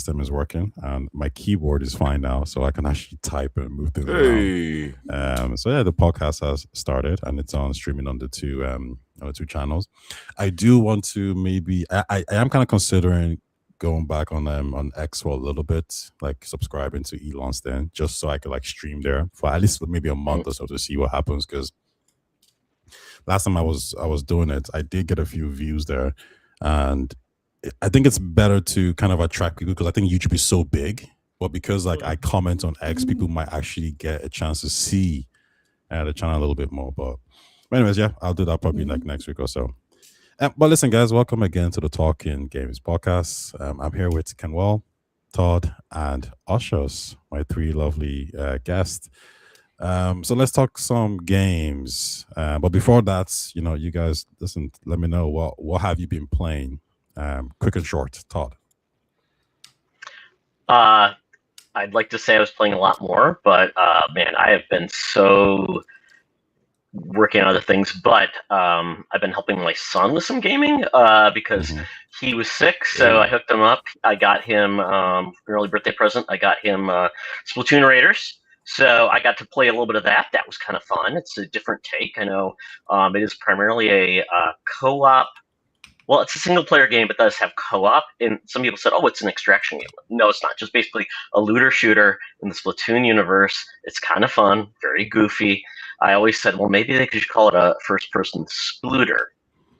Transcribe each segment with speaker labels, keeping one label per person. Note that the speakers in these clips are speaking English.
Speaker 1: system is working, and my keyboard is fine now, so I can actually type and move things around.
Speaker 2: Hey.
Speaker 1: So yeah, the podcast has started, and it's on streaming on the two channels. I do want to maybe I am kind of considering going back on X for a little bit, like subscribing to Elon's then, just so I could like stream there for at least maybe a month or so to see what happens. Because last time I was doing it, I did get a few views there, and I think it's better to kind of attract people because I think YouTube is so big. But because like I comment on X, people might actually get a chance to see the channel a little bit more. But anyways, yeah, I'll do that probably like next week or so. But listen, guys, welcome again to the Talking Games podcast. I'm here with Kenwell, Todd, and Oshos, my three lovely guests. So let's talk some games. But before that, you guys, listen, let me know what have you been playing? Quick and short, Todd.
Speaker 3: I'd like to say I was playing a lot more, but man, I have been so working on other things. But I've been helping my son with some gaming because he was sick, so I hooked him up. I got him an early birthday present. I got him Splatoon Raiders. So I got to play a little bit of that. That was kind of fun. It's a different take. I know it is primarily a co-op. Well, it's a single-player game, but does have co-op. And some people said, "Oh, it's an extraction game." No, it's not. Just basically a looter shooter in the Splatoon universe. It's kind of fun, very goofy. I always said, well, maybe they could call it a first-person splooter.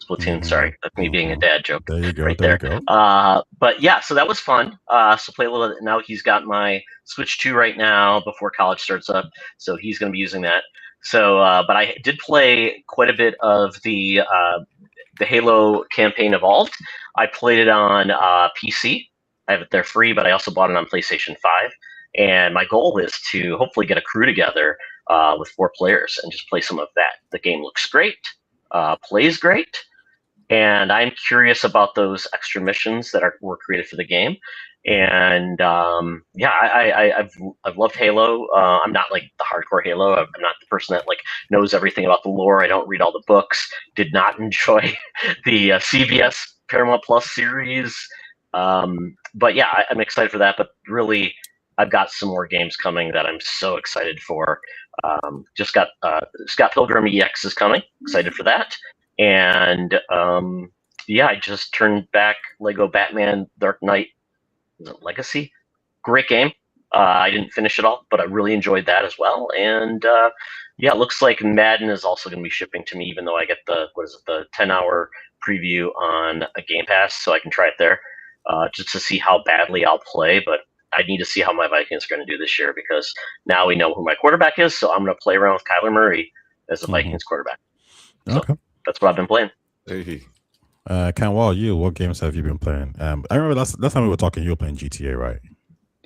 Speaker 3: Splatoon, sorry, that's me being a dad joke.
Speaker 1: There you go.
Speaker 3: Right
Speaker 1: there
Speaker 3: there.
Speaker 1: you go.
Speaker 3: But yeah, so that was fun. So play a little bit. Now he's got my Switch 2 right now before college starts up, so he's going to be using that. So, but I did play quite a bit of the Halo campaign Evolved. I played it on PC. I have it there free, but I also bought it on PlayStation 5. And my goal is to hopefully get a crew together with 4 players and just play some of that. The game looks great, plays great, and I'm curious about those extra missions that were created for the game. And I've loved Halo. I'm not like the hardcore Halo. I'm not the person that like knows everything about the lore. I don't read all the books. Did not enjoy the CBS Paramount Plus series. But yeah, I'm excited for that. But really, I've got some more games coming that I'm so excited for. Just got Scott Pilgrim EX is coming. Excited for that. And I just turned back Lego Batman Dark Knight. Is it Legacy? Great game. I didn't finish it all, but I really enjoyed that as well. And it looks like Madden is also going to be shipping to me, even though I get the 10-hour preview on a Game Pass, so I can try it there just to see how badly I'll play. But I need to see how my Vikings are going to do this year because now we know who my quarterback is. So I'm going to play around with Kyler Murray as the Vikings quarterback. So
Speaker 1: Okay.
Speaker 3: that's what I've been playing.
Speaker 2: Hey.
Speaker 1: Kenwell, what games have you been playing? I remember last time we were talking, you were playing GTA, right?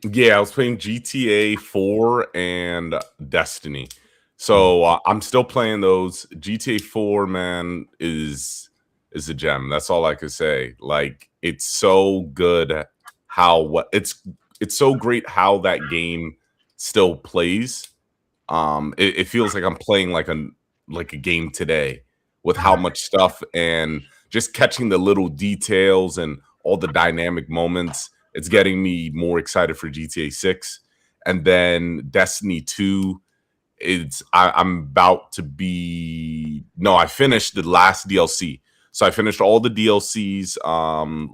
Speaker 2: Yeah, I was playing GTA 4 and Destiny. So I'm still playing those. GTA 4, man, is a gem. That's all I could say. Like, it's so good it's so great how that game still plays. It feels like I'm playing like a game today with how much stuff and just catching the little details and all the dynamic moments. It's getting me more excited for GTA 6. And then Destiny 2, I'm about to be... No, I finished the last DLC. So I finished all the DLCs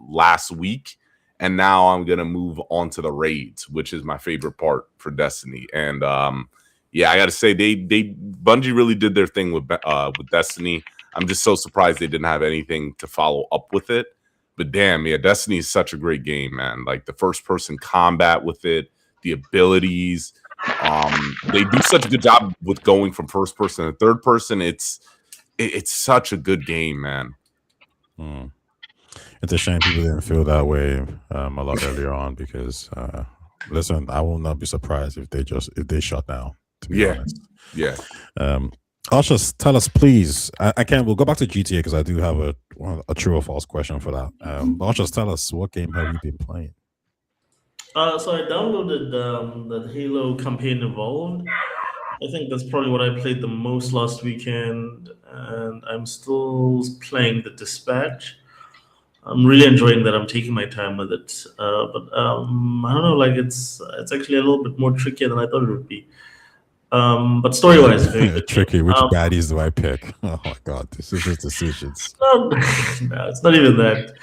Speaker 2: last week. And now I'm going to move on to the raids, which is my favorite part for Destiny. And I got to say, Bungie really did their thing with Destiny. I'm just so surprised they didn't have anything to follow up with it. But damn, yeah, Destiny is such a great game, man. Like the first-person combat with it, the abilities. They do such a good job with going from first person to third person. It's such a good game, man.
Speaker 1: It's a shame people didn't feel that way a lot earlier on because, listen, I will not be surprised if they shut down. To be honest,
Speaker 2: yeah.
Speaker 1: Asha, tell us, please. I can't. We'll go back to GTA because I do have a true or false question for that. Asha, tell us, what game have you been playing?
Speaker 4: So I downloaded the Halo campaign Evolved. I think that's probably what I played the most last weekend, and I'm still playing the Dispatch. I'm really enjoying that. I'm taking my time with it, but I don't know. Like it's actually a little bit more trickier than I thought it would be. But story wise, very good game.
Speaker 1: Tricky. Which baddies do I pick? Oh my god, decisions, decisions.
Speaker 4: No, no, it's not even that.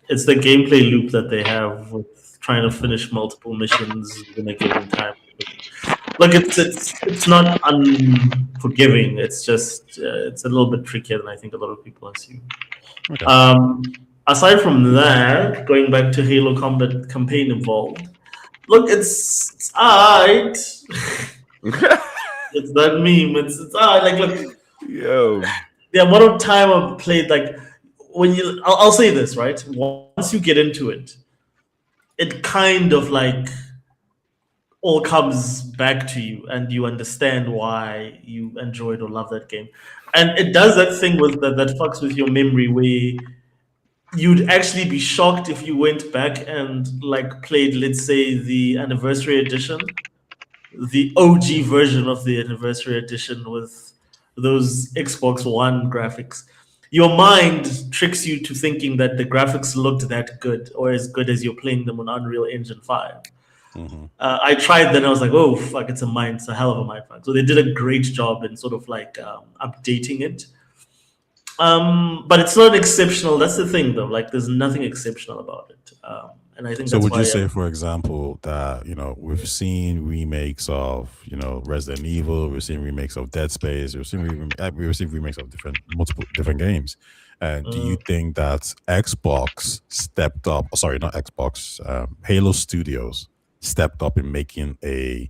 Speaker 4: It's the gameplay loop that they have with trying to finish multiple missions within a given time. Like it's not unforgiving. It's just it's a little bit trickier than I think a lot of people assume.
Speaker 1: Okay.
Speaker 4: Aside from that, going back to Halo Combat Campaign involved, look, it's alright. It's that meme. It's alright. Like look,
Speaker 2: Yo.
Speaker 4: the amount of time I've played, like when you, I'll say this right. Once you get into it, it kind of like all comes back to you, and you understand why you enjoyed or love that game. And it does that thing with that fucks with your memory, where you'd actually be shocked if you went back and like played, let's say, the anniversary edition, the OG version of the anniversary edition with those Xbox One graphics. Your mind tricks you to thinking that the graphics looked that good or as good as you're playing them on Unreal Engine 5. I tried that, I was like, oh, fuck, it's a hell of a mind fuck. So they did a great job in sort of like updating it. But it's not exceptional. That's the thing, though. Like, there's nothing exceptional about it. And I think
Speaker 1: So
Speaker 4: that's
Speaker 1: would
Speaker 4: why
Speaker 1: you say, for example, that we've seen remakes of Resident Evil, we've seen remakes of Dead Space, we've seen remakes of multiple different games. Do you think that Xbox stepped up? Sorry, not Xbox. Halo Studios stepped up in making a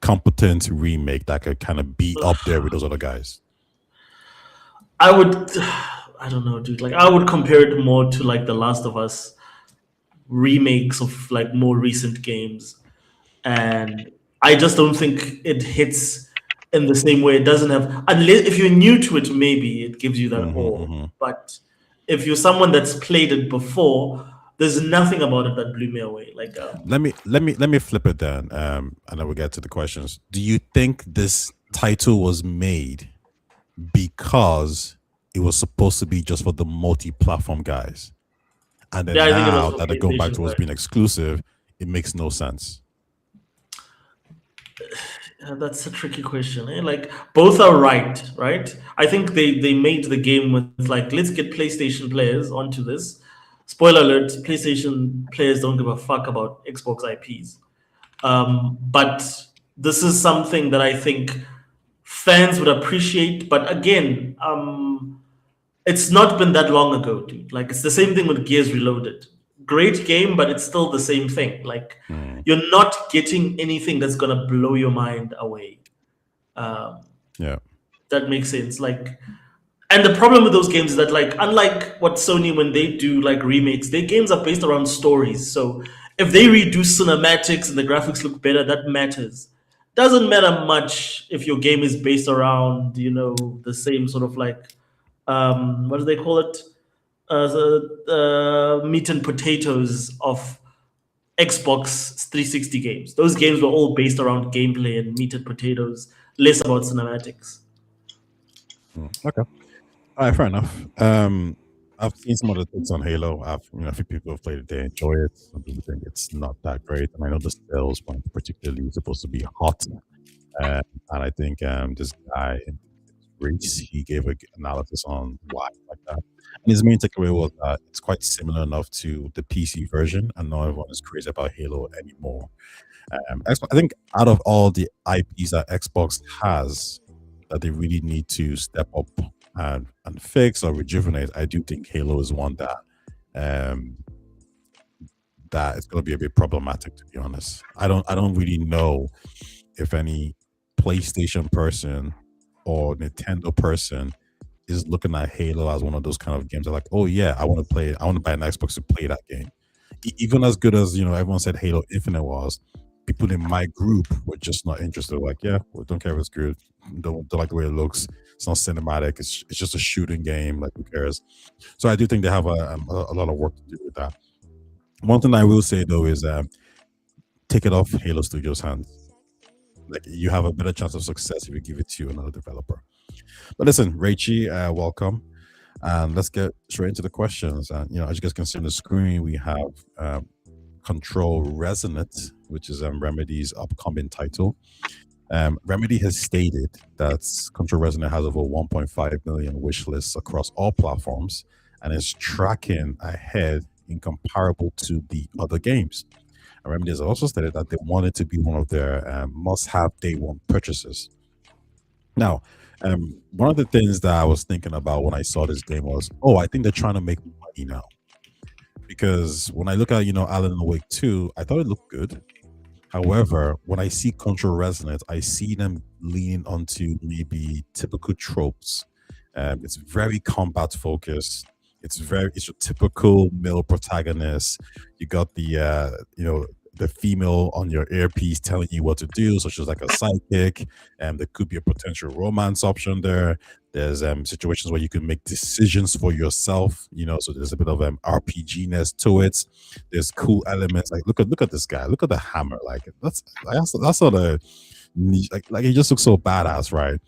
Speaker 1: competent remake that could kind of be up there with those other guys?
Speaker 4: I would, I don't know, dude. Like, I would compare it more to like The Last of Us remakes of like more recent games, and I just don't think it hits in the same way. It doesn't have, unless if you're new to it, maybe it gives you that awe. But if you're someone that's played it before, there's nothing about it that blew me away. Like,
Speaker 1: let me flip it then, and then we'll get to the questions. Do you think this title was made because it was supposed to be just for the multi-platform guys, and then
Speaker 4: yeah, I think it was
Speaker 1: now
Speaker 4: for
Speaker 1: that they're going back
Speaker 4: PlayStation,
Speaker 1: towards
Speaker 4: right?
Speaker 1: being exclusive, it makes no sense?
Speaker 4: That's a tricky question. Eh? Like both are right? I think they made the game with like, let's get PlayStation players onto this. Spoiler alert: PlayStation players don't give a fuck about Xbox IPs. But this is something that I think fans would appreciate. But again, it's not been that long ago, dude. Like it's the same thing with Gears Reloaded. Great game, but it's still the same thing. Like you're not getting anything that's gonna blow your mind away.
Speaker 1: Yeah.
Speaker 4: That makes sense. Like, and the problem with those games is that, like, unlike what Sony, when they do like remakes, their games are based around stories. So if they redo cinematics and the graphics look better, that matters. Doesn't matter much if your game is based around, the same sort of like, what do they call it? The meat and potatoes of Xbox 360 games. Those games were all based around gameplay and meat and potatoes, less about cinematics.
Speaker 1: Okay. All right, fair enough. I've seen some other things on Halo. A few people have played it, they enjoy it. Some people think it's not that great, and I know the sales weren't particularly supposed to be hot. And I think this guy, Reese, he gave an analysis on why like that. And his main takeaway was that it's quite similar enough to the PC version, and not everyone is crazy about Halo anymore. I think out of all the IPs that Xbox has that they really need to step up and fix or rejuvenate, I do think Halo is one that that is going to be a bit problematic, to be honest. I don't really know if any PlayStation person or Nintendo person is looking at Halo as one of those kind of games that like, oh yeah, I want to play it. I want to buy an Xbox to play that game. Even as good as everyone said Halo Infinite was, people in my group were just not interested. Like, yeah, we don't care if it's good. Don't like the way it looks. It's not cinematic. It's just a shooting game. Like, who cares? So I do think they have a lot of work to do with that. One thing I will say though is take it off Halo Studios' hands. Like, you have a better chance of success if you give it to another developer. But listen, Raichi, welcome. And let's get straight into the questions. And as you guys can see on the screen, we have Control Resonant, which is Remedy's upcoming title. Remedy has stated that Control Resonant has over 1.5 million wish lists across all platforms and is tracking ahead in comparable to the other games. And Remedy has also stated that they want it to be one of their must-have day one purchases. Now, one of the things that I was thinking about when I saw this game was, oh, I think they're trying to make money now. Because when I look at, Alan Wake 2, I thought it looked good. However, when I see Control Resonance, I see them leaning onto maybe typical tropes. It's very combat focused. It's your typical male protagonist. You got the female on your earpiece telling you what to do, such as like a sidekick. And there could be a potential romance option there. There's situations where you can make decisions for yourself, so there's a bit of RPG-ness to it. There's cool elements like look at this guy, look at the hammer, like that's sort of neat. Like he just looks so badass, right?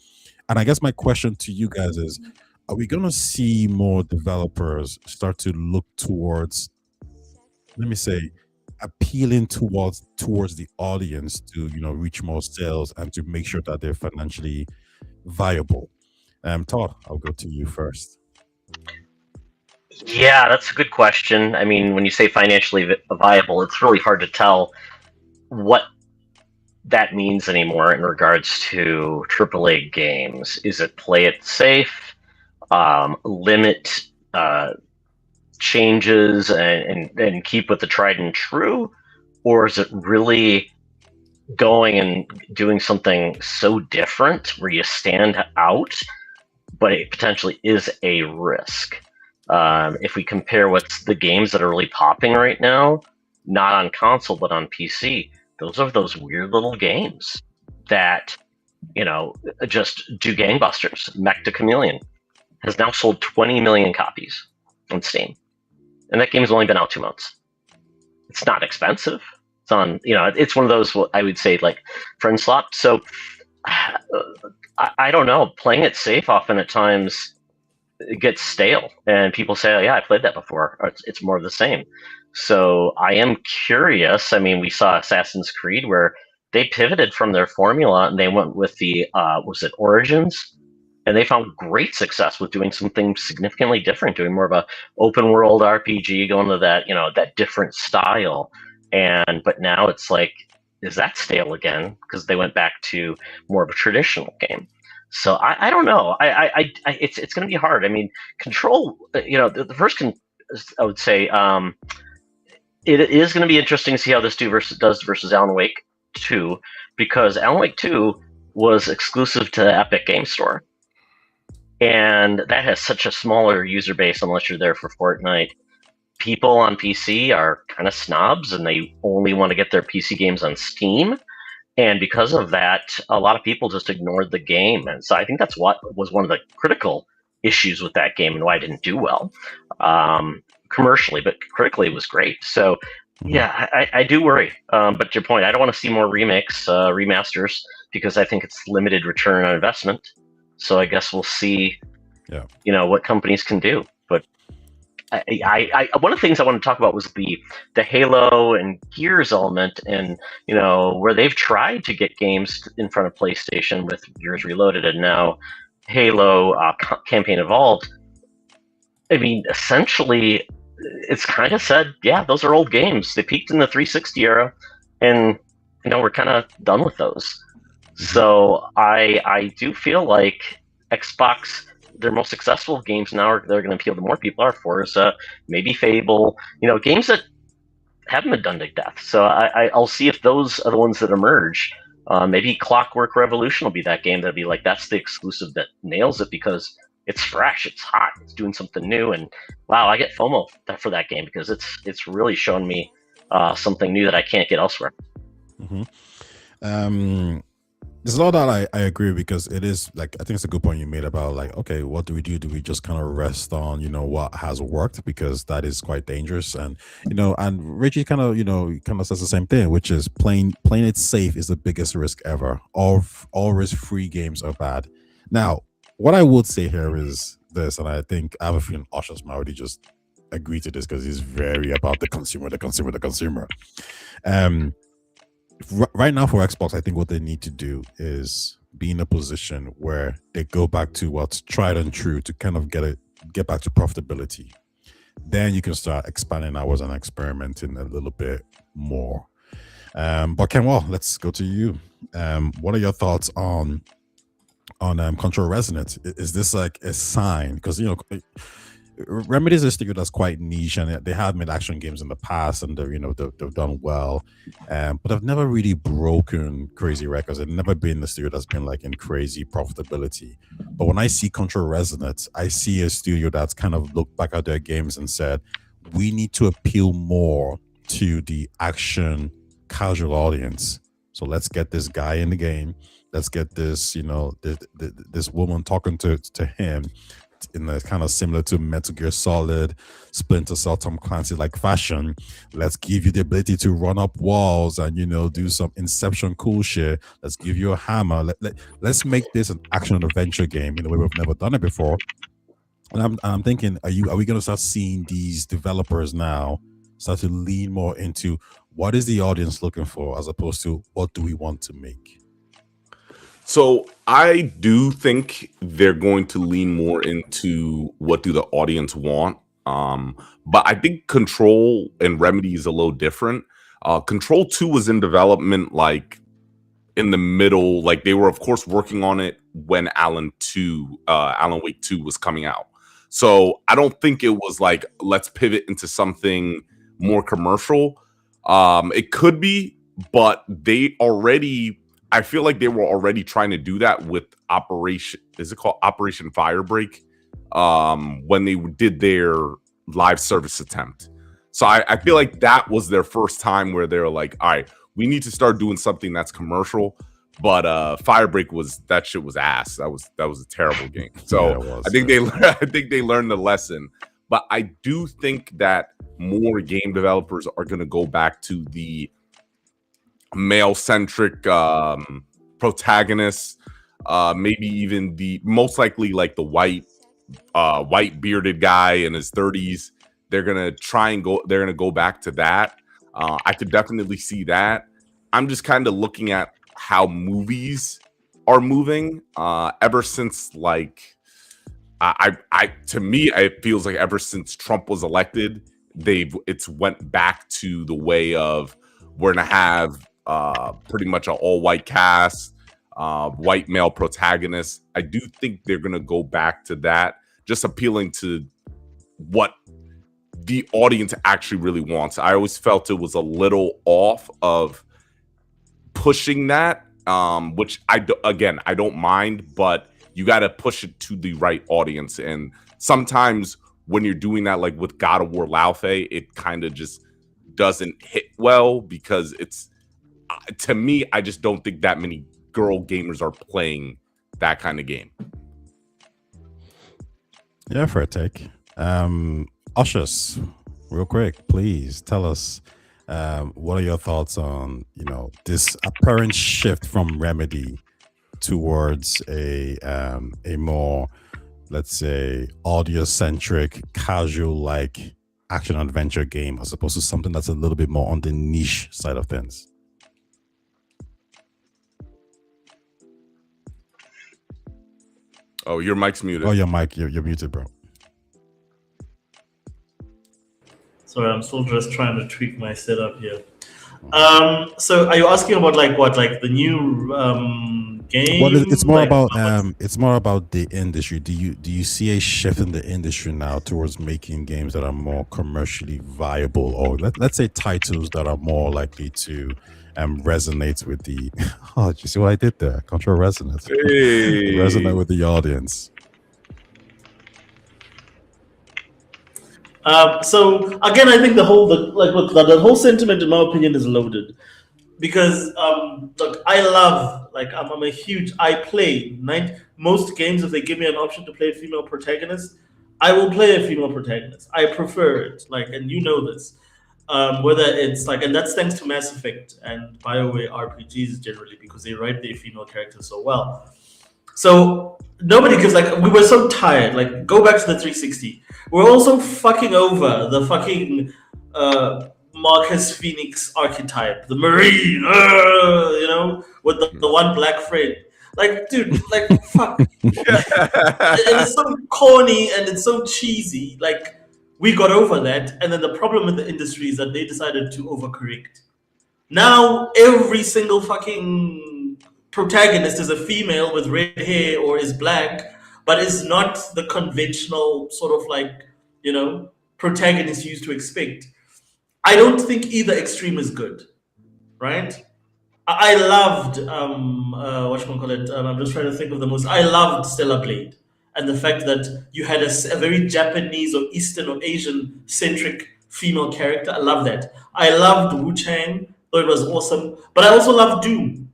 Speaker 1: And I guess my question to you guys is, are we gonna see more developers start to look towards, let me say, appealing towards the audience to reach more sales and to make sure that they're financially viable? Todd, I'll go to you first.
Speaker 3: Yeah, that's a good question. I mean, when you say financially viable, it's really hard to tell what that means anymore in regards to AAA games. Is it play it safe, limit changes, and keep with the tried and true, or is it really going and doing something so different where you stand out, but it potentially is a risk? If we compare what's the games that are really popping right now, not on console but on PC, those are those weird little games that just do gangbusters. Mech to Chameleon has now sold 20 million copies on Steam, and that game's only been out 2 months. It's not expensive. It's on, it's one of those, I would say, like friend slot. So I don't know. Playing it safe often at times it gets stale, and people say, "Oh, yeah, I played that before." Or it's more of the same. So I am curious. I mean, we saw Assassin's Creed where they pivoted from their formula and they went with the was it Origins, and they found great success with doing something significantly different, doing more of a open world RPG, going to that that different style. But now it's like, is that stale again? Because they went back to more of a traditional game. So I don't know. It's going to be hard. I mean, Control. The first I would say it is going to be interesting to see how this does versus Alan Wake 2, because Alan Wake 2 was exclusive to the Epic Game Store, and that has such a smaller user base unless you're there for Fortnite. People on PC are kind of snobs, and they only want to get their PC games on Steam. And because of that, a lot of people just ignored the game. And so I think that's what was one of the critical issues with that game and why it didn't do well commercially, but critically it was great. So yeah, I do worry. But to your point, I don't want to see more remakes, remasters, because I think it's limited return on investment. So I guess we'll see, what companies can do. But I one of the things I want to talk about was the Halo and Gears element, and where they've tried to get games in front of PlayStation with Gears Reloaded and now Halo Campaign Evolved. I mean, essentially, it's kind of said, yeah, those are old games. They peaked in the 360 era, and we're kind of done with those. So I do feel like Xbox, their most successful games now they're going to appeal to more people are Forza, maybe Fable, games that haven't been done to death. So I'll see if those are the ones that emerge. Maybe Clockwork Revolution will be that game that'll be like, that's the exclusive that nails it because it's fresh, it's hot, it's doing something new, and wow, I get FOMO for that game because it's really shown me something new that I can't get elsewhere.
Speaker 1: There's a lot that I agree, because it is like, I think it's a good point you made about like, okay, what do we do? Do we just kind of rest on what has worked, because that is quite dangerous? And and Richie kind of says the same thing, which is playing it safe is the biggest risk ever. All risk free games are bad. Now, what I would say here is, this, and I think I have a feeling Osha's already just agree to this because he's very about the consumer, the consumer, the consumer. Um, right now for Xbox, I think what they need to do is be in a position where they go back to what's tried and true to kind of get back to profitability. Then you can start expanding hours and experimenting a little bit more. But Kenwell, let's go to you. What are your thoughts on Control Resonance? Is this like a sign? Because Remedy is a studio that's quite niche, and they have made action games in the past, and they've done well, but they've never really broken crazy records. They've never been the studio that's been like in crazy profitability. But when I see Control Resonance, I see a studio that's kind of looked back at their games and said, we need to appeal more to the action casual audience. So let's get this guy in the game. Let's get this, this woman talking to him in a kind of similar to Metal Gear Solid, Splinter Cell, Tom Clancy like fashion. Let's give you the ability to run up walls and do some Inception cool shit. Let's give you a hammer. Let's make this an action and adventure game in a way we've never done it before. And I'm thinking, are we going to start seeing these developers now start to lean more into what is the audience looking for as opposed to what do we want to make?
Speaker 2: So I do think they're going to lean more into what do the audience want. But I think Control and Remedy is a little different. Control 2 was in development like in the middle, like they were of course working on it when Alan Wake 2 was coming out. So I don't think it was like let's pivot into something more commercial. It could be, but I feel like they were already trying to do that with Operation Firebreak, when they did their live service attempt. So I feel like that was their first time where they're like, all right, we need to start doing something that's commercial. But Firebreak was ass. That was a terrible game. So yeah, I think they learned the lesson. But I do think that more game developers are going to go back to the male-centric protagonists, maybe even the most likely like the white bearded guy in his 30s. They're gonna go back to that. I could definitely see that. I'm just kind of looking at how movies are moving ever since like to me it feels like ever since Trump was elected, it's went back to the way of we're gonna have pretty much an all-white cast, white male protagonists. I do think they're going to go back to that, just appealing to what the audience actually really wants. I always felt it was a little off of pushing that, which I don't mind, but you got to push it to the right audience. And sometimes when you're doing that, like with God of War Laufey, it kind of just doesn't hit well because it's, to me, I just don't think that many girl gamers are playing that kind of game.
Speaker 1: Yeah, for a take. Ushers, real quick, please tell us what are your thoughts on this apparent shift from Remedy towards a more, let's say, audio-centric, casual-like action adventure game as opposed to something that's a little bit more on the niche side of things.
Speaker 2: Oh, your mic's muted.
Speaker 1: Oh, your mic, you're muted, bro.
Speaker 4: Sorry, I'm still just trying to tweak my setup here. So are you asking about like the new game?
Speaker 1: Well, it's more about the industry. Do you see a shift in the industry now towards making games that are more commercially viable, or let's say titles that are more likely to resonate with the oh, did you see what I did there? Control Resonance.
Speaker 2: Hey.
Speaker 1: Resonate with the audience.
Speaker 4: So again, I think the whole sentiment, in my opinion, is loaded because look, I'm a huge. I play most games. If they give me an option to play a female protagonist, I will play a female protagonist. I prefer it, and you know this. Whether it's and that's thanks to Mass Effect and BioWare RPGs generally because they write their female characters so well. So nobody gives like we were so tired. Like go back to the 360. We're also fucking over the fucking Marcus Phoenix archetype, the Marine, with the one black friend. Like, dude, like fuck. It is so corny and it's so cheesy. Like we got over that, and then the problem with the industry is that they decided to overcorrect. Now every single fucking protagonist is a female with red hair or is black, but is not the conventional sort of like, you know, protagonist you used to expect. I don't think either extreme is good, right? I loved what you call it. I'm just trying to think of the most. I loved Stellar Blade and the fact that you had a very Japanese or Eastern or Asian centric female character. I love that. I loved Wu Chang, though it was awesome. But I also love Doom,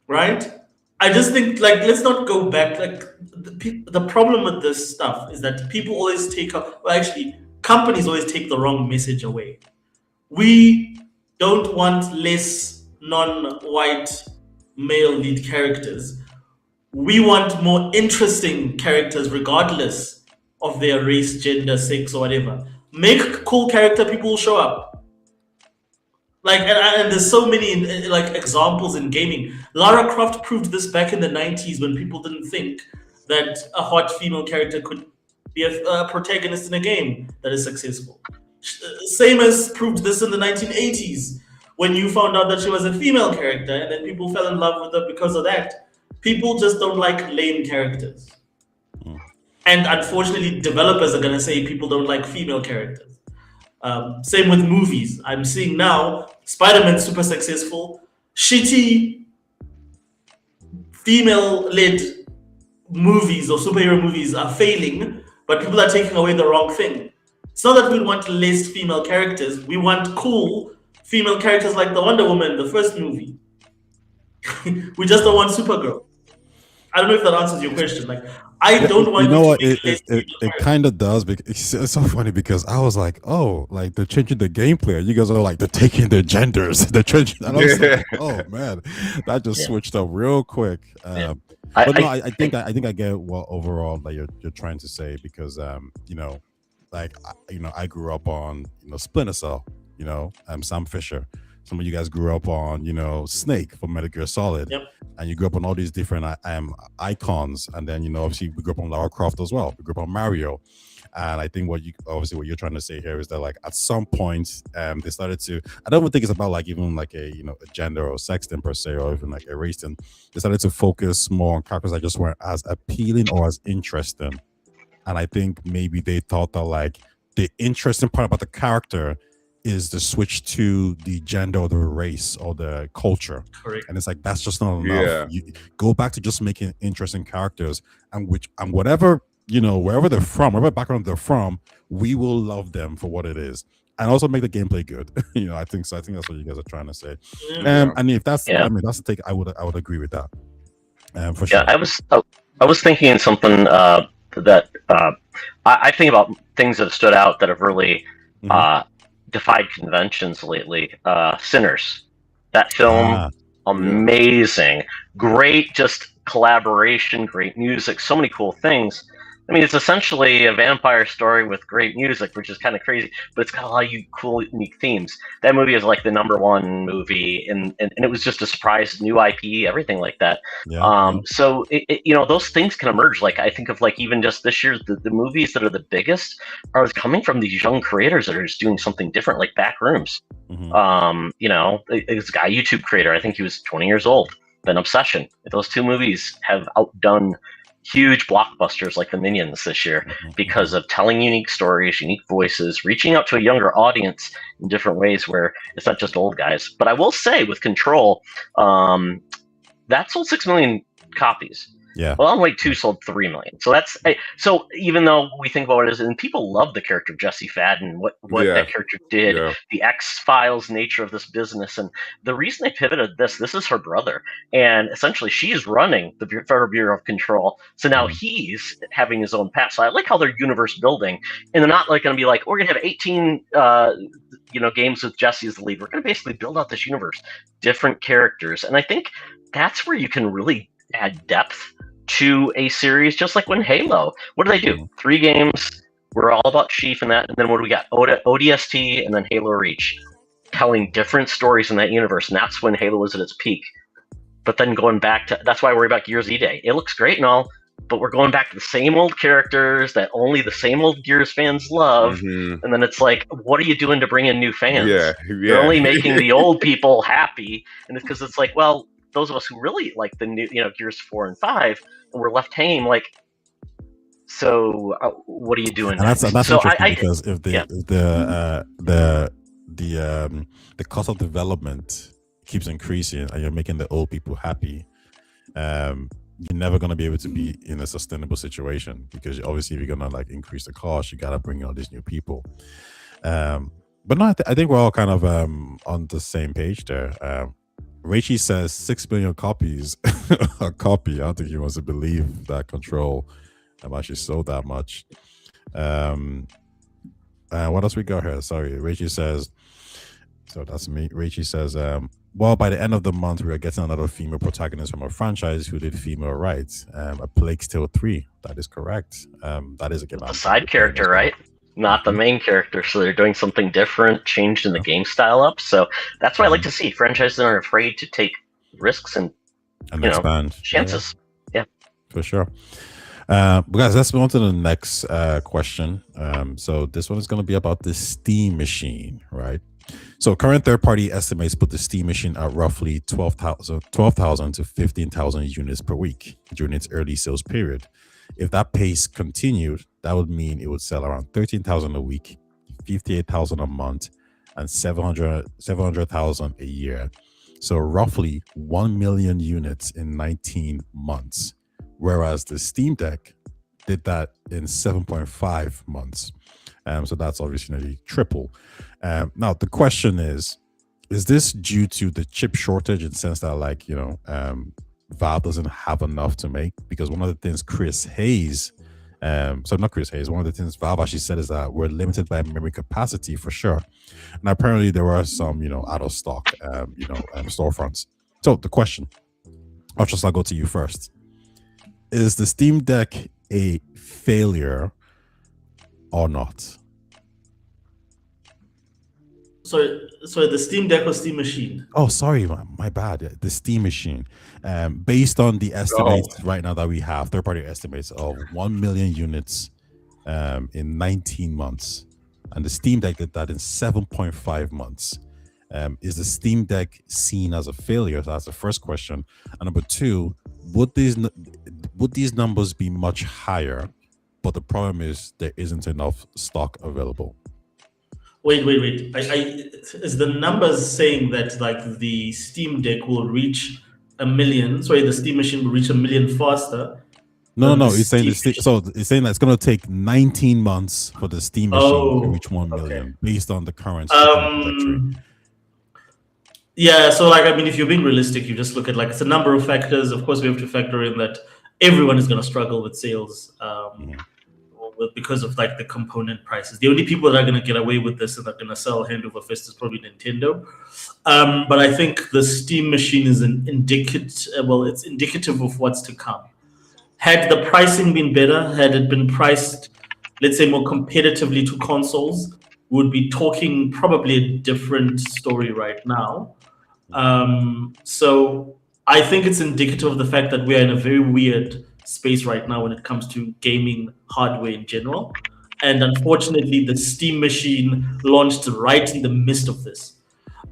Speaker 4: right? I just think like let's not go back. Like the problem with this stuff is that people always take up. Well, actually, companies always take the wrong message away. We don't want less non-white male lead characters. We want more interesting characters regardless of their race, gender, sex, or whatever. Make cool character, people will show up. Like and there's so many like examples in gaming. Lara Croft proved this back in the 90s when people didn't think that a hot female character could be a protagonist in a game that is successful. Same as proved this in the 1980s when you found out that she was a female character and then people fell in love with her because of that. People just don't like lame characters. And unfortunately, developers are going to say people don't like female characters. Same with movies. I'm seeing now Spider-Man super successful, shitty female-led movies or superhero movies are failing, but people are taking away the wrong thing. It's not that we want less female characters. We want cool female characters like the Wonder Woman, the first movie. We just don't want Supergirl. I don't know if that answers your question. Like, I don't want
Speaker 1: you know
Speaker 4: to
Speaker 1: what
Speaker 4: make
Speaker 1: it kind of does, because it's so funny because I was like, oh, like they're changing the gameplay. You guys are like, they're taking their genders, they're changing, and I was like, oh man, that just switched up real quick. But no, I think I get what overall that you're trying to say, because like I grew up on Splinter Cell, Sam Fisher. Some of you guys grew up on Snake from Metal Gear Solid.
Speaker 4: Yep.
Speaker 1: And you grew up on all these different icons, and then obviously we grew up on Lara Croft as well. We grew up on Mario, and I think what you're trying to say here is that like at some point they started to. I don't even think it's about like even like a a gender or sex thing per se, or even like a race thing. They started to focus more on characters that just weren't as appealing or as interesting, and I think maybe they thought that like the interesting part about the character is the switch to the gender or the race or the culture.
Speaker 4: Correct.
Speaker 1: And it's like that's just not enough.
Speaker 2: Yeah.
Speaker 1: You go back to just making interesting characters, and whatever wherever they're from, whatever background they're from, we will love them for what it is, and also make the gameplay good. I think so. I think that's what you guys are trying to say. And if that's that's the take, I would agree with that. For sure.
Speaker 3: Yeah, I was thinking something that I think about things that have stood out that have really defied conventions lately. Sinners, that film, amazing, great, just collaboration, great music, so many cool things. I mean, it's essentially a vampire story with great music, which is kind of crazy, but it's got a lot of cool, unique themes. That movie is like the #1 movie, and it was just a surprise, new IP, everything like that. So those things can emerge. Like I think of like even just this year, the movies that are the biggest are coming from these young creators that are just doing something different, like Backrooms. This guy, YouTube creator, I think he was 20 years old. Then Obsession. Those two movies have outdone huge blockbusters like the Minions this year because of telling unique stories, unique voices, reaching out to a younger audience in different ways where it's not just old guys. But I will say with Control, that sold 6 million copies.
Speaker 1: Yeah.
Speaker 3: Well, Alan Wake 2 sold 3 million. So so even though we think about it as, and people love the character of Jesse Fadden, what that character did, the X-Files nature of this business. And the reason they pivoted this is her brother. And essentially she is running the Federal Bureau of Control. So now he's having his own path. So I like how they're universe building. And they're not like going to be like, we're going to have 18 games with Jesse as the lead. We're going to basically build out this universe, different characters. And I think that's where you can really add depth to a series, just like when Halo. What do they do? 3 games. We're all about Chief and that, and then what do we got? ODST and then Halo Reach, telling different stories in that universe, and that's when Halo was at its peak. But then going back to, that's why I worry about Gears E-Day. It looks great and all, but we're going back to the same old characters that only the same old Gears fans love.
Speaker 2: Mhm.
Speaker 3: And then it's like, what are you doing to bring in new fans?
Speaker 2: Yeah,
Speaker 3: You're only making the old people happy. And it's because it's like, well, those of us who really like the new, Gears 4 and 5, and we're left hanging like, so what are you doing?
Speaker 1: And that's
Speaker 3: so
Speaker 1: interesting
Speaker 3: I
Speaker 1: because if
Speaker 3: yeah.
Speaker 1: the cost of development keeps increasing and you're making the old people happy, you're never going to be able to be in a sustainable situation, because obviously if you're going to like increase the cost, you got to bring in all these new people. But no, I think we're all kind of on the same page there. Raichi says 6 million copies a copy. I don't think he wants to believe that Control actually sold that much. What else we got here? Sorry, Raichi says, so that's me. Raichi says, well, by the end of the month, we are getting another female protagonist from a franchise who did female rights. A Plague Tale 3. That is correct. That is a game.
Speaker 3: A side character, right? Not the main character. So they're doing something different, changed in the game style up. So that's what I like to see. Franchises that aren't afraid to take risks and
Speaker 1: expand
Speaker 3: chances. Yeah.
Speaker 1: For sure. Guys, let's move on to the next question. So this one is going to be about the Steam machine, right? So current third-party estimates put the Steam machine at roughly 12,000 to 15,000 units per week during its early sales period. If that pace continued, that would mean it would sell around 13,000 a week, 58,000 a month, and 700,000 a year. So roughly 1 million units in 19 months. Whereas the Steam Deck did that in 7.5 months. So that's obviously nearly triple. Now, the question is this due to the chip shortage, in the sense that, like, Valve doesn't have enough to make? Because one of the things one of the things Valve actually said is that we're limited by memory capacity for sure. And apparently there were some, out of stock, storefronts. So the question, I'll go to you first. Is the Steam Deck a failure or not?
Speaker 4: Sorry, the Steam Deck or Steam Machine?
Speaker 1: Oh, sorry, my bad. The Steam Machine. Based on the estimates right now that we have, third-party estimates of 1 million units in 19 months, and the Steam Deck did that in 7.5 months. Is the Steam Deck seen as a failure? So that's the first question. And number two, would these numbers be much higher, but the problem is there isn't enough stock available?
Speaker 4: Wait. Is the numbers saying that like the Steam Deck will reach 1 million? Sorry, the Steam Machine will reach 1 million faster?
Speaker 1: No. It's saying it's saying that it's going to take 19 months for the Steam Machine to reach 1 million, based on the current trajectory.
Speaker 4: Yeah, so like, I mean, if you're being realistic, you just look at like, it's a number of factors. Of course, we have to factor in that everyone is going to struggle with sales because of like the component prices. The only people that are going to get away with this and are going to sell hand over fist is probably Nintendo. But I think the Steam Machine is it's indicative of what's to come. Had the pricing been better, had it been priced, let's say, more competitively to consoles, we would be talking probably a different story right now. So I think it's indicative of the fact that we are in a very weird space right now when it comes to gaming hardware in general. And unfortunately, the Steam Machine launched right in the midst of this.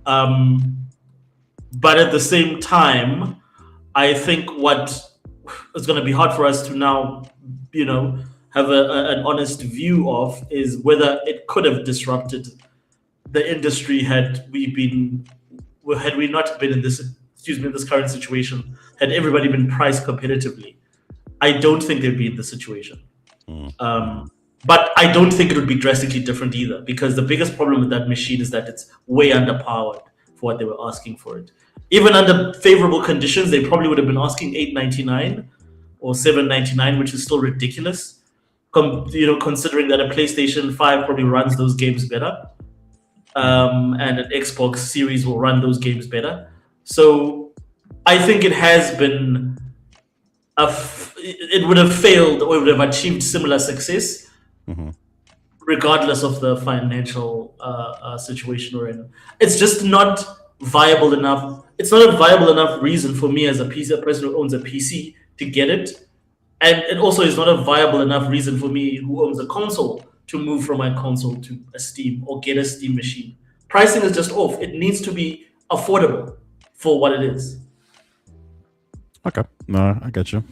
Speaker 4: But at the same time, I think what is going to be hard for us to now, have an honest view of is whether it could have disrupted the industry had we not been in this current situation, had everybody been priced competitively. I don't think they'd be in this situation. But I don't think it would be drastically different either, because the biggest problem with that machine is that it's way underpowered for what they were asking for it. Even under favorable conditions, they probably would have been asking $899 or $799, which is still ridiculous. Considering that a PlayStation 5 probably runs those games better, and an Xbox Series will run those games better. So I think it has been it would have failed or it would have achieved similar success
Speaker 1: Hmm.
Speaker 4: regardless of the financial situation we're in. It's just not viable enough. It's not a viable enough reason for me as a person who owns a PC to get it, and it also is not a viable enough reason for me who owns a console to move from my console to a Steam or get a Steam machine. Pricing is just off. It needs to be affordable for what it is.
Speaker 1: Okay, no, I get you.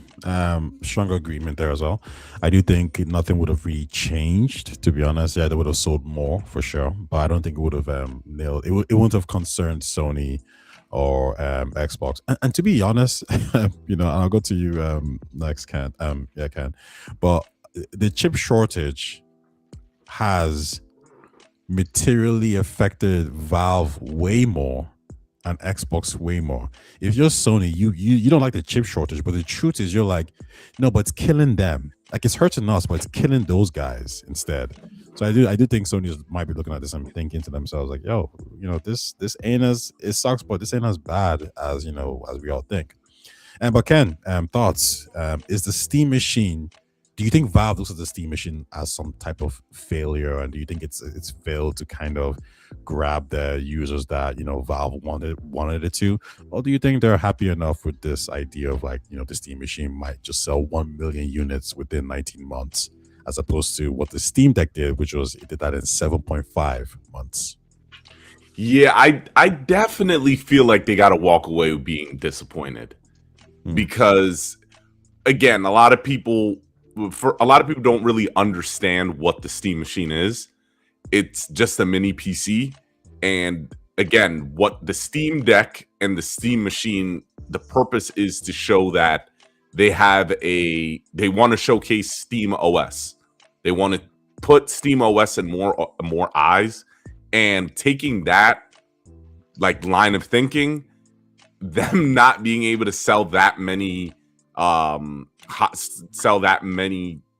Speaker 1: Stronger agreement there as well. I do think nothing would have really changed, to be honest. Yeah, they would have sold more for sure, but I don't think it would have nailed. It wouldn't have concerned Sony or Xbox. And to be honest, and I'll go to you next, Ken. Yeah, Ken. But the chip shortage has materially affected Valve way more and Xbox way more. If you're Sony, you don't like the chip shortage, but the truth is you're like, no, but it's killing them. Like it's hurting us, but it's killing those guys instead. So I do think Sony might be looking at this and thinking to themselves like, yo, this ain't as it sucks, but this ain't as bad as as we all think. And but Ken, thoughts? Is the Steam machine? Do you think Valve looks at the Steam machine as some type of failure, and do you think it's failed to kind of grab the users that Valve wanted it to, or do you think they're happy enough with this idea of like the Steam machine might just sell 1 million units within 19 months, as opposed to what the Steam Deck did, which was it did that in 7.5 months?
Speaker 2: Yeah, I definitely feel like they got to walk away with being disappointed because, again, a lot of people don't really understand what the Steam machine is. It's just a mini PC, and again, what the Steam Deck and the Steam machine, the purpose is to show that they want to showcase Steam OS. They want to put Steam OS in more eyes, and taking that like line of thinking, them not being able to sell that many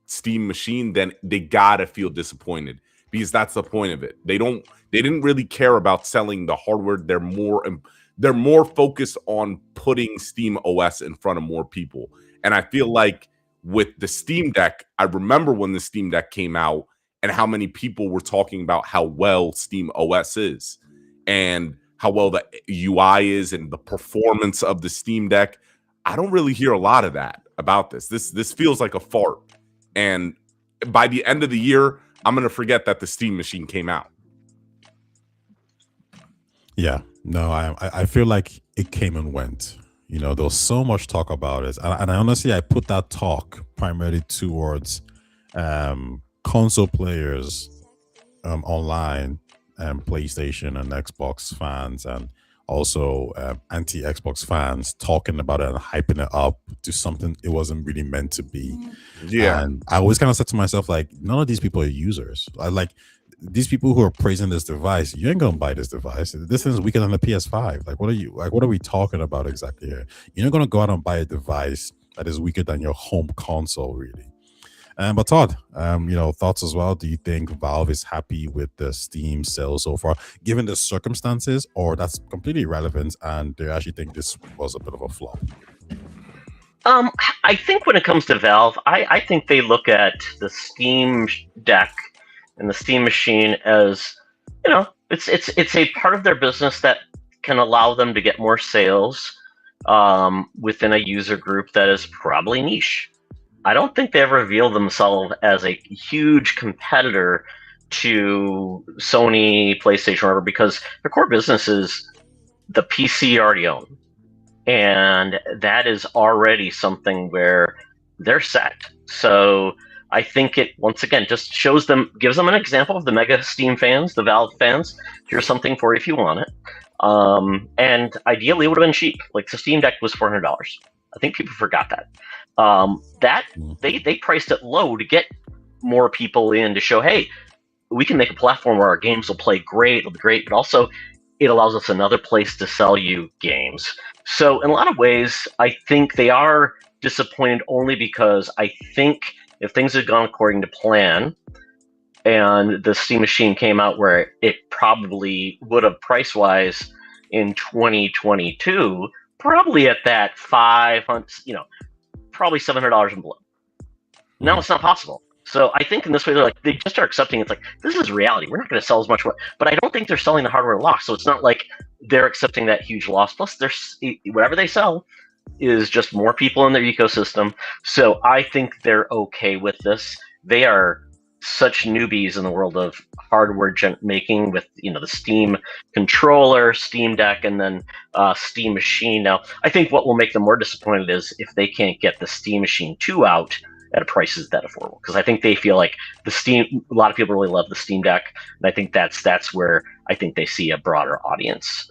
Speaker 2: Steam machine, then they gotta feel disappointed, because that's the point of it. They didn't really care about selling the hardware. They're more focused on putting Steam OS in front of more people. And I feel like with the Steam Deck, I remember when the Steam Deck came out and how many people were talking about how well Steam OS is and how well the UI is and the performance of the Steam Deck. I don't really hear a lot of that about this. This feels like a fart. And by the end of the year, I'm going to forget that the Steam machine came out.
Speaker 1: Yeah, no, I feel like it came and went. There was so much talk about it, and I honestly I put that talk primarily towards console players online, PlayStation and Xbox fans, and also anti-Xbox fans talking about it and hyping it up to something it wasn't really meant to be.
Speaker 2: Yeah.
Speaker 1: And I always kind of said to myself, like, none of these people are users. Like these people who are praising this device, you ain't gonna buy this device. This thing is weaker than the PS5. Like, what are we talking about exactly here? You're not gonna go out and buy a device that is weaker than your home console, really. But Todd, thoughts as well. Do you think Valve is happy with the Steam sales so far, given the circumstances, or that's completely irrelevant and they actually think this was a bit of a flop?
Speaker 3: I think when it comes to Valve, I think they look at the Steam Deck and the Steam machine as, it's a part of their business that can allow them to get more sales within a user group that is probably niche. I don't think they ever reveal themselves as a huge competitor to Sony, PlayStation, or whatever, because their core business is the PC you already own. And that is already something where they're set. So I think it, once again, just gives them an example of the mega Steam fans, the Valve fans. Here's something for you if you want it. And ideally, it would have been cheap. Like the Steam Deck was $400. I think people forgot that. They priced it low to get more people in, to show, hey, we can make a platform where our games will play great, it'll be great, but also it allows us another place to sell you games. So in a lot of ways, I think they are disappointed only because I think if things had gone according to plan and the Steam machine came out where it probably would have price-wise in 2022, probably at that 500, probably $700 and below. Now it's not possible. So I think in this way they just are accepting it's like this is reality. We're not going to sell as much, but I don't think they're selling the hardware loss. So it's not like they're accepting that huge loss. Plus, whatever they sell is just more people in their ecosystem. So I think they're okay with this. They are such newbies in the world of hardware making with the Steam controller, Steam Deck, and then Steam Machine. Now, I think what will make them more disappointed is if they can't get the Steam Machine 2 out at a price that affordable, because I think they feel like a lot of people really love the Steam Deck, and I think that's where I think they see a broader audience.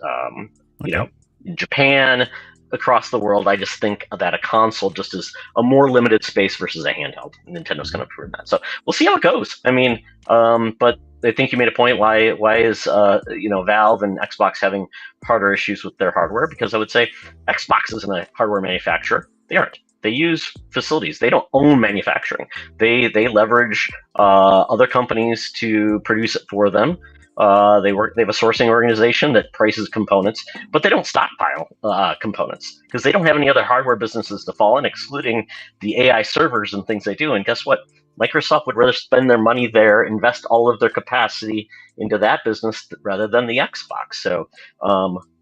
Speaker 3: In Japan, across the world, I just think that a console just is a more limited space versus a handheld. Nintendo's going to prove that, so we'll see how it goes. I mean, but I think you made a point. Why is Valve and Xbox having harder issues with their hardware? Because I would say Xbox isn't a hardware manufacturer. They aren't. They use facilities. They don't own manufacturing. They leverage other companies to produce it for them. They have a sourcing organization that prices components, but they don't stockpile components because they don't have any other hardware businesses to fall in, excluding the AI servers and things they do. And guess what? Microsoft would rather spend their money there, invest all of their capacity into that business rather than the Xbox. So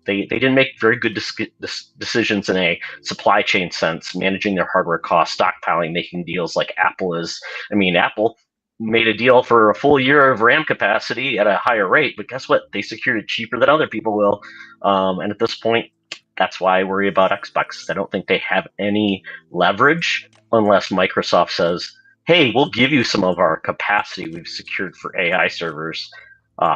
Speaker 3: they didn't make very good decisions in a supply chain sense, managing their hardware costs, stockpiling, making deals like Apple is. I mean, Apple made a deal for a full year of RAM capacity at a higher rate, but guess what? They secured it cheaper than other people will. And at this point, that's why I worry about Xbox. I don't think they have any leverage unless Microsoft says, hey, we'll give you some of our capacity we've secured for AI servers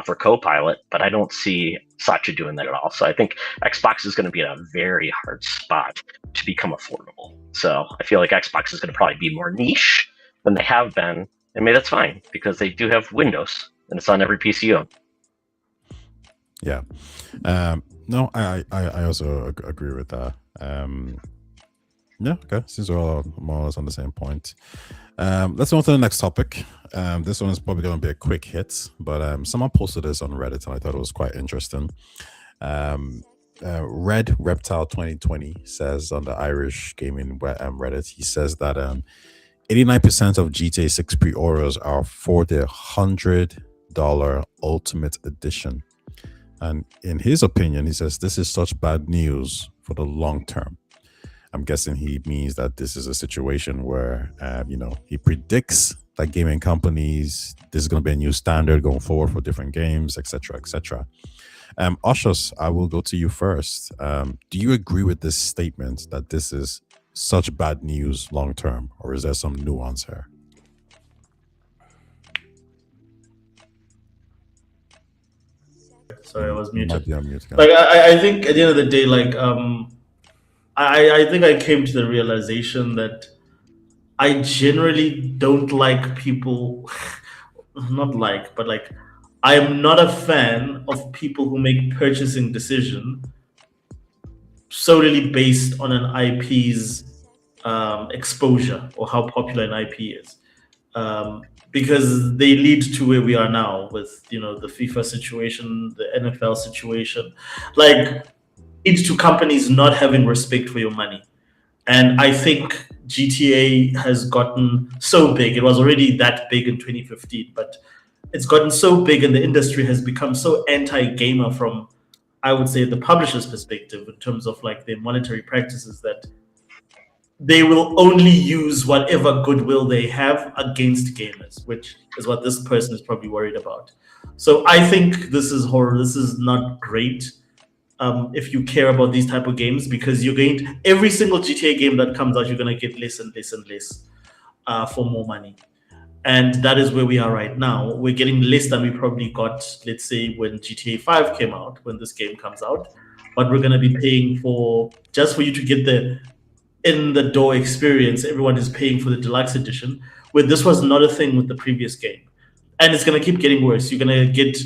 Speaker 3: for Copilot, but I don't see Satya doing that at all. So I think Xbox is going to be in a very hard spot to become affordable. So I feel like Xbox is going to probably be more niche than they have been. And maybe that's fine because they do have Windows and it's on every PC you own.
Speaker 1: Yeah. No, I also agree with that. Yeah, okay. Since we're all more or less on the same point. Let's move on to the next topic. This one is probably going to be a quick hit, but someone posted this on Reddit and I thought it was quite interesting. Red Reptile 2020 says on the Irish gaming Reddit, he says that 89% of GTA 6 pre-orders are for the $100 Ultimate Edition. And in his opinion, he says this is such bad news for the long term. I'm guessing he means that this is a situation where, he predicts that gaming companies, this is going to be a new standard going forward for different games, etc., etc. Oshos, I will go to you first. Do you agree with this statement that this is such bad news long term, or is there some nuance here?
Speaker 4: Sorry, I was muted.
Speaker 1: Might be on mute.
Speaker 4: Like I think at the end of the day, like I think I came to the realization that I generally don't like people, not like, but like I am not a fan of people who make purchasing decision solely based on an IP's exposure or how popular an IP is, because they lead to where we are now with the FIFA situation, the NFL situation, like leads to companies not having respect for your money. And I think GTA has gotten so big. It was already that big in 2015, but it's gotten so big and the industry has become so anti-gamer from, I would say, the publisher's perspective in terms of like their monetary practices, that they will only use whatever goodwill they have against gamers, which is what this person is probably worried about. So I think this is horror. This is not great. If you care about these type of games, because you're going to, every single GTA game that comes out, you're going to get less and less and less for more money. And that is where we are right now. We're getting less than we probably got, let's say, when GTA 5 came out, when this game comes out. But we're going to be paying for, just for you to get the in-the-door experience, everyone is paying for the deluxe edition, where this was not a thing with the previous game. And it's going to keep getting worse. You're going to get...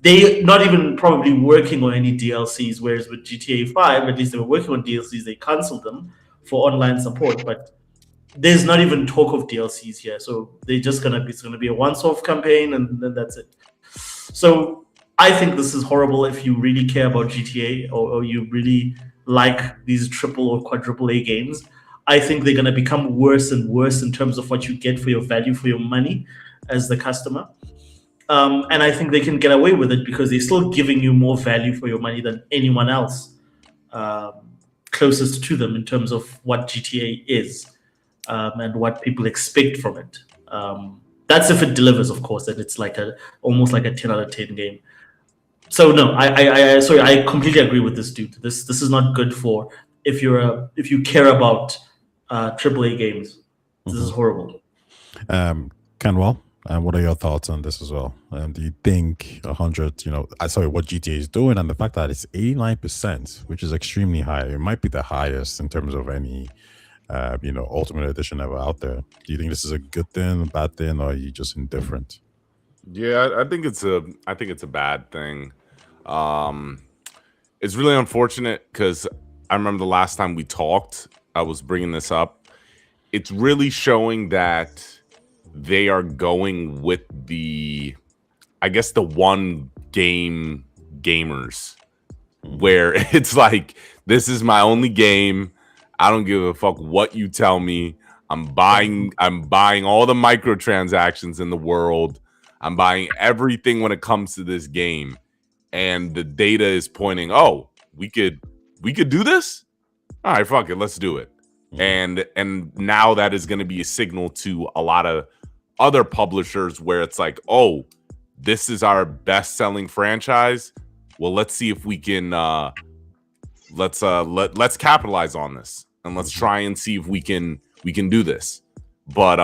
Speaker 4: They're not even probably working on any DLCs, whereas with GTA 5, at least they were working on DLCs. They canceled them for online support, but there's not even talk of DLCs here. So they're just it's gonna be a once-off campaign, and then that's it. So I think this is horrible if you really care about GTA or you really like these triple or quadruple A games. I think they're going to become worse and worse in terms of what you get for your value for your money as the customer. And I think they can get away with it because they're still giving you more value for your money than anyone else um, closest to them in terms of what GTA is and what people expect from it. That's if it delivers, of course, and it's like almost like a 10 out of 10 game. So no, sorry, I completely agree with this dude. This is not good for if you care about AAA games. This is horrible.
Speaker 1: Kenwell, what are your thoughts on this as well? Do you think 100, sorry, what GTA is doing and the fact that it's 89%, which is extremely high, it might be the highest in terms of any, Ultimate Edition ever out there. Do you think this is a good thing, a bad thing, or are you just indifferent?
Speaker 2: Yeah, I think it's a bad thing. It's really unfortunate because I remember the last time we talked, I was bringing this up. It's really showing that they are going with the one game gamers, where it's like, this is my only game. I don't give a fuck what you tell me. I'm buying all the microtransactions in the world. I'm buying everything when it comes to this game. And the data is pointing, oh, we could do this? All right, fuck it, let's do it. And now that is going to be a signal to a lot of other publishers where it's like, oh, this is our best-selling franchise. Well, let's see if we can let's capitalize on this, and let's try and see if we can do this. But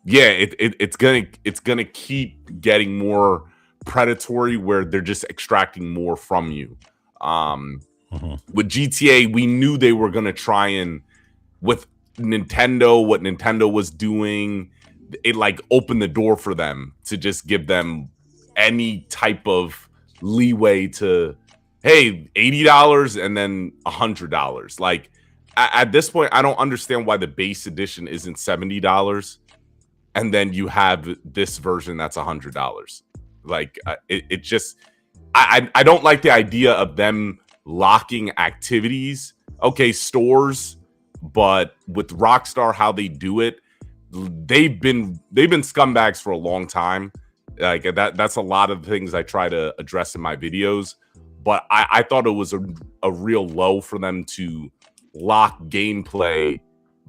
Speaker 2: yeah, it's gonna keep getting more predatory, where they're just extracting more from you. With GTA, we knew they were gonna try and, with Nintendo, what Nintendo was doing, it like opened the door for them to just give them any type of leeway to, hey, $80 and then $100. Like at this point, I don't understand why the base edition isn't $70 and then you have this version that's $100. Like it just, I don't like the idea of them locking activities. Okay, stores, but with Rockstar, how they do it, they've been scumbags for a long time. Like that's a lot of the things I try to address in my videos. But I thought it was a real low for them to lock gameplay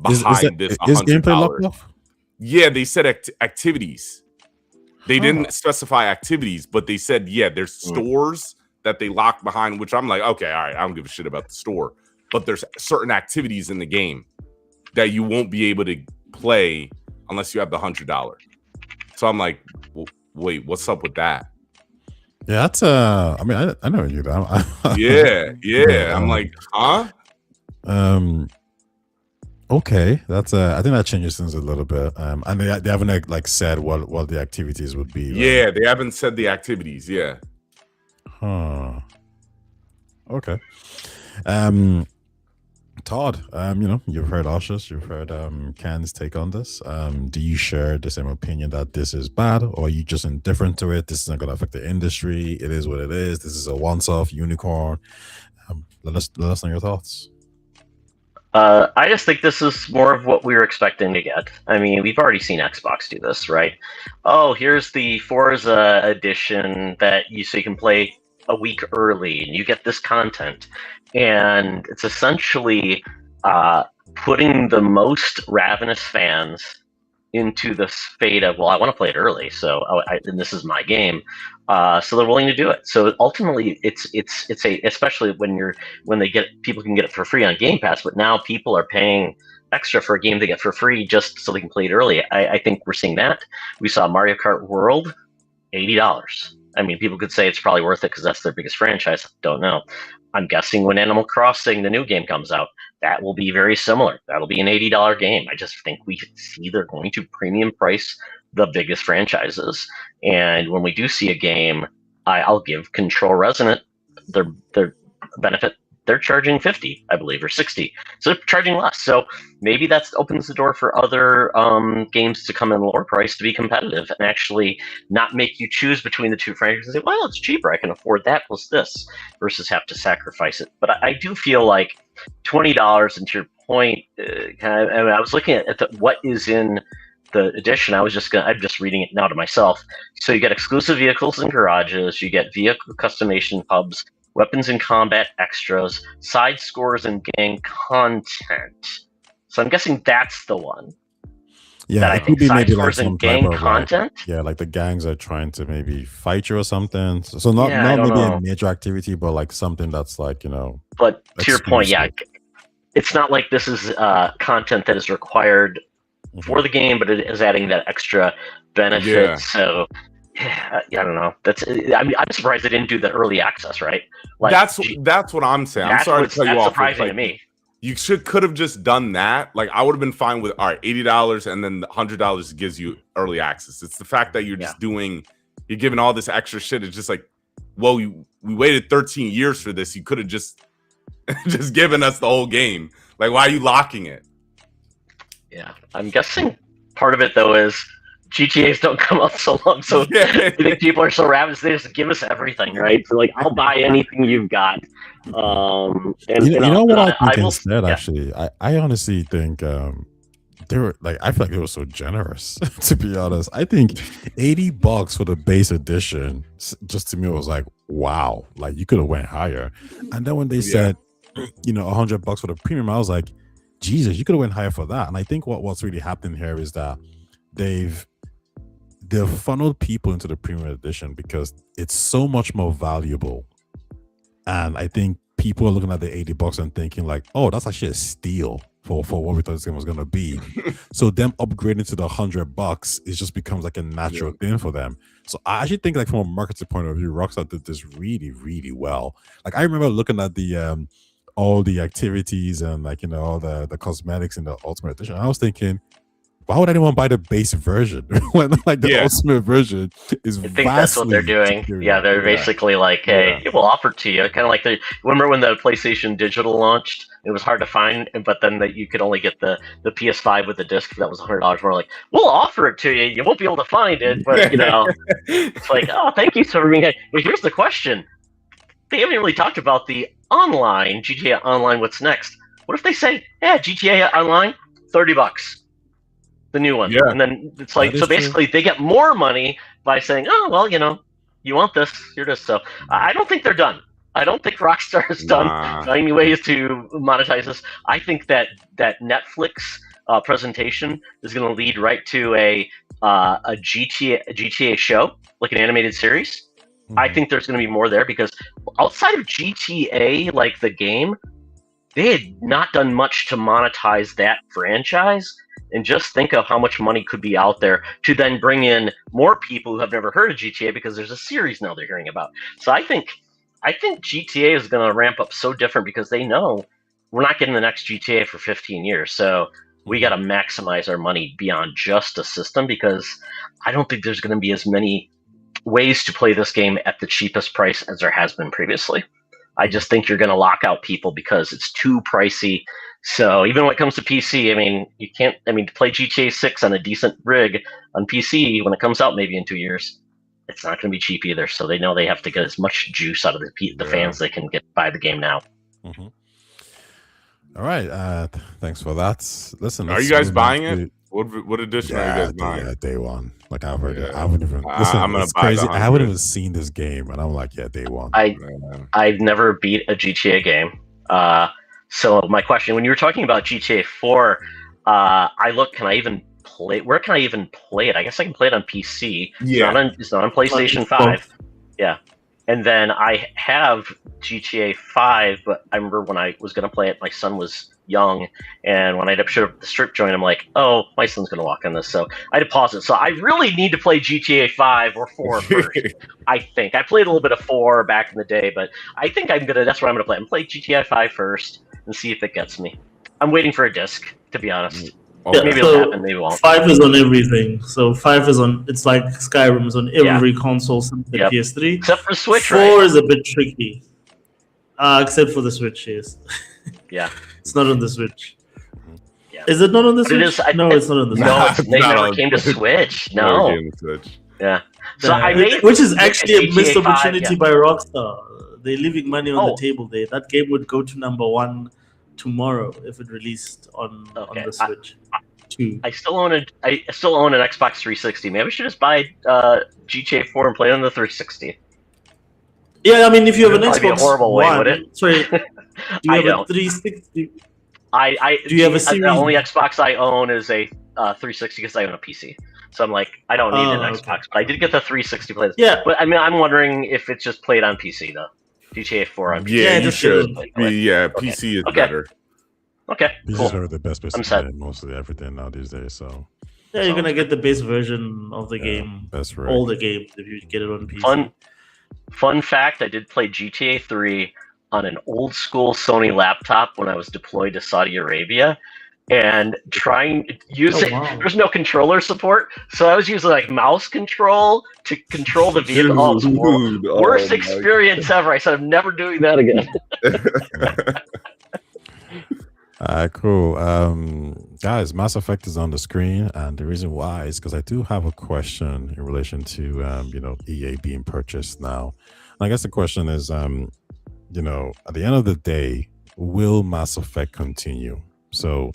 Speaker 2: behind this $100.
Speaker 1: Is gameplay locked off?
Speaker 2: Yeah, they said activities. They didn't specify activities, but they said, yeah, there's stores that they lock behind, which I'm like, okay, all right, I don't give a shit about the store. But there's certain activities in the game that you won't be able to play unless you have the $100. So I'm like, well, wait, what's up with that?
Speaker 1: Yeah, that's I mean, I know you.
Speaker 2: Yeah. I'm like, huh?
Speaker 1: Okay, that's I think that changes things a little bit. And they haven't like said what the activities would be. Right?
Speaker 2: Yeah, they haven't said the activities. Yeah.
Speaker 1: Huh. Okay. Todd, you've heard Asha's, you've heard Ken's take on this. Do you share the same opinion that this is bad, or are you just indifferent to it? This is not going to affect the industry. It is what it is. This is a once-off unicorn. Let us know your thoughts.
Speaker 3: I just think this is more of what we were expecting to get. I mean, we've already seen Xbox do this, right? Oh, here's the Forza edition that you can play a week early, and you get this content. And it's essentially putting the most ravenous fans into the fate of, well, I want to play it early, so and this is my game. So they're willing to do it. So ultimately, it's especially when people can get it for free on Game Pass, but now people are paying extra for a game they get for free just so they can play it early. I think we're seeing that. We saw Mario Kart World, $80. I mean, people could say it's probably worth it because that's their biggest franchise. Don't know. I'm guessing when Animal Crossing, the new game, comes out, that will be very similar. That'll be an $80 game. I just think we see they're going to premium price the biggest franchises. And when we do see a game, I'll give Control Resonant their benefit. They're charging $50, I believe, or $60. So they're charging less. So maybe that opens the door for other games to come in lower price to be competitive and actually not make you choose between the two franchises and say, well, it's cheaper. I can afford that plus this, versus have to sacrifice it. But I do feel like $20, and to your point, I was looking at what is in the edition. I'm just reading it now to myself. So you get exclusive vehicles and garages, you get vehicle customization hubs, weapons and combat extras, side scores and gang content. So I'm guessing that's the one.
Speaker 1: Yeah, it could be
Speaker 3: side
Speaker 1: maybe like
Speaker 3: scores and
Speaker 1: some
Speaker 3: gang
Speaker 1: type of
Speaker 3: content.
Speaker 1: like the gangs are trying to maybe fight you or something. So not
Speaker 3: Yeah, I
Speaker 1: not
Speaker 3: don't
Speaker 1: maybe
Speaker 3: know.
Speaker 1: a major activity, but like something that's like
Speaker 3: But to your point, yeah,
Speaker 1: exclusive.
Speaker 3: it's not like this is content that is required for
Speaker 1: Mhm.
Speaker 3: the game, but it is adding that extra benefit.
Speaker 2: Yeah.
Speaker 3: So yeah, I don't know. I mean, I'm surprised they didn't do the early access, right? Like
Speaker 2: That's what I'm saying. I'm
Speaker 3: that's
Speaker 2: sorry to cut you
Speaker 3: that's
Speaker 2: off.
Speaker 3: surprising
Speaker 2: Like,
Speaker 3: to me.
Speaker 2: you could have just done that. Like, I would have been fine with $80 and then the $100 gives you early access. It's the fact that you're just you're giving all this extra shit. It's just like, well, we waited 13 years for this. You could have just just given us the whole game. Like, why are you locking it?
Speaker 3: Yeah, I'm guessing part of it though is GTA's don't come out so long, so I think people are so ravenous they just give us everything, right? So like, I'll buy anything you've got. And
Speaker 1: You know what I think
Speaker 3: will,
Speaker 1: instead?
Speaker 3: yeah.
Speaker 1: Actually, I honestly think they were like, I feel like they were so generous. To be honest, I think $80 for the base edition just to me was like, wow, like you could have went higher. And then when they said, $100 for the premium, I was like, Jesus, you could have went higher for that. And I think what's really happening here is that they've funneled people into the premium edition because it's so much more valuable. And I think people are looking at the $80 and thinking like, oh, that's actually a steal for what we thought this game was going to be. So them upgrading to the $100, it just becomes like a natural thing for them. So I actually think like from a marketing point of view, Rockstar did this really, really well. Like I remember looking at the all the activities and like all the cosmetics in the Ultimate Edition. I was thinking, why would anyone buy the base version when like the Ultimate version is
Speaker 3: I think that's what they're doing.
Speaker 1: superior.
Speaker 3: Yeah, they're basically like, hey, we'll offer it to you. Kind of like remember when the PlayStation Digital launched? It was hard to find, but then you could only get the PS5 with the disc that was $100. We're like, we'll offer it to you. You won't be able to find it, but it's like, oh, thank you so much. But here's the question: they haven't really talked about the online GTA Online. What's next? What if they say, yeah, GTA Online, $30. The new one. And then it's like, so basically they get more money by saying, oh, well, you want this, here it is. So I don't think they're done. I don't think Rockstar is done finding ways to monetize this. I think that Netflix presentation is going to lead right to a GTA show, like an animated series. Mm-hmm. I think there's going to be more there because outside of GTA, like the game, they had not done much to monetize that franchise. And just think of how much money could be out there to then bring in more people who have never heard of GTA because there's a series now they're hearing about. So I think GTA is going to ramp up so different because they know we're not getting the next GTA for 15 years. So we got to maximize our money beyond just a system because I don't think there's going to be as many ways to play this game at the cheapest price as there has been previously. I just think you're going to lock out people because it's too pricey. So even when it comes to PC, I mean, you can't. I mean, to play GTA 6 on a decent rig on PC when it comes out maybe in 2 years, it's not going to be cheap either. So they know they have to get as much juice out of the fans they can get by the game now.
Speaker 1: Mm-hmm. All right. Thanks for that. Listen,
Speaker 2: are you guys buying it? What edition are you guys buying?
Speaker 1: Yeah, day one. Like I haven't even. Listen,
Speaker 2: I'm gonna
Speaker 1: it's
Speaker 2: buy
Speaker 1: crazy. I haven't even seen this game, and I'm like, yeah, day one.
Speaker 3: I've never beat a GTA game. So my question, when you were talking about GTA 4, I look, can I even play? Where can I even play it? I guess I can play it on PC.
Speaker 2: Yeah,
Speaker 3: it's not on PlayStation 5. Yeah, and then I have GTA 5, but I remember when I was going to play it, my son was young, and when I showed up at the strip joint, I'm like, oh, my son's going to walk on this, so I had to pause it. So I really need to play GTA 5 or 4 first. I think I played a little bit of 4 back in the day, but I think that's what I'm going to play. I'm going to play GTA 5 first and see if it gets me. I'm waiting for a disc, to be honest. Maybe it'll happen, maybe it won't.
Speaker 4: 5 is on everything. So 5 is on, it's like Skyrim is on every console since the PS3.
Speaker 3: Except for Switch,
Speaker 4: 4 is a bit tricky. Except for the Switch, yes.
Speaker 3: Yeah.
Speaker 4: It's not on the Switch. Yeah. Is it not on the Switch? No, it's not on the Switch.
Speaker 3: No, they never came to Switch. No.
Speaker 2: Never came to Switch.
Speaker 3: Yeah. So
Speaker 4: which is actually a missed opportunity by Rockstar. They're leaving money on the table there. That game would go to number 1 tomorrow if it released on
Speaker 3: Okay.
Speaker 4: the Switch. 2.
Speaker 3: I still own an Xbox 360. Maybe I should just buy GTA 4 and play it on the 360.
Speaker 4: Yeah, I mean, if you have an
Speaker 3: That'd probably be a
Speaker 4: Xbox
Speaker 3: horrible way, would it?
Speaker 4: One, sorry, do you
Speaker 3: I
Speaker 4: have a
Speaker 3: don't.
Speaker 4: 360?
Speaker 3: Do
Speaker 4: you have a Series?
Speaker 3: The only Xbox I own is a 360 because I own a PC. So I'm like, I don't need an Xbox. But I did get the 360 play.
Speaker 4: Yeah.
Speaker 3: But I mean, I'm wondering if it's just played on PC though. GTA 4 on PC.
Speaker 2: Yeah, you
Speaker 4: just
Speaker 2: should.
Speaker 3: Okay.
Speaker 2: PC is
Speaker 3: Okay.
Speaker 2: better.
Speaker 3: Okay,
Speaker 1: This
Speaker 3: cool.
Speaker 1: is sort of the best
Speaker 3: I'm set.
Speaker 1: in mostly everything now these days. So
Speaker 4: Yeah, you're gonna get the base version of the game,
Speaker 1: that's right.
Speaker 4: all the games if you get it on PC.
Speaker 3: Fun fact: I did play GTA 3 on an old school Sony laptop when I was deployed to Saudi Arabia, and there's no controller support, so I was using like mouse control to control the vehicle. Oh, it was worst experience ever. I said I'm never doing that again.
Speaker 1: Cool. Guys, Mass Effect is on the screen, and the reason why is because I do have a question in relation to EA being purchased now. And I guess the question is, at the end of the day, will Mass Effect continue? So,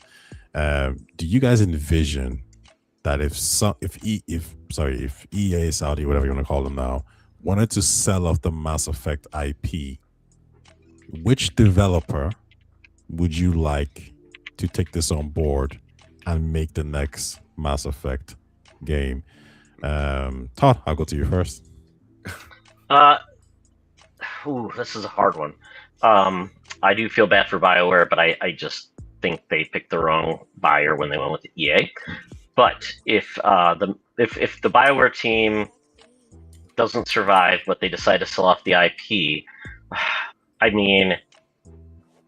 Speaker 1: do you guys envision that if EA, Saudi, whatever you want to call them now, wanted to sell off the Mass Effect IP, which developer would you like to take this on board and make the next Mass Effect game? Todd, I'll go to you first.
Speaker 3: This is a hard one. I do feel bad for BioWare, but I just think they picked the wrong buyer when they went with the EA. But if the BioWare team doesn't survive, but they decide to sell off the IP, I mean,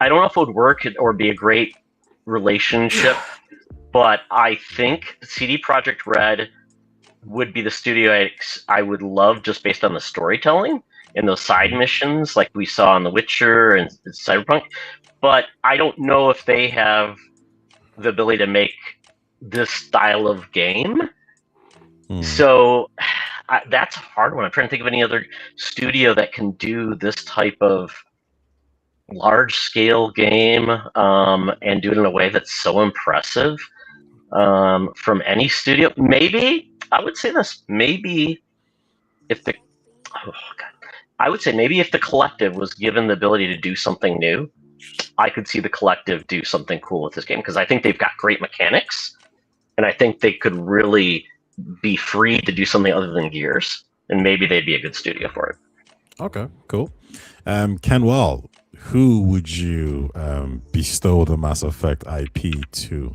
Speaker 3: I don't know if it would work or be a great relationship, but I think CD Projekt Red would be the studio I would love just based on the storytelling and those side missions like we saw in The Witcher and Cyberpunk. But I don't know if they have the ability to make this style of game. So that's a hard one. I'm trying to think of any other studio that can do this type of large scale game and do it in a way that's so impressive from any studio. Maybe I would say this. Maybe if the Collective was given the ability to do something new, I could see the Collective do something cool with this game because I think they've got great mechanics, and I think they could really be free to do something other than Gears, and maybe they'd be a good studio for it.
Speaker 1: Okay, cool. Kenwell, who would you bestow the Mass Effect IP to?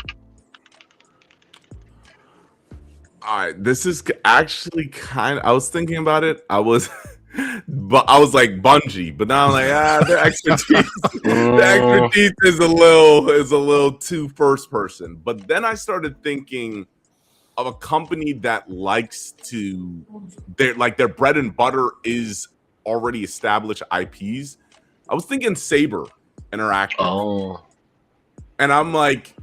Speaker 2: All right, this is actually I was thinking about it. I was like Bungie, but now I'm like, their expertise, is a little too first person. But then I started thinking of a company that likes to, their bread and butter is already established IPs. I was thinking Saber Interactive.
Speaker 3: Oh.
Speaker 2: And I'm like,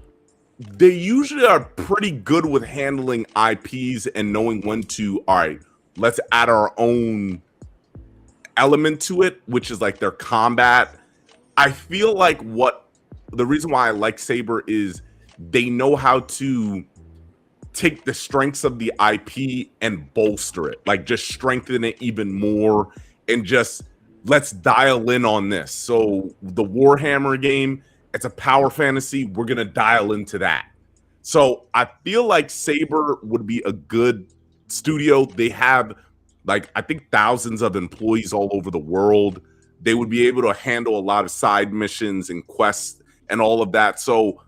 Speaker 2: they usually are pretty good with handling IPs and knowing when to, all right, let's add our own element to it, which is like their combat. I feel like the reason why I like Saber is they know how to take the strengths of the IP and bolster it, like just strengthen it even more and just let's dial in on this. So the Warhammer game, it's a power fantasy. We're going to dial into that. So I feel like Saber would be a good studio. They have I think thousands of employees all over the world. They would be able to handle a lot of side missions and quests and all of that. So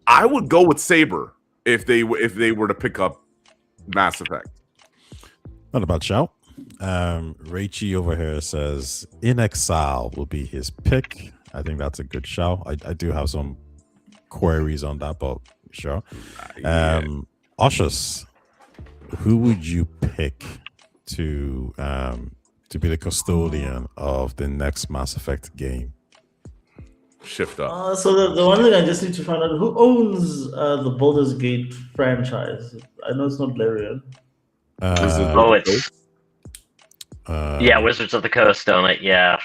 Speaker 2: I would go with Saber if they were to pick up Mass Effect.
Speaker 1: Not a bad shout. Raichi over here says In Exile will be his pick. I think that's a good shout. I do have some queries on that, but sure. Oshus, who would you pick to be the custodian of the next Mass Effect game?
Speaker 2: Shift up.
Speaker 4: So the one thing I just need to find out, who owns the Baldur's Gate franchise? I know it's not Larian.
Speaker 3: It's Wizards of the Coast own it. Yeah.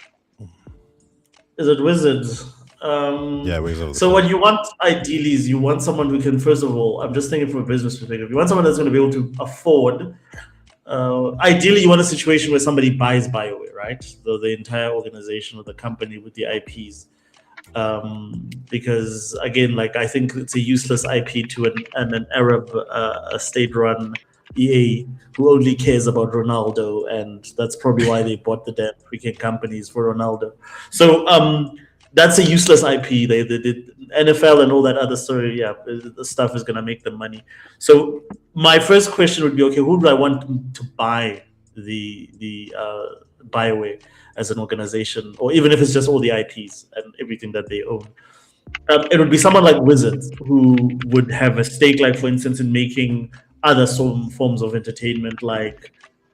Speaker 4: Is it Wizards?
Speaker 1: Yeah, Wizards of the
Speaker 4: So what
Speaker 1: Coast.
Speaker 4: you want ideally is you want someone who can, first of all, I'm just thinking from a business perspective, you want someone that's going to be able to afford. Ideally, you want a situation where somebody buys BioWare, right? The entire organization or the company with the IPs. Because again, like I think it's a useless IP to an Arab state-run EA who only cares about Ronaldo, and that's probably why they bought the damn freaking companies for Ronaldo. So that's a useless IP. They NFL and all that other story. Yeah, the stuff is gonna make them money. So my first question would be, okay, who do I want to buy the Bioware as an organization, or even if it's just all the IPs and everything that they own? It would be someone like Wizards who would have a stake, like for instance, in making other forms of entertainment, like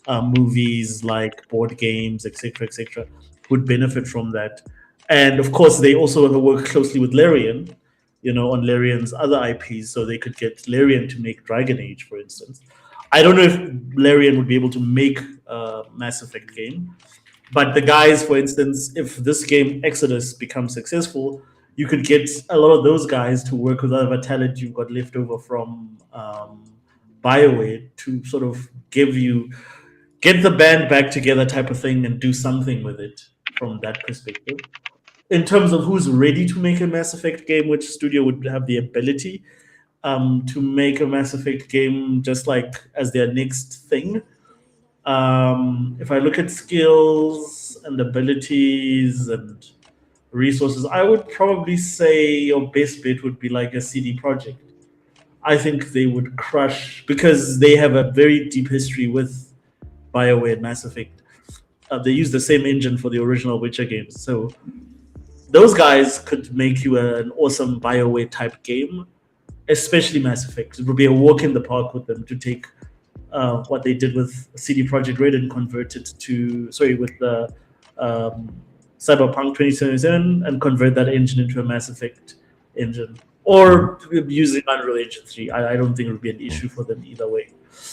Speaker 4: movies, like board games, etc., etc., would benefit from that. And of course, they also work closely with Larian, on Larian's other IPs, so they could get Larian to make Dragon Age, for instance. I don't know if Larian would be able to make a Mass Effect game, but the guys, for instance, if this game Exodus becomes successful, you could get a lot of those guys to work with whatever talent you've got left over from BioWare to sort of get the band back together type of thing and do something with it from that perspective. In terms of who's ready to make a Mass Effect game, which studio would have the ability to make a Mass Effect game just like as their next thing? If I look at skills and abilities and resources, I would probably say your best bet would be like a CD Project. I think they would crush because they have a very deep history with BioWare and Mass Effect. They use the same engine for the original Witcher games, so those guys could make you an awesome BioWare type game, especially Mass Effect. It would be a walk in the park with them to take what they did with CD Projekt Red and convert it to with the Cyberpunk 2077 and convert that engine into a Mass Effect engine, or using Unreal Engine 3. I don't think it would be an issue for them either way.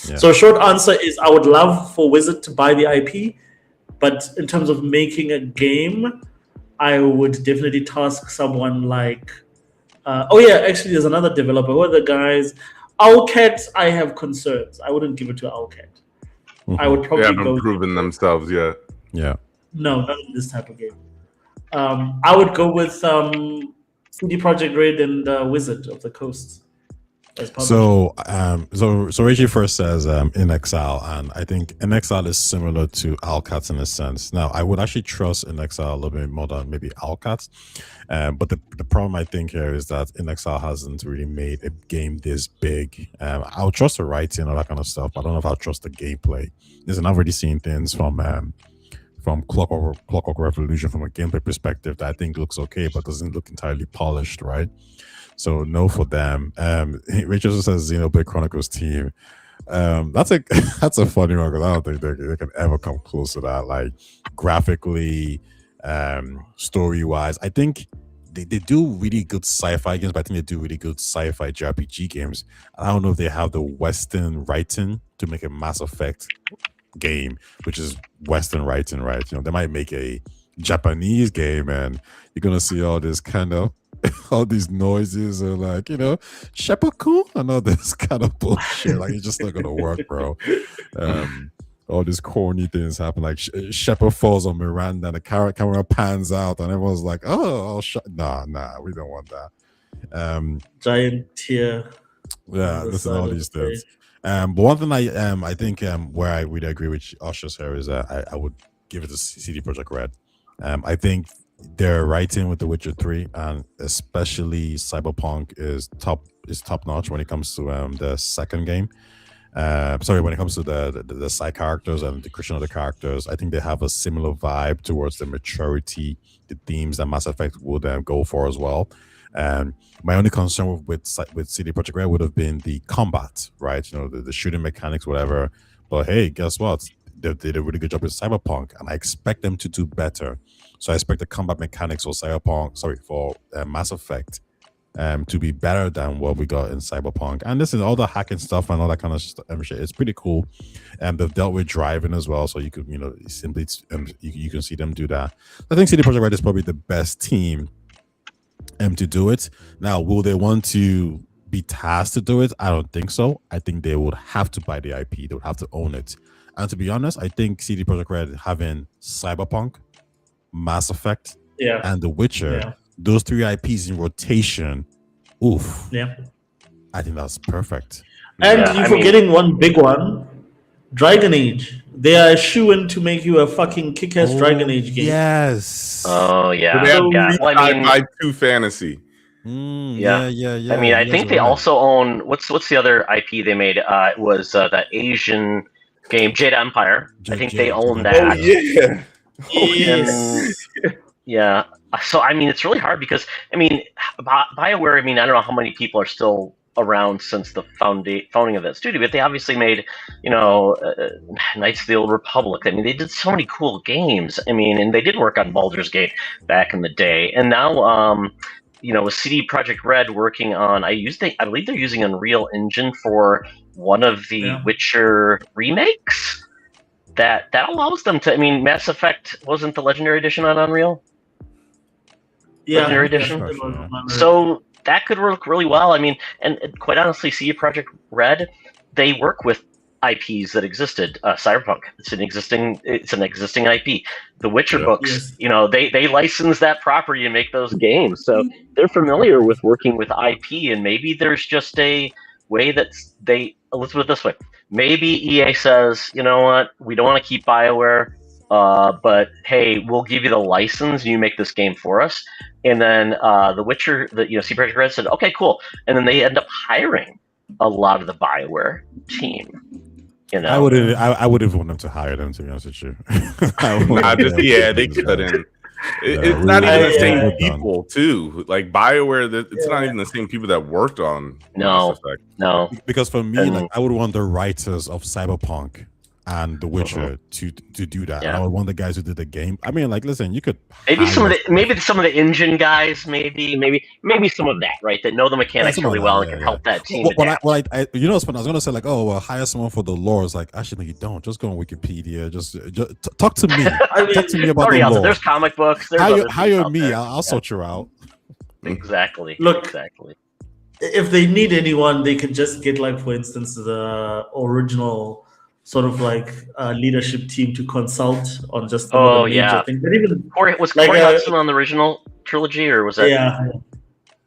Speaker 1: Yeah.
Speaker 4: So, short answer is I would love for Wizard to buy the IP, but in terms of making a game, I would definitely task someone like. Actually, there's another developer. Who are the guys? Owlcat, I have concerns. I wouldn't give it to Owlcat. I would
Speaker 2: They
Speaker 4: probably
Speaker 2: haven't
Speaker 4: go.
Speaker 2: proven themselves yet.
Speaker 1: Yeah.
Speaker 4: No, not in this type of game. I would go with CD Projekt Red and Wizard of the Coast as publishers.
Speaker 1: So Reggie first says In Exile, and I think In Exile is similar to Owlcat in a sense. Now, I would actually trust In Exile a little bit more than maybe Owlcat, but the problem I think here is that In Exile hasn't really made a game this big. I'll trust the writing and all that kind of stuff, but I don't know if I'll trust the gameplay. Listen, I've already seen things from Clockwork Revolution from a gameplay perspective that I think looks okay, but doesn't look entirely polished, right? So no for them. Rachel says Xenoblade Chronicles team. That's a funny one because I don't think they can ever come close to that. Like graphically, story wise, I think they do really good sci-fi games, but I think they do really good sci-fi JRPG games. I don't know if they have the Western writing to make a Mass Effect game, which is Western writing, right? They might make a Japanese game and you're gonna see all this kind of all these noises or like shepaku and all this kind of bullshit. Like it's just not gonna work, bro. All these corny things happen, like Shepard falls on Miranda and the camera pans out and everyone's like, oh, nah, we don't want that.
Speaker 4: Giant tear.
Speaker 1: Yeah, listen, all these things. But one thing I think where I really agree with Ushers here is I would give it to CD Projekt Red. I think their writing with The Witcher 3 and especially Cyberpunk is top notch when it comes to the second game. When it comes to the side characters and the creation of the characters, I think they have a similar vibe towards the maturity, the themes that Mass Effect would go for as well. My only concern with CD Projekt Red would have been the combat, right? The shooting mechanics, whatever. But hey, guess what? They did a really good job with Cyberpunk, and I expect them to do better. So I expect the combat mechanics for Mass Effect, to be better than what we got in Cyberpunk. And this is all the hacking stuff and all that kind of shit. It's pretty cool. And they've dealt with driving as well, so you could simply you can see them do that. I think CD Projekt Red is probably the best team to do it. Now, will they want to be tasked to do it? I don't think so. I think they would have to buy the IP. They would have to own it. And to be honest, I think CD Projekt Red having Cyberpunk, Mass Effect,
Speaker 4: Yeah.
Speaker 1: and The Witcher,
Speaker 4: Yeah.
Speaker 1: those 3 IPs in rotation, oof,
Speaker 4: Yeah.
Speaker 1: I think that's perfect.
Speaker 4: And
Speaker 3: Yeah,
Speaker 4: you're
Speaker 3: I mean-
Speaker 4: forgetting one big one, Dragon Age. They are shooing to make you a fucking kick-ass Dragon Age game.
Speaker 1: Yes.
Speaker 3: Oh yeah,
Speaker 2: But they have
Speaker 3: yeah. Well, I mean,
Speaker 2: Sci-Fi 2 Fantasy.
Speaker 1: Yeah.
Speaker 3: I mean, I
Speaker 1: you guys
Speaker 3: think
Speaker 1: are
Speaker 3: they
Speaker 1: right.
Speaker 3: also own what's the other IP they made? It was that Asian game, Jade Empire. I think they own that.
Speaker 2: Oh yeah.
Speaker 4: Yes.
Speaker 3: Yeah. So I mean, it's really hard because I mean, BioWare. I mean, I don't know how many people are still around since the founding of that studio, but they obviously made, Knights of the Old Republic. I mean, they did so many cool games. I mean, and they did work on Baldur's Gate back in the day, and now, with CD Projekt Red working on, I believe they're using Unreal Engine for one of the Witcher remakes. That allows them to. I mean, Mass Effect wasn't the Legendary Edition on Unreal. Legendary Edition.
Speaker 1: Sure.
Speaker 3: So that could work really well. I mean, and quite honestly, CD Projekt Red, they work with IPs that existed. Cyberpunk, it's an existing IP. The Witcher books, they license that property and make those games, so they're familiar with working with IP. And maybe there's just a way that let's put it this way. Maybe EA says, you know what, we don't want to keep BioWare. But hey, we'll give you the license and you make this game for us. And then The Witcher, CD Projekt Red said, okay, cool. And then they end up hiring a lot of the BioWare team.
Speaker 1: I wouldn't want them to hire them, to be honest with you.
Speaker 2: They couldn't. It's not even the same people, too. Like BioWare, it's not even the same people that worked on Mass Effect.
Speaker 3: No.
Speaker 1: Because for me, I would want the writers of Cyberpunk and The Witcher to do that. And I would want the guys who did the game. I mean, listen, you could
Speaker 3: maybe some of the engine guys, maybe some of that, right? That know the mechanics really well and can help that team.
Speaker 1: It's funny. I was gonna say hire someone for the lore. It's like, actually, no, you don't. Just go on Wikipedia. Just talk to me. Talk to me about the lore.
Speaker 3: There's comic books.
Speaker 1: Hire me. I'll sort you out.
Speaker 3: Exactly.
Speaker 4: Look,
Speaker 3: exactly.
Speaker 4: If they need anyone, they could just get, for instance, the original sort of leadership team to consult on just some of the major things. But even
Speaker 3: Corey Hudson on the original trilogy, or was that?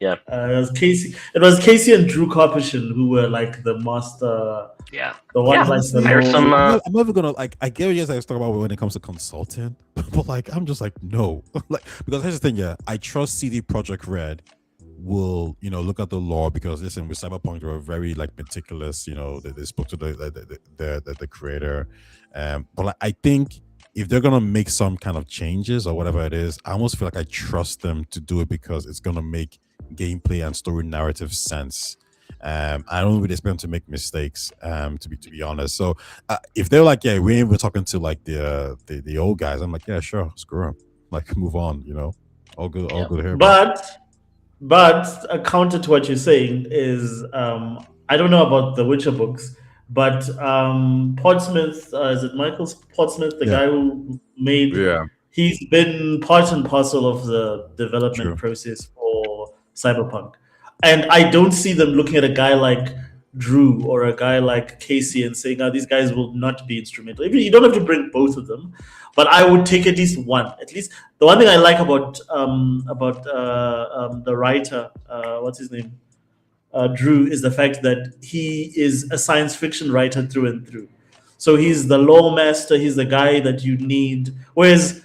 Speaker 4: Yeah. It was Casey. It was Casey and Drew Carpishin who were the master.
Speaker 3: Yeah.
Speaker 4: The one
Speaker 1: I'm never gonna I get what you guys talk about when it comes to consulting, but I'm just no. Because here's the thing, I trust CD Projekt Red will look at the law, because listen, with Cyberpunk they were very meticulous. They spoke to the creator, but I think if they're gonna make some kind of changes or whatever it is, I almost feel I trust them to do it because it's gonna make gameplay and story narrative sense. I don't really expect them to make mistakes, to be honest. So if they're we ain't talking to the old guys, I'm yeah, sure, screw them, move on, all good here.
Speaker 4: But a counter to what you're saying is, I don't know about the Witcher books, but Portsmouth, is it Michael Portsmouth, the guy who made?
Speaker 2: Yeah,
Speaker 4: he's been part and parcel of the development process for Cyberpunk, and I don't see them looking at a guy like Drew or a guy like Casey and saying, "These guys will not be instrumental." Even you don't have to bring both of them, but I would take at least one. At least the one thing I like about the writer, what's his name, Drew, is the fact that he is a science fiction writer through and through. So he's the lore master. He's the guy that you need. Whereas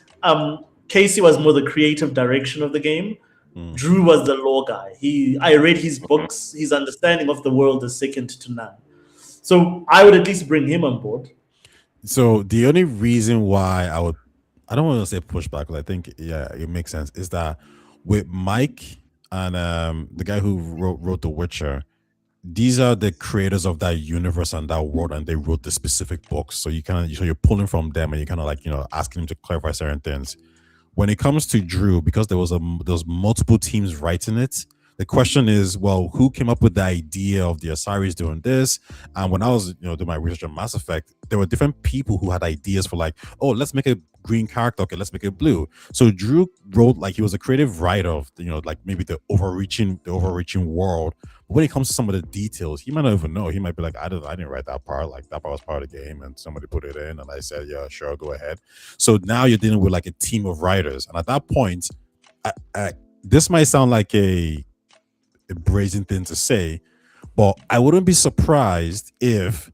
Speaker 4: Casey was more the creative direction of the game. Drew was the lore guy. I read his books. His understanding of the world is second to none. So I would at least bring him on board.
Speaker 1: So the only reason why I don't want to say pushback, but I think it makes sense, is that with Mike and the guy who wrote The Witcher, these are the creators of that universe and that world, and they wrote the specific books. So you're pulling from them, and you're asking them to clarify certain things. When it comes to Drew, because there was multiple teams writing it, the question is, well, who came up with the idea of the Asaris doing this? And when I was doing my research on Mass Effect, there were different people who had ideas for let's make a green character. Okay, let's make it blue. So Drew wrote like he was a creative writer of like maybe the overreaching world. But when it comes to some of the details, he might not even know. He might be like, I didn't write that part. Like that part was part of the game, and somebody put it in, and I said, yeah, sure, go ahead. So now you're dealing with like a team of writers, and at that point, this might sound like a brazen thing to say, but I wouldn't be surprised if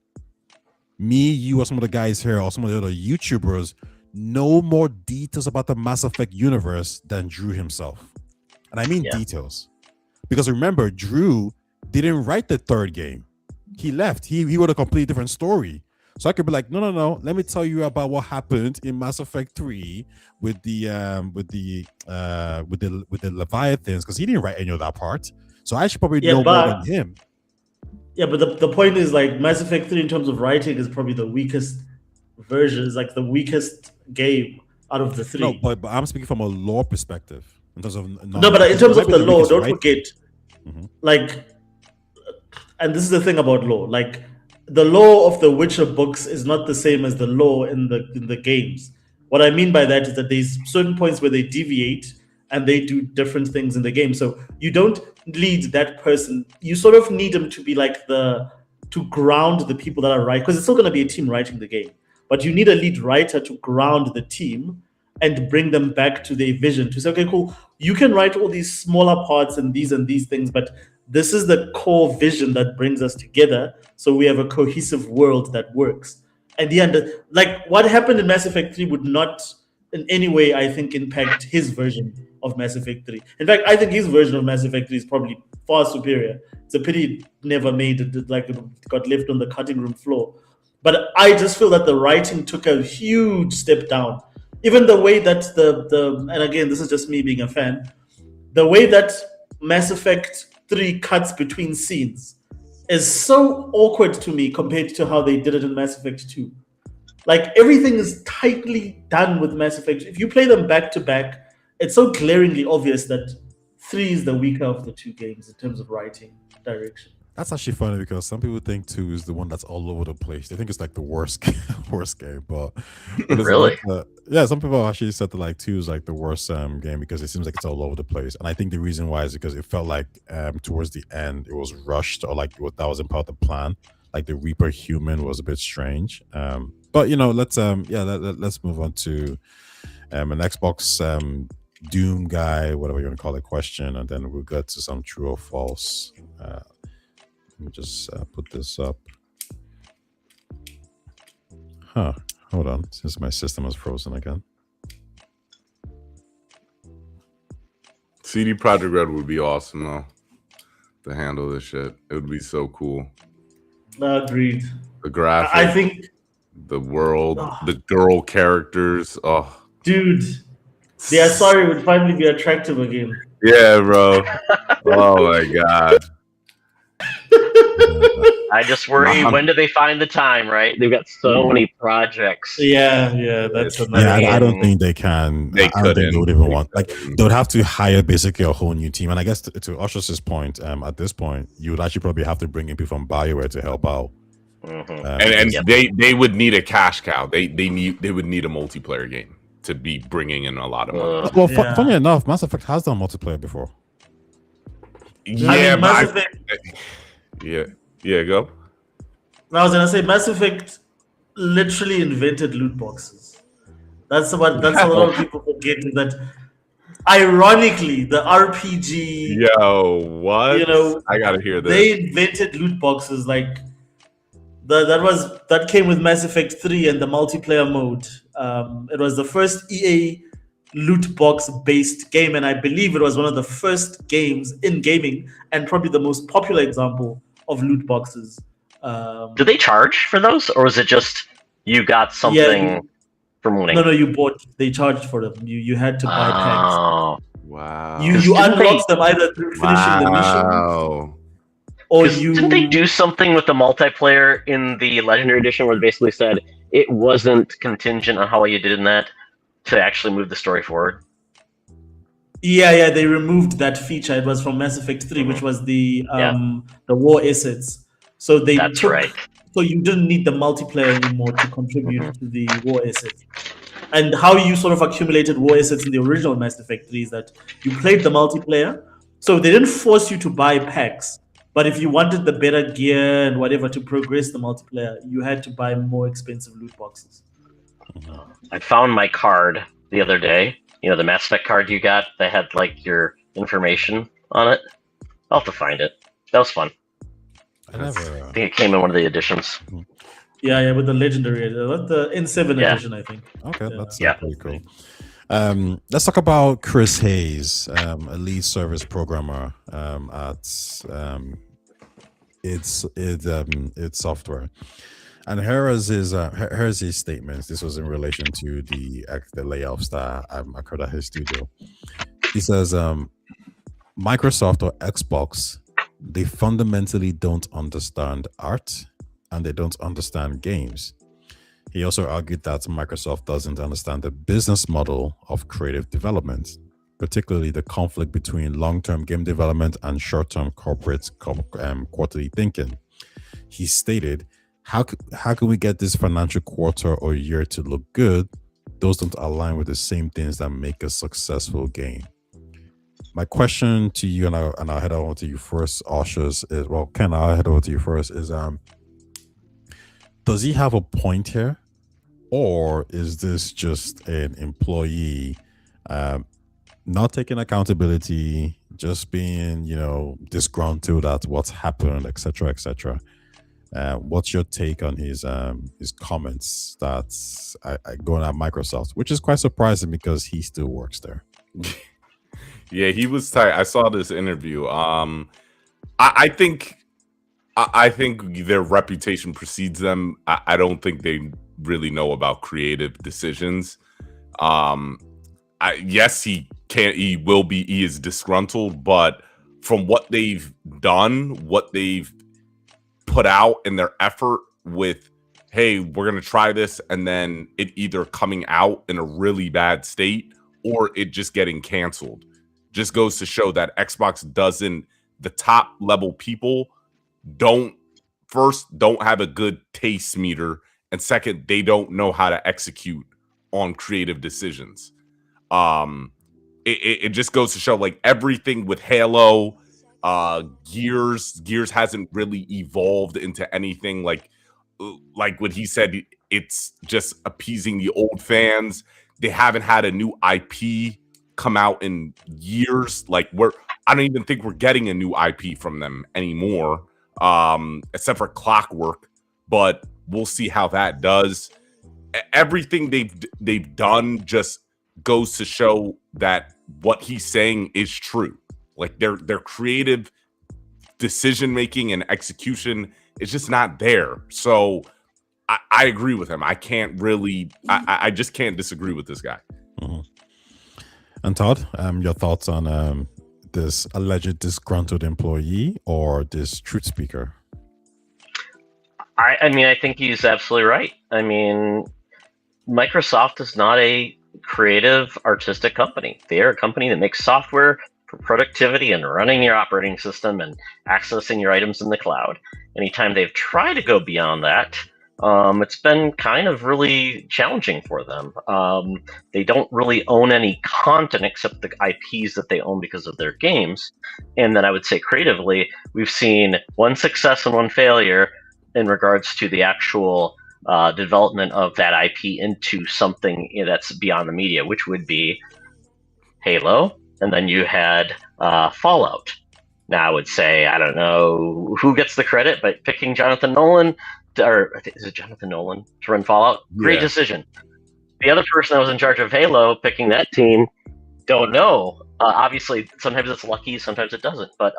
Speaker 1: me, you, or some of the guys here, or some of the other YouTubers know more details about the Mass Effect universe than Drew himself. And I mean details. Because remember, Drew didn't write the third game. He left. He wrote a completely different story. So I could be like, no. Let me tell you about what happened in Mass Effect 3 with the Leviathans, because he didn't write any of that part. So I should probably know more than him.
Speaker 4: Yeah, but the point is, like, Mass Effect 3 in terms of writing is probably the weakest version. It's like the weakest game out of the three.
Speaker 1: No, but I'm speaking from a lore perspective. In terms of
Speaker 4: no, but in terms of the lore, don't forget, like, and this is the thing about lore, like, the lore of the Witcher books is not the same as the lore in the games. What I mean by that is that there's certain points where they deviate and they do different things in the game. So you don't lead that person. You sort of need them to be like to ground the people that are writing, because it's still going to be a team writing the game. But you need a lead writer to ground the team and bring them back to their vision, to say, okay, cool, you can write all these smaller parts and these things, but this is the core vision that brings us together, so we have a cohesive world that works. At the end, like, what happened in Mass Effect 3 would not in any way, I think, impact his version of Mass Effect 3. In fact, I think his version of Mass Effect 3 is probably far superior. It's a pity it never made it, like, it got left on the cutting room floor. But I just feel that the writing took a huge step down. Even the way that and again, this is just me being a fan, the way that Mass Effect 3 cuts between scenes is so awkward to me compared to how they did it in Mass Effect 2. Like, everything is tightly done with Mass Effect. If you play them back to back, it's so glaringly obvious that 3 is the weaker of the two games in terms of writing direction.
Speaker 1: That's actually funny, because some people think 2 is the one that's all over the place. They think it's like the worst game, but
Speaker 3: really,
Speaker 1: yeah, some people actually said that like 2 is like the worst game because it seems like it's all over the place. And I think the reason why is because it felt like towards the end it was rushed, or like that wasn't part of the plan. Like the Reaper human was a bit strange. But let's move on to an Xbox Doom guy, whatever you want to call it, question, and then we'll get to some true or false. Let me just put this up. Hold on, since my system is frozen again.
Speaker 2: CD Projekt Red would be awesome though, to handle this shit. It would be so cool.
Speaker 4: Agreed.
Speaker 2: The graphics,
Speaker 4: I think,
Speaker 2: the world, the girl characters. Oh,
Speaker 4: dude, the Asari would finally be attractive again.
Speaker 2: Yeah, bro. Oh my god.
Speaker 3: I just worry, when do they find the time, right? They've got so many projects.
Speaker 4: Yeah, that's
Speaker 1: I don't think they can.
Speaker 2: They
Speaker 1: I don't think they would even want, like, they would have to hire basically a whole new team. And I guess to Ushers' point, at this point, you would actually probably have to bring in people from BioWare to help out.
Speaker 2: They would need a cash cow. They would need a multiplayer game to be bringing in a lot of money.
Speaker 1: Well, funny enough, Mass Effect has done multiplayer before.
Speaker 2: Yeah,
Speaker 4: Mass Effect.
Speaker 2: Yeah, go.
Speaker 4: I was gonna say Mass Effect literally invented loot boxes. That's a lot of people forget, is that ironically the RPG.
Speaker 2: Yo, what? I gotta hear this.
Speaker 4: They invented loot boxes, like that came with Mass Effect 3 and the multiplayer mode. It was the first EA loot box based game, and I believe it was one of the first games in gaming, and probably the most popular example of loot boxes.
Speaker 3: Do they charge for those, or was it just you got something from winning?
Speaker 4: No, you bought. They charged for them. You had to buy packs.
Speaker 3: Oh,
Speaker 2: wow!
Speaker 4: You unlocked them either through finishing the mission, or
Speaker 3: didn't they do something with the multiplayer in the Legendary Edition where they basically said it wasn't contingent on how you did in that to actually move the story forward?
Speaker 4: Yeah, they removed that feature. It was from Mass Effect 3, which was the war assets. So
Speaker 3: That's right.
Speaker 4: So you didn't need the multiplayer anymore to contribute to the war assets. And how you sort of accumulated war assets in the original Mass Effect 3 is that you played the multiplayer. So they didn't force you to buy packs. But if you wanted the better gear and whatever to progress the multiplayer, you had to buy more expensive loot boxes.
Speaker 3: I found my card the other day. You know, the Mass Effect card you got that had like your information on it. I'll have to find it. That was fun. I think it came in one of the editions.
Speaker 4: Yeah, with the legendary, the N7 edition, I think.
Speaker 1: Okay, that's pretty cool. Let's talk about Chris Hayes, a lead service programmer at its software. And here's his statements. This was in relation to the layoffs that occurred at his studio. He says, Microsoft or Xbox, they fundamentally don't understand art and they don't understand games. He also argued that Microsoft doesn't understand the business model of creative development, particularly the conflict between long-term game development and short-term corporate quarterly thinking. He stated, how can we get this financial quarter or year to look good? Those don't align with the same things that make a successful game. My question to you, and I'll head over to you first, Oshers, is, well, Ken, I'll head over to you first, is does he have a point here? Or is this just an employee not taking accountability, just being, disgruntled at what's happened, etc., etc.? What's your take on his comments that's going at Microsoft, which is quite surprising because he still works there?
Speaker 2: Yeah, he was tight. I saw this interview. I think their reputation precedes them. I don't think they really know about creative decisions. Yes, he is disgruntled, but from what they've done, what they've put out in their effort with, hey, we're going to try this, and then it either coming out in a really bad state or it just getting canceled, just goes to show that Xbox doesn't, the top level people don't have a good taste meter, and second, they don't know how to execute on creative decisions. It just goes to show, like, everything with Halo, Gears hasn't really evolved into anything like what he said. It's just appeasing the old fans. They haven't had a new IP come out in years. Like, I don't even think we're getting a new IP from them anymore, except for Clockwork. But we'll see how that does. Everything they've done just goes to show that what he's saying is true. Like, their creative decision making and execution is just not there. So I agree with him. I can't really, I just can't disagree with this guy.
Speaker 1: Mm-hmm. And Todd, your thoughts on this alleged disgruntled employee or this truth speaker?
Speaker 3: I mean, I think he's absolutely right. I mean, Microsoft is not a creative, artistic company. They are a company that makes software for productivity and running your operating system and accessing your items in the cloud. Anytime they've tried to go beyond that, it's been kind of really challenging for them. They don't really own any content except the IPs that they own because of their games. And then I would say creatively, we've seen one success and one failure in regards to the actual development of that IP into something that's beyond the media, which would be Halo, and then you had Fallout. Now I would say, I don't know who gets the credit, but picking Jonathan Nolan, or is it Jonathan Nolan to run Fallout? Great decision. The other person that was in charge of Halo, picking that team, don't know. Obviously, sometimes it's lucky, sometimes it doesn't. But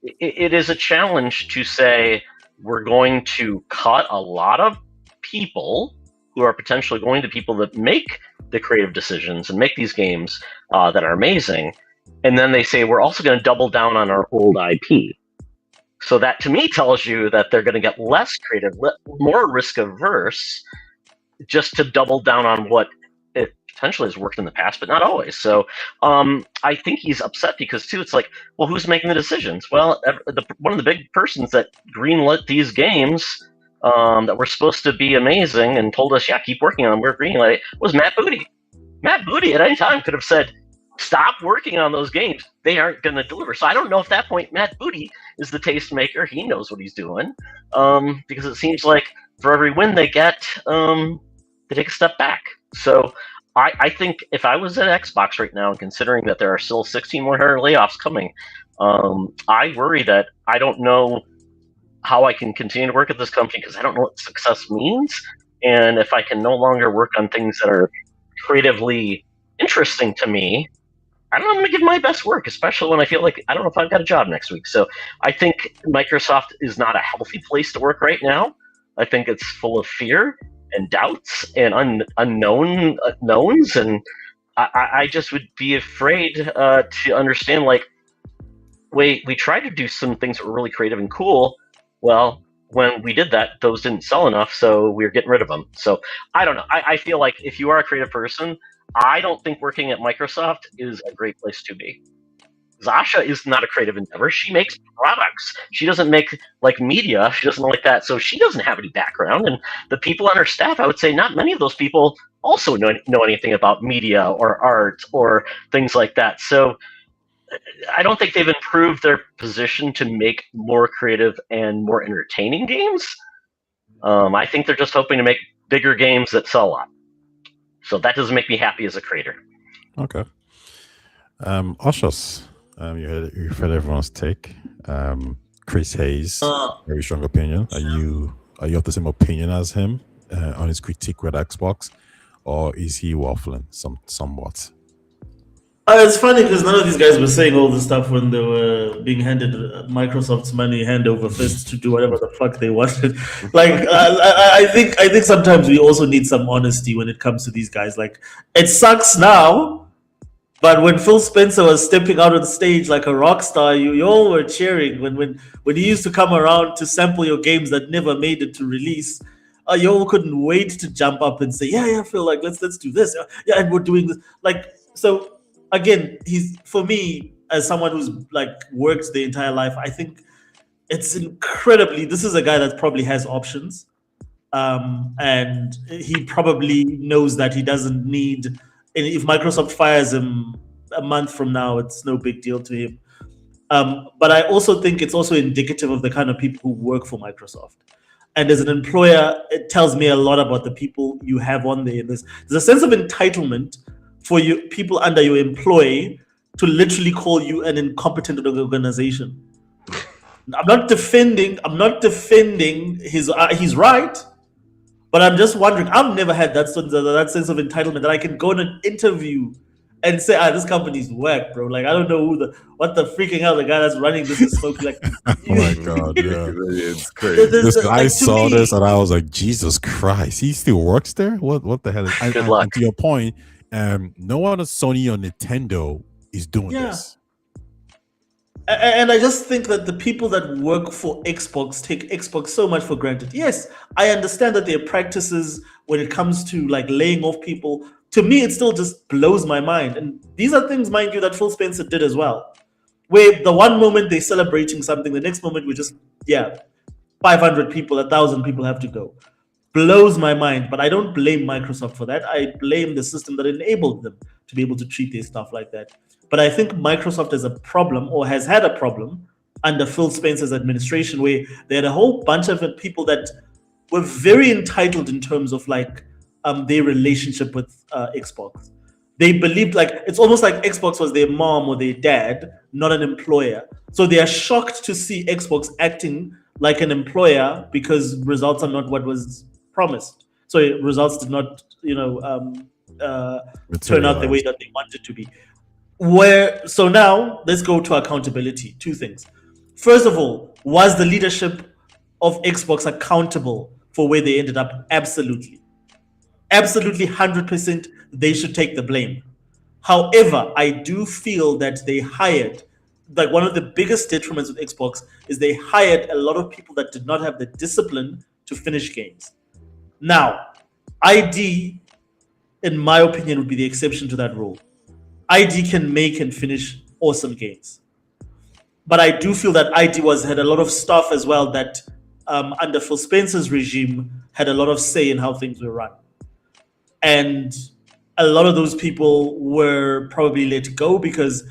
Speaker 3: it is a challenge to say we're going to cut a lot of people who are potentially going to people that make the creative decisions and make these games that are amazing. And then they say, we're also going to double down on our old IP. So that, to me, tells you that they're going to get less creative, more risk averse, just to double down on what it potentially has worked in the past, but not always. So I think he's upset because, too, it's like, well, who's making the decisions? Well, one of the big persons that greenlit these games that were supposed to be amazing and told us, yeah, keep working on them. We're green light. Was Matt Booty. Matt Booty at any time could have said, stop working on those games. They aren't going to deliver. So I don't know if at that point Matt Booty is the tastemaker. He knows what he's doing, because it seems like for every win they get, they take a step back. So I think if I was at Xbox right now, and considering that there are still 1,600 layoffs coming, I worry that I don't know how I can continue to work at this company because I don't know what success means. And if I can no longer work on things that are creatively interesting to me, I don't know, I'm going to give my best work, especially when I feel like I don't know if I've got a job next week. So I think Microsoft is not a healthy place to work right now. I think it's full of fear and doubts and unknowns. And I just would be afraid to understand, like, wait, we tried to do some things that were really creative and cool. Well, when we did that, those didn't sell enough, so we're getting rid of them. So I don't know. I feel like if you are a creative person, I don't think working at Microsoft is a great place to be. Zasha is not a creative endeavor. She makes products. She doesn't make like media. She doesn't like that. So she doesn't have any background. And the people on her staff, I would say not many of those people also know anything about media or art or things like that. So I don't think they've improved their position to make more creative and more entertaining games. I think they're just hoping to make bigger games that sell a lot. So that doesn't make me happy as a creator.
Speaker 1: Okay. Ushers, you've heard everyone's take. Chris Hayes, very strong opinion. Are you of the same opinion as him on his critique with Xbox, or is he waffling somewhat?
Speaker 4: It's funny because none of these guys were saying all this stuff when they were being handed Microsoft's money hand over fist to do whatever the fuck they wanted. Like, I think sometimes we also need some honesty when it comes to these guys. Like, it sucks now, but when Phil Spencer was stepping out on stage like a rock star, you all were cheering. When he used to come around to sample your games that never made it to release, you all couldn't wait to jump up and say, yeah, Phil, like let's do this. Yeah, and we're doing this. Like, so. Again, he's, for me, as someone who's like worked the entire life, I think it's incredibly. This is a guy that probably has options, and he probably knows that he doesn't need. And if Microsoft fires him a month from now, it's no big deal to him. But I also think it's also indicative of the kind of people who work for Microsoft. And as an employer, it tells me a lot about the people you have on there. There's a sense of entitlement for you people under your employ to literally call you an incompetent organization. I'm not defending his he's right, but I'm just wondering. I've never had that sense of entitlement that I can go on an interview and say, this company's whack, bro. Like, I don't know what the freaking hell the guy that's running this is smoking. Like,
Speaker 1: oh my god, yeah,
Speaker 2: it's crazy.
Speaker 1: I saw this and I was like, Jesus Christ, he still works there? What the hell?
Speaker 3: Good luck.
Speaker 1: And to your point, no one at Sony or Nintendo is doing this.
Speaker 4: And I just think that the people that work for Xbox take Xbox so much for granted. Yes, I understand that their practices when it comes to like laying off people, to me, it still just blows my mind. And these are things, mind you, that Phil Spencer did as well. Where the one moment they're celebrating something, the next moment we just, 500 people, 1,000 people have to go. Blows my mind, but I don't blame Microsoft for that. I blame the system that enabled them to be able to treat their stuff like that. But I think Microsoft has a problem, or has had a problem, under Phil Spencer's administration, where they had a whole bunch of people that were very entitled in terms of like their relationship with Xbox. They believed like it's almost like Xbox was their mom or their dad, not an employer. So they are shocked to see Xbox acting like an employer because results are not what was promised. So results did not, turn out the way that they wanted to be. So now let's go to accountability. Two things. First of all, was the leadership of Xbox accountable for where they ended up? Absolutely. Absolutely, 100%, they should take the blame. However, I do feel that they hired, like one of the biggest detriments with Xbox is they hired a lot of people that did not have the discipline to finish games. Now, ID, in my opinion, would be the exception to that rule. ID can make and finish awesome games. But I do feel that ID had a lot of staff as well that under Phil Spencer's regime, had a lot of say in how things were run. And a lot of those people were probably let go because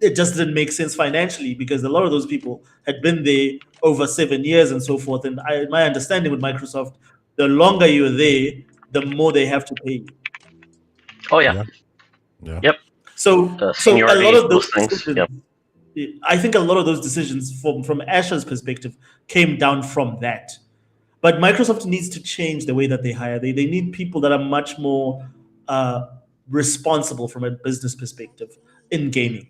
Speaker 4: it just didn't make sense financially, because a lot of those people had been there over 7 years and so forth. And my understanding with Microsoft, the longer you're there, the more they have to pay you.
Speaker 3: Oh yeah.
Speaker 1: Yeah.
Speaker 3: Yep.
Speaker 4: So a
Speaker 3: Seniority,
Speaker 4: lot of those
Speaker 3: things.
Speaker 4: decisions,
Speaker 3: Yep.
Speaker 4: I think a lot of those decisions from Asher's perspective came down from that. But Microsoft needs to change the way that they hire. They need people that are much more responsible from a business perspective in gaming.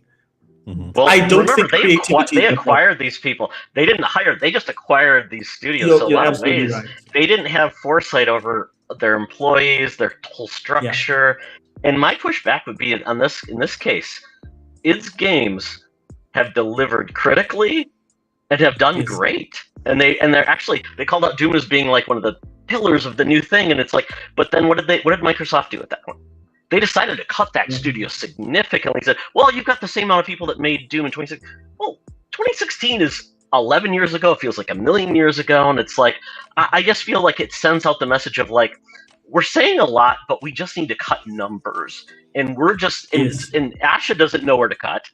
Speaker 3: Well,
Speaker 4: I don't
Speaker 3: remember,
Speaker 4: think creativity.
Speaker 3: they acquired these people. They didn't hire; they just acquired these studios.
Speaker 4: You're
Speaker 3: So a lot of
Speaker 4: absolutely
Speaker 3: ways,
Speaker 4: right.
Speaker 3: they didn't have foresight over their employees, their whole structure. And my pushback would be on this. In this case, its games have delivered critically and have done
Speaker 4: Yes.
Speaker 3: great. And they're actually, they called out Doom as being like one of the pillars of the new thing. And it's like, but then what did Microsoft do at that point? They decided to cut that studio significantly. Said, well, you've got the same amount of people that made Doom in 2016. Well, 2016 is 11 years ago. It feels like a million years ago. And it's like, I just feel like it sends out the message of like, we're saying a lot, but we just need to cut numbers. And we're just, and Asha doesn't know where to cut.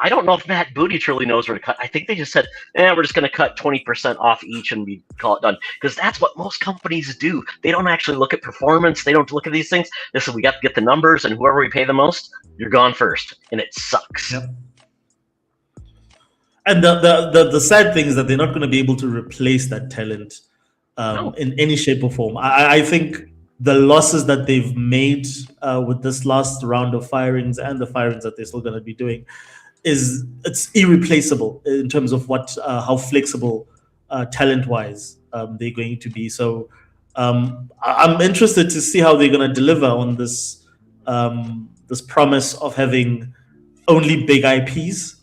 Speaker 3: I don't know if Matt Booty truly knows where to cut. I think they just said, we're just going to cut 20% off each and we call it done. Because that's what most companies do. They don't actually look at performance. They don't look at these things. They say, we got to get the numbers, and whoever we pay the most, you're gone first. And it sucks.
Speaker 4: Yep. And the sad thing is that they're not going to be able to replace that talent in any shape or form. I think the losses that they've made with this last round of firings and the firings that they're still going to be doing it's irreplaceable in terms of how flexible talent-wise they're going to be. So I'm interested to see how they're going to deliver on this this promise of having only big IPs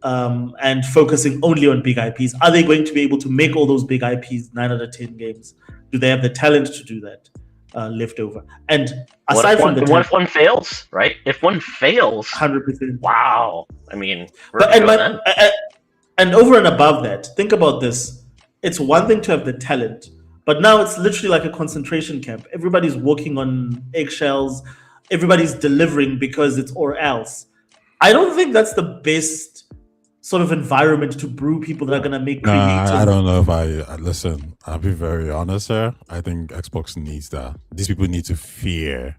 Speaker 4: and focusing only on big IPs. Are they going to be able to make all those big IPs 9 out of 10 games? Do they have the talent to do that? Left over. And aside from
Speaker 3: what if one fails, right? If one fails,
Speaker 4: 100%.
Speaker 3: Wow. I mean,
Speaker 4: and over and above that, think about this. It's one thing to have the talent, but now it's literally like a concentration camp. Everybody's walking on eggshells. Everybody's delivering because it's or else. I don't think that's the best sort of environment to brew people that are going to make creative.
Speaker 1: I don't know if listen, I'll be very honest here. I think Xbox needs that. These people need to fear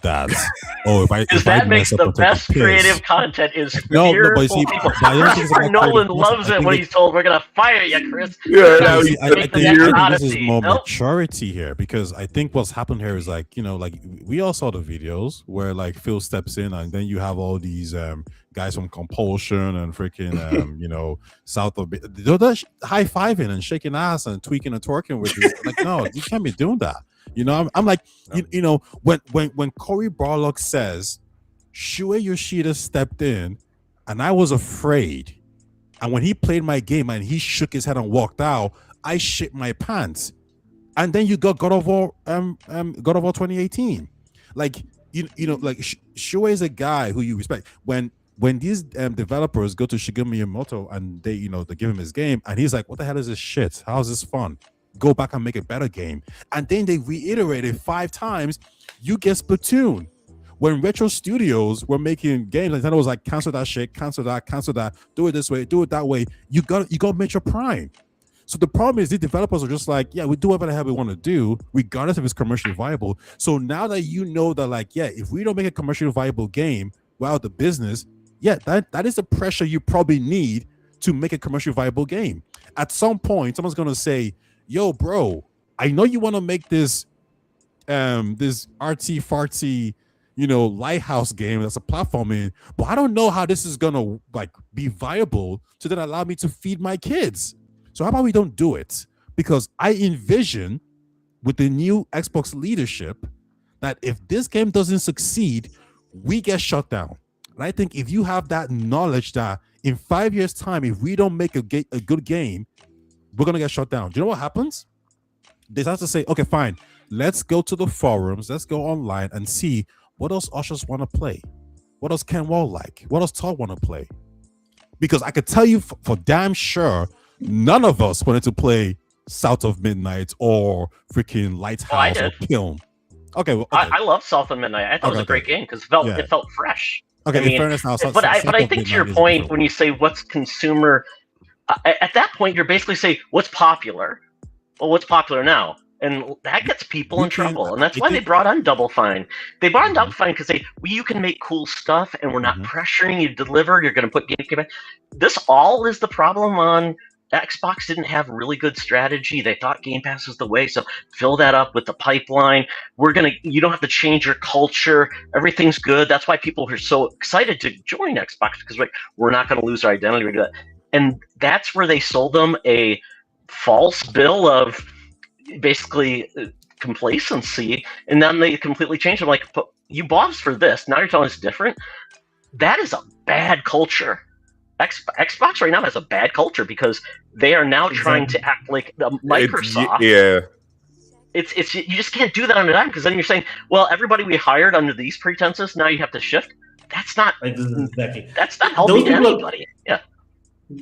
Speaker 1: that. If
Speaker 3: that makes the best creative content is fearful people. Christopher Nolan loves it when he's told, we're going to fire you, Chris.
Speaker 1: I think this is more maturity here, because I think what's happened here is like, we all saw the videos where like Phil steps in and then you have all these guys from Compulsion and freaking south of they're high-fiving and shaking ass and tweaking and twerking with you. Like, no, you can't be doing that. I'm like, when Cory Barlog says Shuei Yoshida stepped in and I was afraid, and when he played my game and he shook his head and walked out, I shit my pants. And then you got God of War 2018. Like, like Shuei is a guy who you respect. When these developers go to Shigeru Miyamoto and they give him his game and he's like, what the hell is this shit? How's this fun? Go back and make a better game. And then they reiterated 5 times, you get Splatoon. When Retro Studios were making games, Nintendo was like, cancel that shit, cancel that, do it this way, do it that way. You got Metro Prime. So the problem is these developers are just like, yeah, we do whatever the hell we want to do, regardless if it's commercially viable. So now that that like, yeah, if we don't make a commercially viable game, we're out the business. Yeah, that is the pressure you probably need to make a commercially viable game. At some point, someone's gonna say, yo, bro, I know you want to make this artsy fartsy, lighthouse game that's a platforming, but I don't know how this is gonna like be viable to then allow me to feed my kids. So how about we don't do it? Because I envision with the new Xbox leadership that if this game doesn't succeed, we get shut down. And I think if you have that knowledge that in 5 years' time, if we don't make a good game, we're going to get shut down. Do you know what happens? They start to say, okay, fine. Let's go to the forums. Let's go online and see what else ushers want to play. What else Ken Wall like? What else Todd want to play? Because I could tell you for damn sure, none of us wanted to play South of Midnight or freaking Lighthouse or
Speaker 3: did.
Speaker 1: Kiln. Okay, well, okay.
Speaker 3: I love South of Midnight. I thought it was a great game because it felt fresh.
Speaker 1: Okay,
Speaker 3: I mean,
Speaker 1: in fairness now,
Speaker 3: but I think to your point, when you say what's consumer, at that point you're basically saying what's popular. Well, what's popular now? And that gets people in trouble, and that's why they brought on Double Fine. They brought on Double Fine because you can make cool stuff, and we're not pressuring you to deliver. You're going to put game. This all is the problem on Xbox. Didn't have really good strategy. They thought Game Pass was the way, so fill that up with the pipeline. You don't have to change your culture. Everything's good. That's why people are so excited to join Xbox because we're not going to lose our identity. And that's where they sold them a false bill of basically complacency, and then they completely changed it. Like, you bought us for this, now you're telling us different. That is a bad culture. Xbox right now has a bad culture because they are now trying to act like the Microsoft. It's you just can't do that under that, because then you're saying, well, everybody we hired under these pretenses, now you have to shift. That's not helping anybody.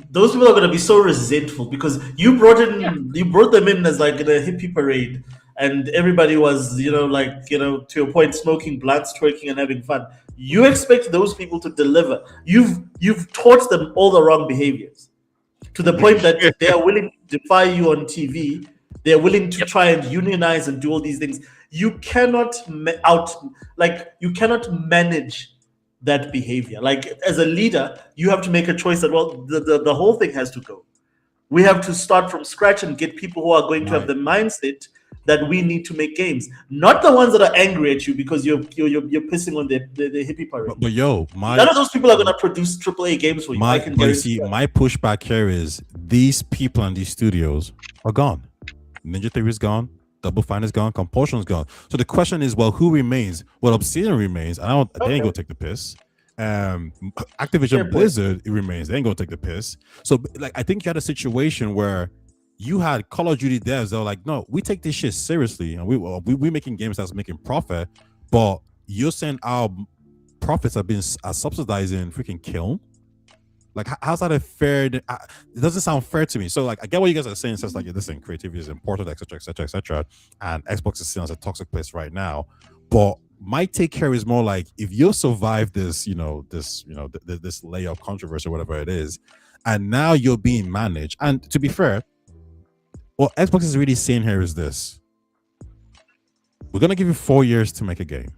Speaker 4: Those people are going to be so resentful because you brought them in as like in a hippie parade, and everybody was, to your point, smoking blunts, twerking, and having fun. You expect those people to deliver. You've taught them all the wrong behaviors to the point that they are willing to defy you on TV. They are willing to try and unionize and do all these things. You cannot you cannot manage that behavior. Like, as a leader, you have to make a choice that, well, the whole thing has to go. We have to start from scratch and get people who are going to have the mindset that we need to make games, not the ones that are angry at you because you're pissing on the hippie parade.
Speaker 1: But
Speaker 4: none of those people are going to produce AAA games for you.
Speaker 1: My pushback here is these people and these studios are gone. Ninja Theory is gone. Double Fine is gone. Compulsion is gone. So the question is, well, who remains? Well, Obsidian remains. They ain't gonna take the piss. Activision Blizzard, it remains. They ain't gonna take the piss. So, I think you had a situation where you had Call of Duty devs that were like, no, we take this shit seriously, and we making games that's making profit, but you're saying our profits are subsidizing freaking Kiln. Like, how's that a fair? It doesn't sound fair to me. So, I get what you guys are saying. Says listen, creativity is important, etc., etc., etc. And Xbox is seen as a toxic place right now. But my take here is more like, if you survive this layer of controversy or whatever it is, and now you're being managed. And to be fair, what Xbox is really saying here is this: we're gonna give you 4 years to make a game,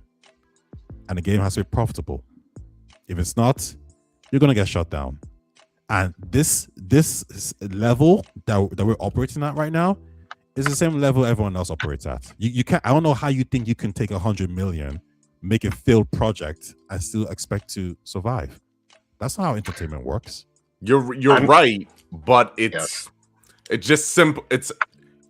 Speaker 1: and the game has to be profitable. If it's not, you're gonna get shut down. And this level that we're operating at right now is the same level everyone else operates at. You can't. I don't know how you think you can take 100 million, make a failed project, and still expect to survive. That's not how entertainment works.
Speaker 2: You're right, but it's just simple. It's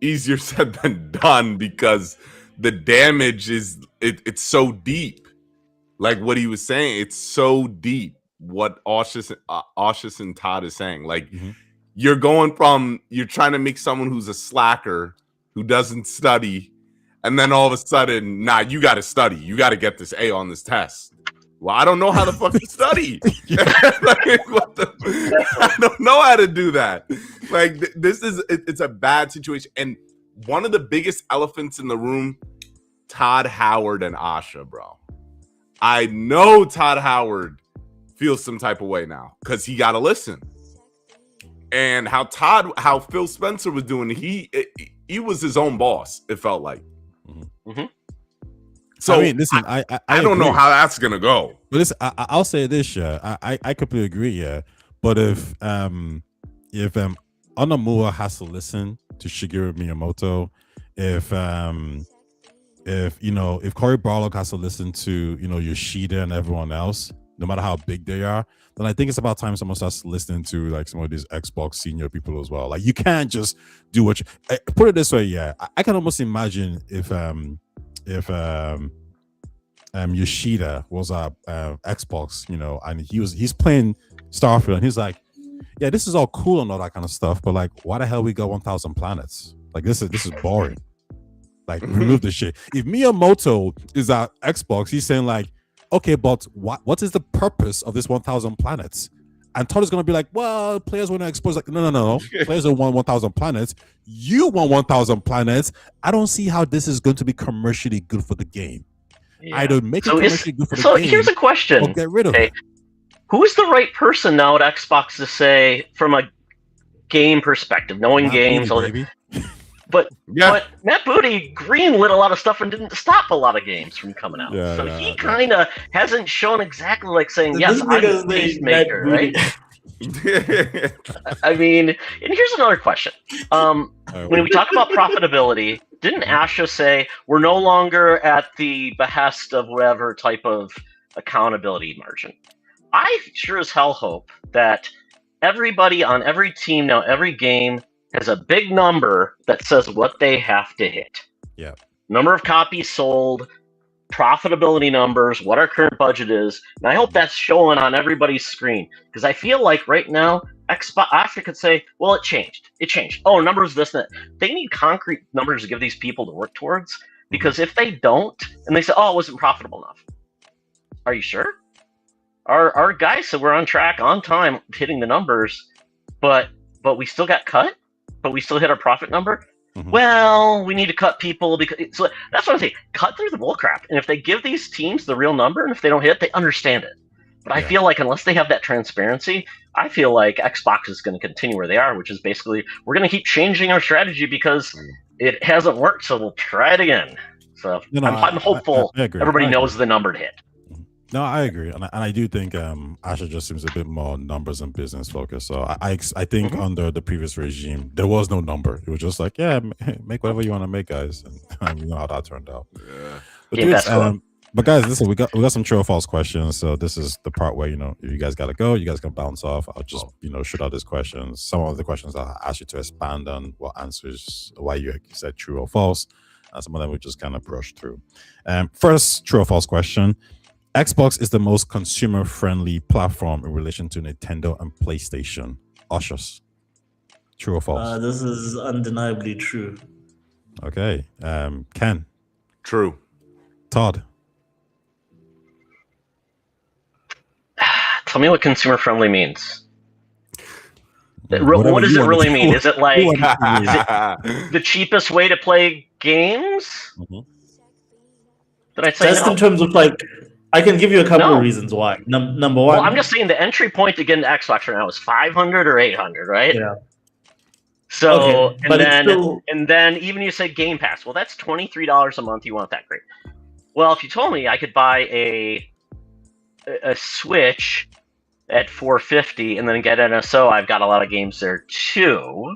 Speaker 2: easier said than done because the damage is it's so deep. Like what he was saying, it's so deep. What Aushus and Todd is saying, you're trying to make someone who's a slacker, who doesn't study, and then all of a sudden, you got to study. You got to get this A on this test. Well, I don't know how to fucking study. I don't know how to do that. It's a bad situation. And one of the biggest elephants in the room, Todd Howard and Asha, bro. I know Todd Howard feels some type of way now because he got to listen. And how Phil Spencer was doing, he was his own boss, it felt like.
Speaker 3: Mm-hmm.
Speaker 1: So I mean, listen, I
Speaker 2: don't know how that's gonna go.
Speaker 1: But listen, I'll say this, I completely agree, But if Onamura has to listen to Shigeru Miyamoto, if Cory Barlog has to listen to Yoshida and everyone else, no matter how big they are, then I think it's about time someone starts listening to some of these Xbox senior people as well. You can't just do what put it this way, I can almost imagine if Yoshida was Xbox, and he's playing Starfield, and he's like, yeah, this is all cool and all that kind of stuff, but why the hell we got 1,000 planets? This is boring. Remove the shit. If Miyamoto is at Xbox, he's saying okay, but what is the purpose of this 1,000 planets? And Todd is going to be like, well, players want to expose. Like, no. Players don't want 1,000 planets. You want 1,000 planets. I don't see how this is going to be commercially good for the game. I don't make it commercially good for the game.
Speaker 3: So here's a question.
Speaker 1: Or get rid of it.
Speaker 3: Who's the right person now at Xbox to say, from a game perspective, knowing
Speaker 1: Matt
Speaker 3: games,
Speaker 1: Booty, baby.
Speaker 3: but Matt Booty greenlit a lot of stuff and didn't stop a lot of games from coming out. He kind of hasn't shown exactly like saying, yes, I'm a pacemaker, right? I mean, and here's another question. When we talk about profitability, didn't Asha say we're no longer at the behest of whatever type of accountability margin? I sure as hell hope that everybody on every team now, every game, has a big number that says what they have to hit.
Speaker 1: Yeah.
Speaker 3: Number of copies sold, profitability numbers, what our current budget is. And I hope that's showing on everybody's screen. Because I feel like right now, Xbox actually could say, well, it changed. It changed. Oh, numbers this and that. They need concrete numbers to give these people to work towards. Because if they don't, and they say, oh, it wasn't profitable enough. Are you sure? Our guys said we're on track, on time, hitting the numbers, but we still got cut? But we still hit our profit number? Mm-hmm. Well, we need to cut people because so that's what I'm saying. Cut through the bullcrap, and if they give these teams the real number, and if they don't hit, they understand it. But I feel like unless they have that transparency, I feel like Xbox is going to continue where they are, which is basically we're going to keep changing our strategy because it hasn't worked, so we'll try it again. So I'm hopeful everybody knows the number to hit.
Speaker 1: No, I agree, and I do think Asha just seems a bit more numbers and business focused. So I think under the previous regime there was no number. It was just like, yeah, make whatever you want to make, guys, and you know how that turned out. Yeah. But guys, listen, we got some true or false questions. So this is the part where if you guys gotta go, you guys can bounce off. I'll just shoot out these questions. Some of the questions I'll ask you to expand on what answers why you said true or false, and some of them we just kind of brush through. First, true or false question. Xbox is the most consumer-friendly platform in relation to Nintendo and PlayStation. Ushers. True or false?
Speaker 4: This is undeniably true.
Speaker 1: Okay. Ken.
Speaker 2: True.
Speaker 1: Todd.
Speaker 3: Tell me what consumer-friendly means. What does it really mean? Is it like the cheapest way to play games? Mm-hmm. Did I say
Speaker 4: just in terms of like... I can give you a couple of reasons why. Number one.
Speaker 3: Well, I'm just saying the entry point to get into Xbox right now is 500 or 800, right?
Speaker 4: Yeah.
Speaker 3: So and then even you say Game Pass. Well, that's $23 a month. You want that? Great. Well, if you told me I could buy a Switch at $450 and then get NSO, I've got a lot of games there too.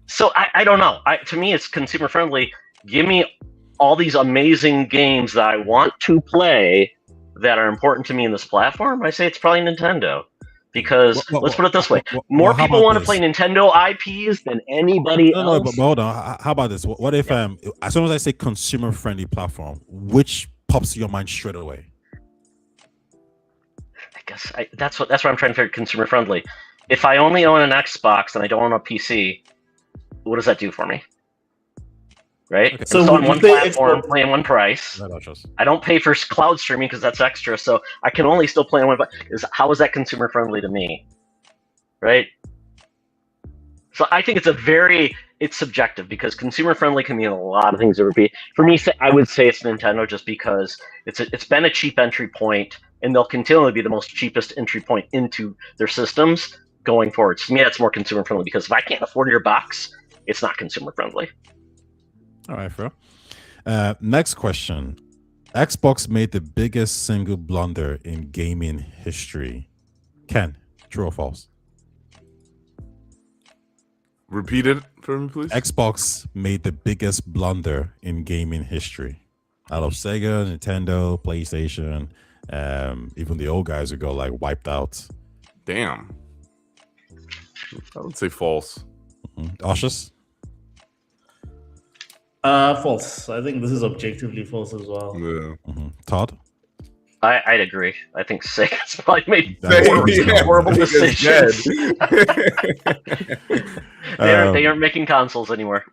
Speaker 3: So I don't know. To me, it's consumer friendly. Give me all these amazing games that I want to play that are important to me in this platform. I say it's probably Nintendo because let's put it this way: more people want to play Nintendo IPs than anybody else.
Speaker 1: No, but hold on. How about this? What if as soon as I say consumer-friendly platform, which pops to your mind straight away?
Speaker 3: I guess that's what I'm trying to figure. Consumer-friendly. If I only own an Xbox and I don't own a PC, what does that do for me? Right? Okay. So on one platform, playing one price. I don't pay for cloud streaming because that's extra. So I can only still play on one. How is that consumer friendly to me? Right? So I think it's subjective because consumer friendly can mean a lot of things. For me, I would say it's Nintendo just because it's been a cheap entry point and they'll continually be the most cheapest entry point into their systems going forward. To me, that's more consumer friendly because if I can't afford your box, it's not consumer friendly.
Speaker 1: All right, bro. Next question. Xbox made the biggest single blunder in gaming history. Ken, true or false?
Speaker 2: Repeat it for me, please.
Speaker 1: Xbox made the biggest blunder in gaming history. Out of Sega, Nintendo, PlayStation, even the old guys would go like wiped out.
Speaker 2: Damn. I would say false.
Speaker 1: Oshus?
Speaker 4: False. I think this is objectively false as well.
Speaker 2: Yeah.
Speaker 1: Todd?
Speaker 3: I'd agree. I think Sega's probably made horrible decisions. They aren't making consoles anymore.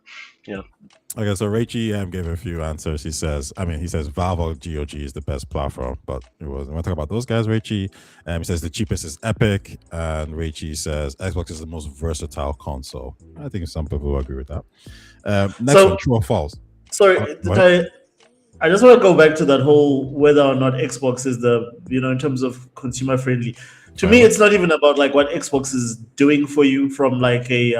Speaker 1: Okay, so Raichi gave a few answers. He says Valve or GOG is the best platform, but it was. I want to talk about those guys. Raichi, he says the cheapest is Epic, and Raichi says Xbox is the most versatile console. I think some people agree with that. Next one,
Speaker 4: So
Speaker 1: true or false?
Speaker 4: sorry,
Speaker 1: Go ahead.
Speaker 4: I just want to go back to that whole whether or not Xbox is the in terms of consumer friendly. To me,
Speaker 1: Right.
Speaker 4: it's not even about like what Xbox is doing for you from like a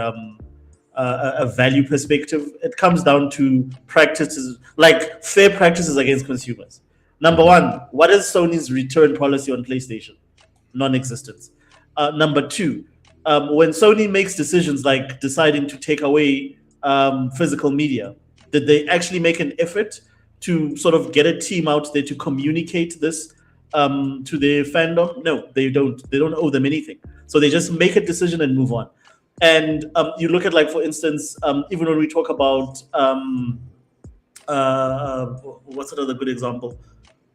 Speaker 4: value perspective. It comes down to practices, like fair practices against consumers. Number
Speaker 1: Mhm.
Speaker 4: one, what is Sony's return policy on PlayStation? Non-existence. Number two, when Sony makes decisions like deciding to take away physical media, did they actually make an effort to sort of get a team out there to communicate this to their fandom? No, they don't. They don't owe them anything. So they just make a decision and move on. And you look at, like, for instance, even when we talk about what's another good example?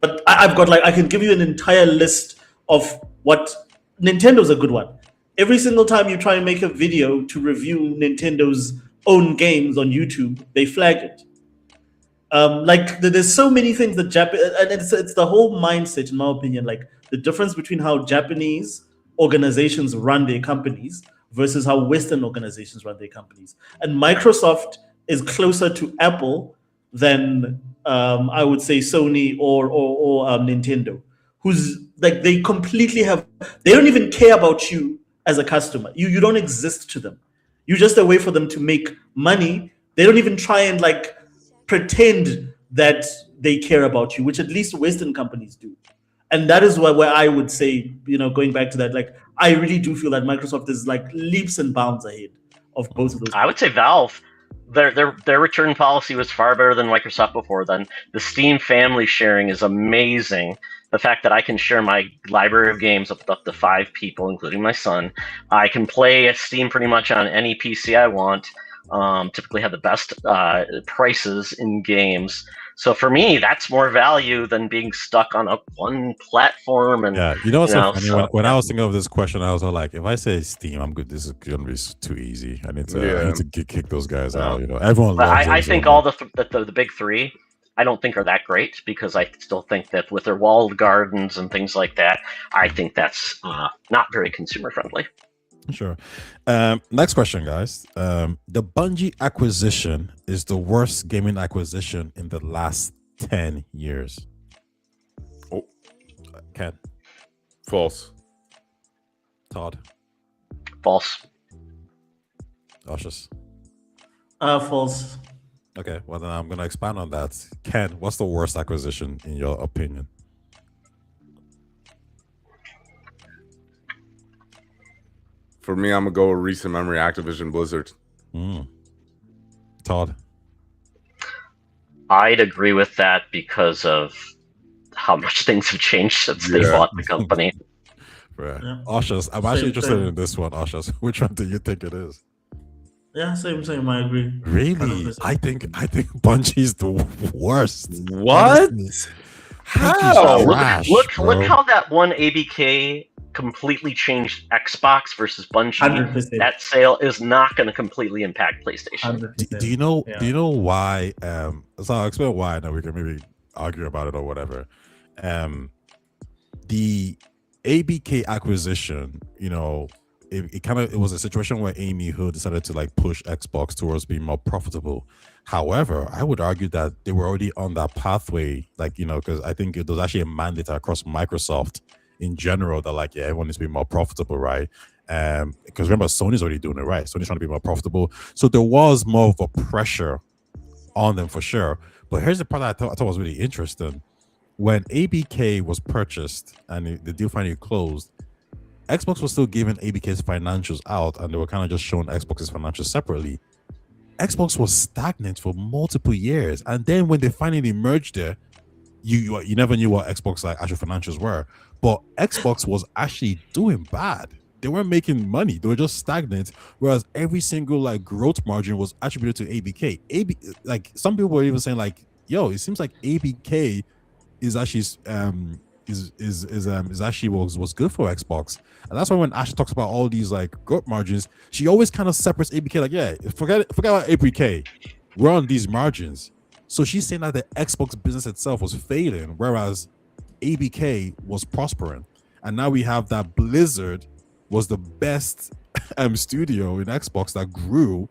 Speaker 4: But I've got, like, I can give you an entire list of what Nintendo's a good one. Every single time you try and make a video to review Nintendo's own games on YouTube, they flag it. Like, there's so many things that and it's the whole mindset, in my opinion, like the difference between how Japanese organizations run their companies versus how Western organizations run their companies. And Microsoft is closer to Apple than I would say Sony or Nintendo, who's like they completely have they don't even care about you as a customer. You don't exist to them. You're just a way for them to make money. They don't even try and like pretend that they care about you, which at least Western companies do. And that is where I would say, going back to that, like I really do feel that Microsoft is like leaps and bounds ahead of both of those.
Speaker 3: I would say Valve. Their return policy was far better than Microsoft before then. The Steam family sharing is amazing. The fact that I can share my library of games with up to 5 people, including my son. I can play Steam pretty much on any PC I want. Typically have the best prices in games. So for me, that's more value than being stuck on one platform. And
Speaker 1: Yeah, what's so funny?
Speaker 3: so,
Speaker 1: When
Speaker 3: yeah.
Speaker 1: I was thinking of this question, I was all like, if I say Steam, I'm good. This is gonna be too easy. I need to kick those guys out. Everyone
Speaker 3: But
Speaker 1: loves.
Speaker 3: I think all the big three, I don't think are that great, because I still think that with their walled gardens and things like that, I think that's not very consumer friendly.
Speaker 1: Sure. Next question, guys. The Bungie acquisition is the worst gaming acquisition in the last 10 years.
Speaker 2: Oh,
Speaker 1: Ken,
Speaker 2: false.
Speaker 1: Todd,
Speaker 3: False.
Speaker 1: Oshus.
Speaker 4: False.
Speaker 1: Okay, well then I'm gonna expand on that. Ken, what's the worst acquisition in your opinion?
Speaker 2: For me, I'm gonna go with recent memory, Activision Blizzard.
Speaker 1: Todd.
Speaker 3: I'd agree with that because of how much things have changed since they bought the company.
Speaker 1: Right.
Speaker 4: Yeah.
Speaker 1: Oshus, I'm actually interested
Speaker 4: same.
Speaker 1: in this one, Oshus. Which one do you think it is?
Speaker 4: Yeah, same. I agree.
Speaker 1: Really?
Speaker 4: 100%.
Speaker 1: I think Bungie's the worst.
Speaker 2: What?
Speaker 1: Bungie's
Speaker 2: How?
Speaker 1: trash,
Speaker 3: Look
Speaker 1: bro.
Speaker 3: how that one ABK completely changed Xbox versus Bungie.
Speaker 4: 100%.
Speaker 3: That sale is not going to completely impact PlayStation.
Speaker 4: 100%.
Speaker 1: Do you know?
Speaker 4: Yeah.
Speaker 1: Do you know why? So I'll explain why. Now we can maybe argue about it or whatever. The ABK acquisition, it was a situation where Amy Hood decided to like push Xbox towards being more profitable. However, I would argue that they were already on that pathway, because I think it was actually a mandate across Microsoft in general that everyone needs to be more profitable, right? Because remember, Sony's already doing it, right? Sony's trying to be more profitable, so there was more of a pressure on them for sure. But here's the part that I thought was really interesting. When ABK was purchased and the deal finally closed, Xbox was still giving ABK's financials out, and they were kind of just showing Xbox's financials separately. Xbox was stagnant for multiple years, and then when they finally merged there, you never knew what Xbox actual financials were. But Xbox was actually doing bad. They weren't making money. They were just stagnant. Whereas every single growth margin was attributed to ABK. Some people were even saying yo, it seems like ABK is actually is actually was good for Xbox. And that's why when Ash talks about all these growth margins, she always kind of separates ABK forget about ABK. we're on these margins. So she's saying that the Xbox business itself was failing, whereas ABK was prospering. And now we have that Blizzard was the best studio in Xbox that grew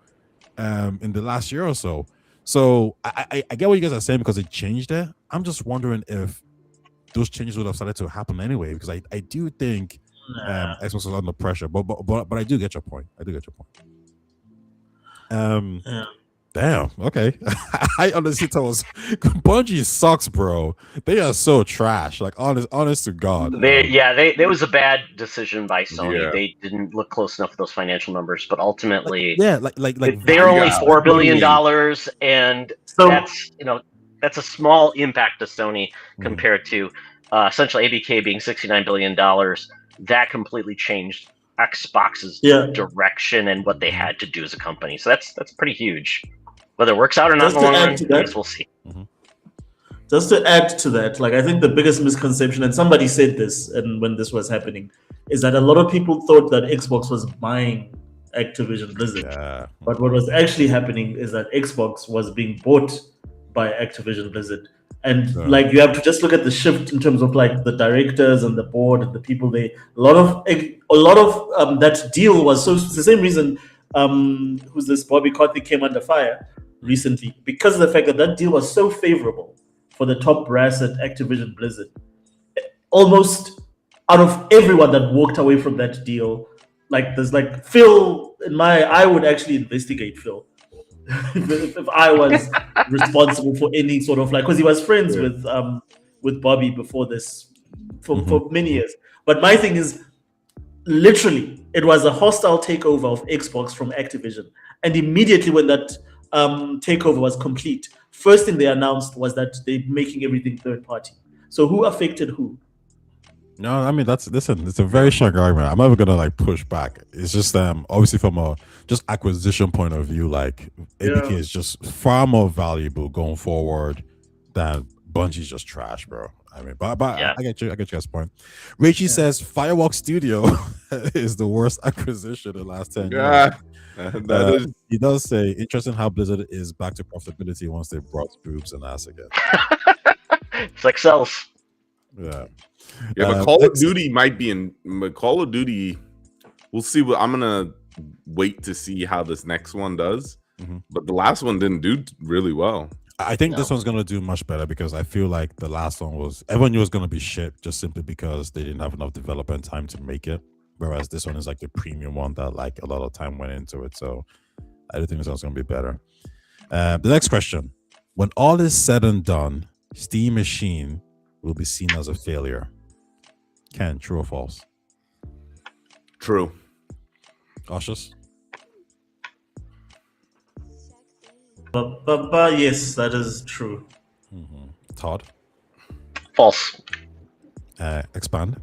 Speaker 1: in the last year or so. So I get what you guys are saying because it changed it. I'm just wondering if those changes would have started to happen anyway, because I do think Xbox was under pressure. But I do get your point. I do get your point.
Speaker 4: Yeah.
Speaker 1: Damn. Okay. I honestly thought was Bungie sucks, bro. They are so trash. Like honest to God.
Speaker 3: There was a bad decision by Sony.
Speaker 2: Yeah.
Speaker 3: They didn't look close enough at those financial numbers, but ultimately,
Speaker 1: like
Speaker 3: they're only
Speaker 2: Yeah.
Speaker 3: $4 billion, and
Speaker 4: So
Speaker 3: that's a small impact to Sony
Speaker 1: Mhm.
Speaker 3: compared to essentially ABK being $69 billion. That completely changed Xbox's direction and what they had to do as a company. So that's pretty huge. Whether it works out or not in the long run, I guess we'll see.
Speaker 4: Just to add to that, like I think the biggest misconception, and somebody said this, and when this was happening, is that a lot of people thought that Xbox was buying Activision Blizzard.
Speaker 1: Yeah.
Speaker 4: But what was actually happening is that Xbox was being bought by Activision Blizzard. And like you have to just look at the shift in terms of like the directors and the board and the people there. A lot of that deal was so it's the same reason who's this Bobby Kotick came under fire recently, because of the fact that that deal was so favorable for the top brass at Activision Blizzard. Almost out of everyone that walked away from that deal, like there's like Phil I would actually investigate Phil if I was responsible for any sort of like, because he was friends with Bobby before this for many years. But my thing is, literally, it was a hostile takeover of Xbox from Activision, and immediately when that takeover was complete, first thing they announced was that they're making everything third party. So who affected who?
Speaker 1: No, I mean it's a very strong argument. I'm never gonna like push back. It's just obviously from a just acquisition point of view, like ABK is just far more valuable going forward than Bungie's just trash, bro. I mean, but I get you guys' point. Richie says Firewalk Studio is the worst acquisition in the last 10 years. He does say interesting how Blizzard is back to profitability once they brought boobs and ass again.
Speaker 3: It's like cells.
Speaker 1: Yeah.
Speaker 2: But Call of Duty might be in Call of Duty. We'll see what I'm gonna wait to see how this next one does. But the last one didn't do really well.
Speaker 1: I think this one's gonna do much better because I feel like the last one everyone knew it was gonna be shit just simply because they didn't have enough development time to make it. Whereas this one is like the premium one that like a lot of time went into it. So I do think this one's gonna be better. The next question: when all is said and done, Steam Machine will be seen as a failure. Ken, true or false?
Speaker 2: True.
Speaker 1: Cautious?
Speaker 4: Yes, that is true.
Speaker 1: Todd?
Speaker 3: False.
Speaker 1: Expand?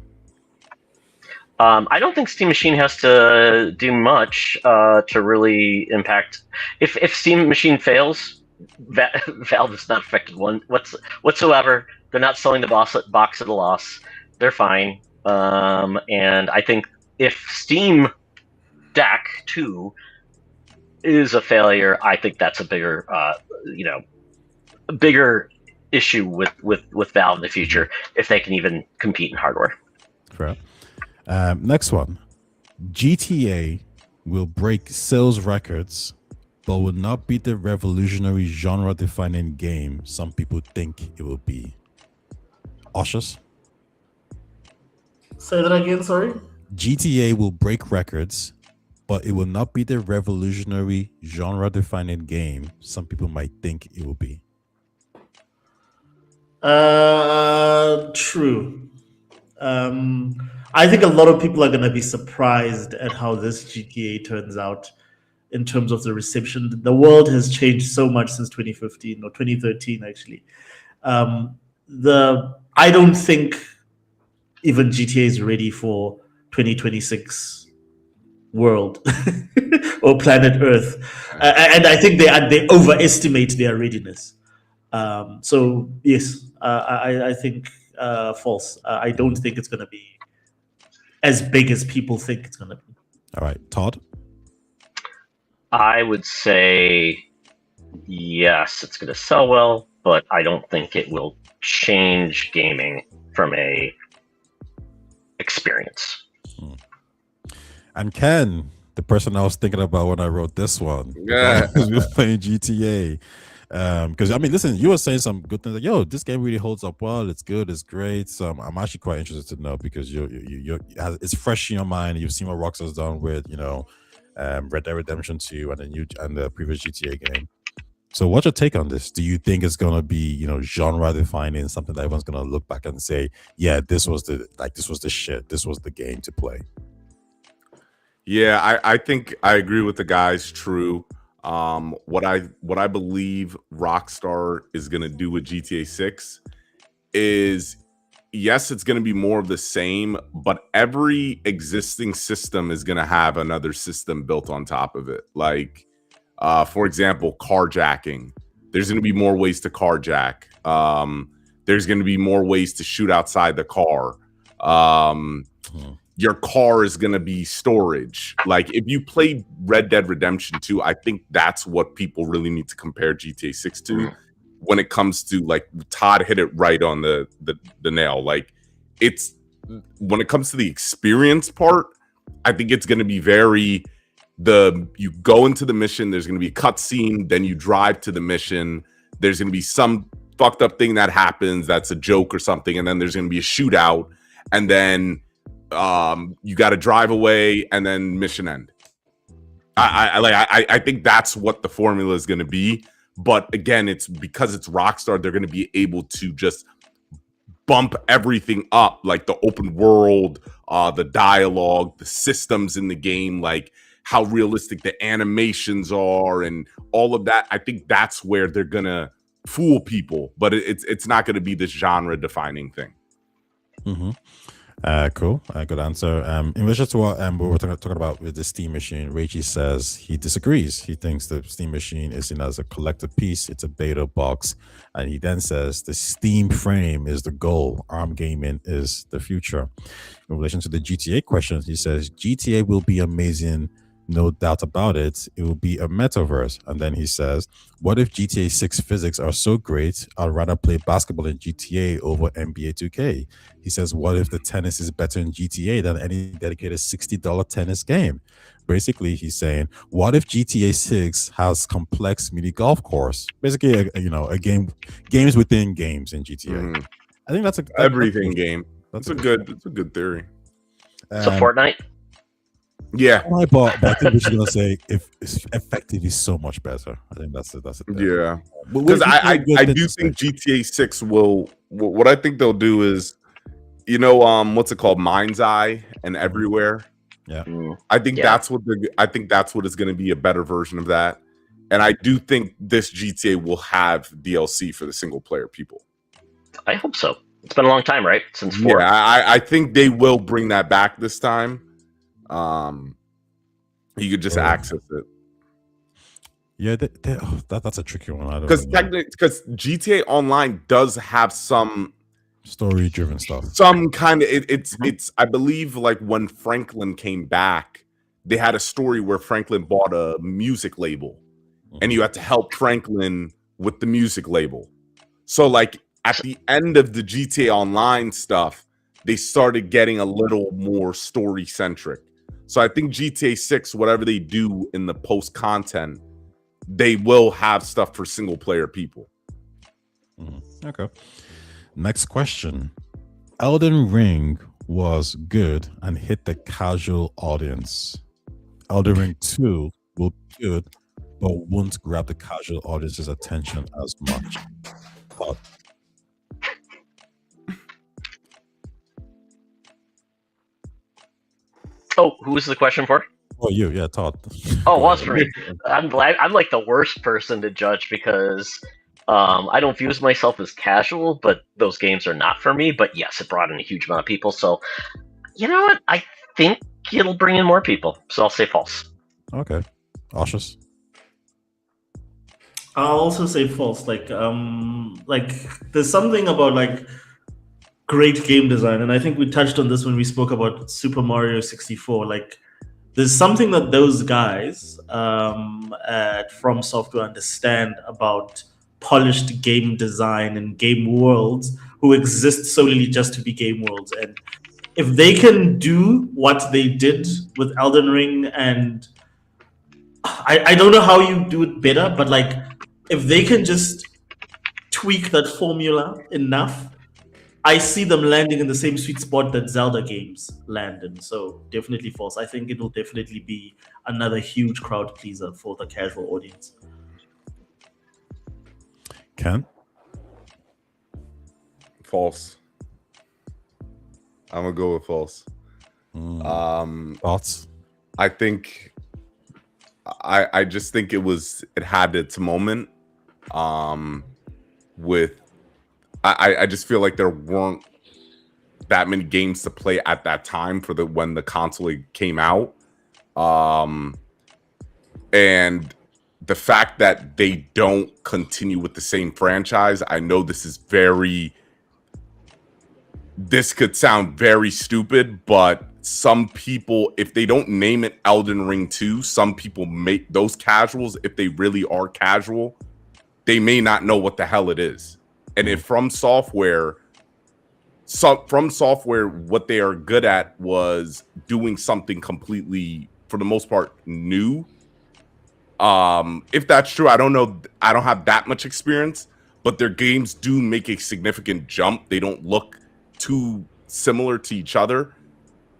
Speaker 3: I don't think Steam Machine has to do much to really impact. If Steam Machine fails, Valve is not affected whatsoever. They're not selling the box at a loss. They're fine. And I think if Steam Deck 2 is a failure, I think that's a bigger issue with Valve in the future if they can even compete in hardware.
Speaker 1: Correct. Next one. GTA will break sales records, but will not be the revolutionary genre-defining game some people think it will be. Oshus?
Speaker 4: Say that again, sorry?
Speaker 1: GTA will break records, but it will not be the revolutionary genre-defining game some people might think it will be.
Speaker 4: True. I think a lot of people are going to be surprised at how this GTA turns out in terms of the reception. The world has changed so much since 2015 or 2013, actually. I don't think even GTA is ready for 2026 world or planet Earth, and I think they overestimate their readiness. So yes, I think false. I don't think it's going to be as big as people think it's going to be.
Speaker 1: All right, Todd?
Speaker 3: I would say Yes, it's going to sell well, but I don't think it will change gaming from a experience.
Speaker 1: And Ken, the person I was thinking about when I wrote this one,
Speaker 2: Yeah.
Speaker 1: because we were playing GTA. Because I mean, listen, you were saying some good things like, "Yo, this game really holds up well. It's good. It's great." So I'm actually quite interested to know because it's fresh in your mind. You've seen what Rockstar's done with Red Dead Redemption 2 and the previous GTA game. So what's your take on this? Do you think it's gonna be genre defining, something that everyone's gonna look back and say, "Yeah, this was the shit. This was the game to play."
Speaker 2: Yeah, I think I agree with the guys. True. What I believe Rockstar is gonna do with GTA 6 is, yes, it's gonna be more of the same, but every existing system is gonna have another system built on top of it. Like, for example, carjacking. There's gonna be more ways to carjack. There's gonna be more ways to shoot outside the car. Your car is going to be storage. Like, if you play Red Dead Redemption 2, I think that's what people really need to compare GTA 6 to when it comes to, like, Todd hit it right on the nail. Like, it's when it comes to the experience part, I think it's going to be very you go into the mission, there's going to be a cutscene, then you drive to the mission, there's going to be some fucked up thing that happens that's a joke or something, and then there's going to be a shootout, and then you got to drive away, and then mission end. I think that's what the formula is going to be. But again, it's because it's Rockstar, they're going to be able to just bump everything up, like the open world, the dialogue, the systems in the game, like how realistic the animations are, and all of that. I think that's where they're going to fool people, but it's not going to be this genre defining thing.
Speaker 1: Mm-hmm. Cool. Good answer. In relation to what we were talking about with the Steam machine, Reichi says he disagrees. He thinks the Steam machine is seen as a collective piece. It's a beta box. And he then says the Steam frame is the goal. ARM gaming is the future. In relation to the GTA questions, he says GTA will be amazing. No doubt about it. It will be a metaverse. And then he says, what if GTA 6 physics are so great, I'd rather play basketball in GTA over NBA 2K? He says, what if the tennis is better in GTA than any dedicated $60 tennis game? Basically, he's saying, what if GTA 6 has complex mini golf course? Basically, a games within games in GTA. I think that's
Speaker 2: everything game. That's a good theory.
Speaker 3: So Fortnite?
Speaker 2: Yeah,
Speaker 1: but I think we're just gonna say if it's effectively so much better. I think that's it.
Speaker 2: Yeah, because I do think GTA 6 will. What I think they'll do is, what's it called, Mind's Eye and Everywhere.
Speaker 1: Yeah,
Speaker 2: I think that's what it's going to be, a better version of that. And I do think this GTA will have DLC for the single player people.
Speaker 3: I hope so. It's been a long time, right? Since 4.
Speaker 2: Yeah, I think they will bring that back this time. You could just access it.
Speaker 1: Yeah, that's a tricky one.
Speaker 2: Because GTA Online does have some
Speaker 1: story-driven stuff.
Speaker 2: Some kind of it's. I believe like when Franklin came back, they had a story where Franklin bought a music label, and you had to help Franklin with the music label. So like at the end of the GTA Online stuff, they started getting a little more story-centric. So I think GTA 6, whatever they do in the post content, they will have stuff for single player people.
Speaker 1: Okay. Next question. Elden Ring was good and hit the casual audience. Elden Ring 2 will be good, but won't grab the casual audience's attention as much. But
Speaker 3: oh, who was the question for?
Speaker 1: Oh, you, yeah, Todd.
Speaker 3: Oh, it was for me. I'm glad. I'm like the worst person to judge because I don't view myself as casual, but those games are not for me. But yes, it brought in a huge amount of people. So, you know what? I think it'll bring in more people. So I'll say false.
Speaker 1: Okay. Aushus?
Speaker 4: I'll also say false. Like there's something about like great game design, and I think we touched on this when we spoke about Super Mario 64. Like there's something that those guys at From Software understand about polished game design and game worlds who exist solely just to be game worlds. And if they can do what they did with Elden Ring, and I don't know how you do it better, but like if they can just tweak that formula enough, I see them landing in the same sweet spot that Zelda games land in. So definitely false. I think it will definitely be another huge crowd pleaser for the casual audience.
Speaker 1: Ken?
Speaker 2: False. I'm gonna go with false.
Speaker 1: Thoughts?
Speaker 2: I think I just think it had its moment. With I just feel like there weren't that many games to play at that time for when the console came out. And the fact that they don't continue with the same franchise, I know this could sound very stupid, but some people, if they don't name it Elden Ring 2, some people make those casuals, if they really are casual, they may not know what the hell it is. And if From Software, what they are good at was doing something completely, for the most part, new. If that's true, I don't know. I don't have that much experience, but their games do make a significant jump. They don't look too similar to each other.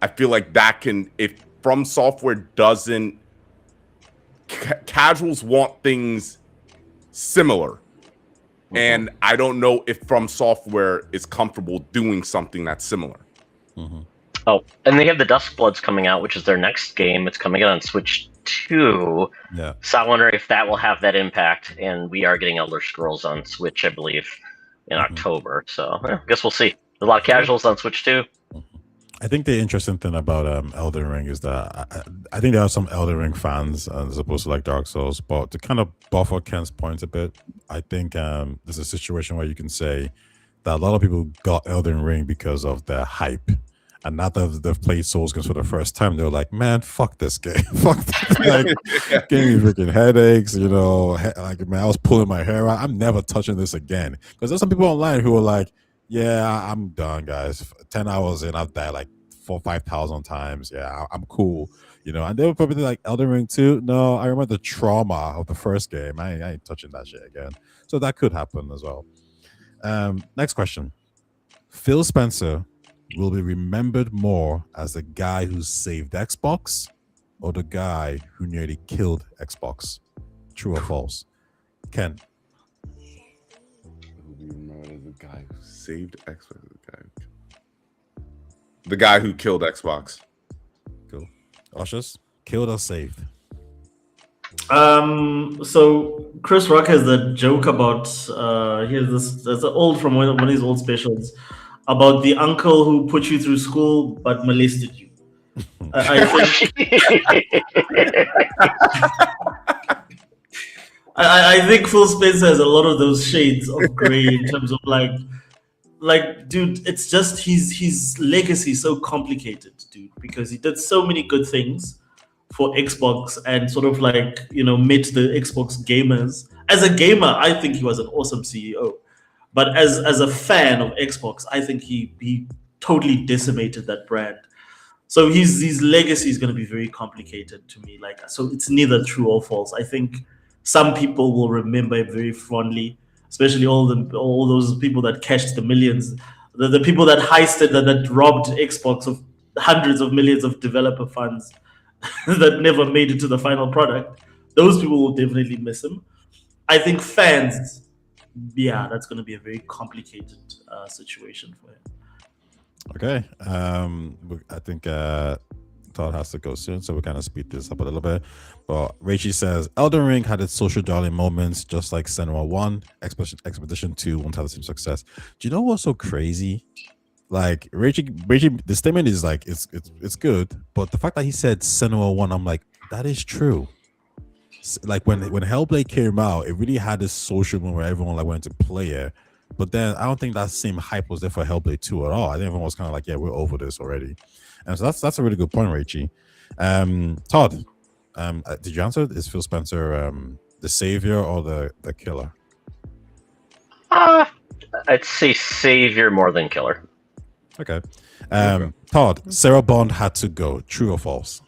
Speaker 2: I feel like that can, if From Software doesn't, casuals want things similar. And I don't know if From Software is comfortable doing something that's similar.
Speaker 3: Oh, and they have the Duskbloods coming out, which is their next game. It's coming out on Switch 2.
Speaker 1: Yeah.
Speaker 3: So I wonder if that will have that impact. And we are getting Elder Scrolls on Switch, I believe, in October. So I guess we'll see. A lot of casuals on Switch 2.
Speaker 1: I think the interesting thing about Elden Ring is that I think there are some Elden Ring fans as opposed to like Dark Souls, but to kind of buffer Ken's points a bit, I think there's a situation where you can say that a lot of people got Elden Ring because of the hype. And now that they've played Souls games for the first time, they're like, man, fuck this game. Fuck this. Like, gave me freaking headaches, you know. Like, man, I was pulling my hair out. I'm never touching this again. Because there's some people online who are like, yeah, I'm done, guys. 10 hours in, I've died like 5,000 times. Yeah, I'm cool. You know, and they were probably like, Elden Ring 2? No, I remember the trauma of the first game. I ain't touching that shit again. So that could happen as well. Next question. Phil Spencer will be remembered more as the guy who saved Xbox or the guy who nearly killed Xbox? True or false? Ken?
Speaker 2: The guy who saved Xbox. The guy who killed Xbox.
Speaker 1: Cool. Ushers? Killed or saved?
Speaker 4: So Chris Rock has the joke about here's an old from one of his old specials about the uncle who put you through school but molested you. I think Phil Spencer has a lot of those shades of gray in terms of like dude, it's just his legacy is so complicated, dude, because he did so many good things for Xbox and sort of like, you know, met the Xbox gamers. As a gamer, I think he was an awesome CEO. But as a fan of Xbox, I think he totally decimated that brand. So his legacy is going to be very complicated to me. Like, so it's neither true or false. I think some people will remember it very fondly, especially all those people that cashed the millions, the people that heisted, that robbed Xbox of hundreds of millions of developer funds that never made it to the final product. Those people will definitely miss him. I think fans, yeah, that's going to be a very complicated situation for him.
Speaker 1: Okay. I think Todd has to go soon, so we kind of speed this up a little bit. But Rachie says Elden Ring had its social darling moments, just like Senua 1, Expedition 2 won't have the same success. Do you know what's so crazy? Like Rachie, the statement is like it's good, but the fact that he said Senua 1, I'm like, that is true. Like when Hellblade came out, it really had this social moment where everyone like wanted to play it. But then I don't think that same hype was there for Hellblade 2 at all. I think everyone was kind of like, yeah, we're over this already. And so that's a really good point, Rachie. Todd, did you answer? Is Phil Spencer the savior or the killer?
Speaker 3: I'd say savior more than killer.
Speaker 1: Okay. Todd, Sarah Bond had to go. True or false?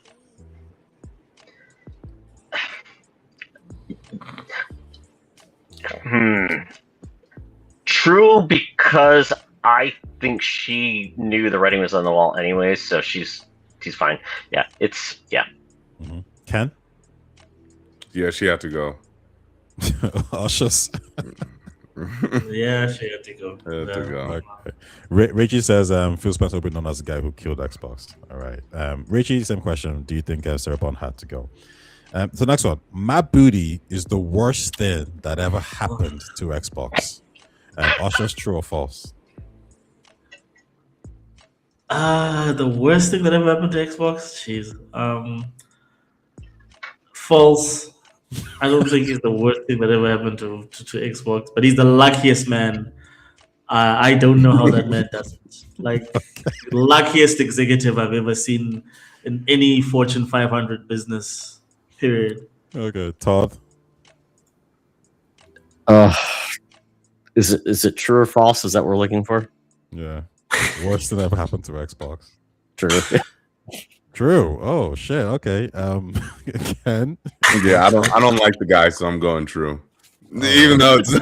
Speaker 3: True, because I think she knew the writing was on the wall anyway, so she's fine. Yeah,
Speaker 1: Mm-hmm. Ken?
Speaker 2: Yeah, she had to go.
Speaker 1: Ushers.
Speaker 4: Yeah, she had to go.
Speaker 2: Had to go.
Speaker 1: Okay. Richie says Phil Spencer will be known as the guy who killed Xbox. All right. Richie, same question. Do you think Sarah Bond had to go? So next one. Matt Booty is the worst thing that ever happened to Xbox. Ushers, true or false?
Speaker 4: The worst thing that ever happened to Xbox? Jeez. False. I don't think he's the worst thing that ever happened to Xbox, but he's the luckiest man. I don't know how that man does it. Like, the luckiest executive I've ever seen in any Fortune 500 business, period.
Speaker 1: Okay. Todd?
Speaker 5: Is it true or false? Is that what we're looking for?
Speaker 1: Yeah. Worst thing that ever happened to Xbox.
Speaker 5: True.
Speaker 1: True. Oh shit. Okay. Ken?
Speaker 2: Yeah, I don't like the guy, so I'm going true. Even though it's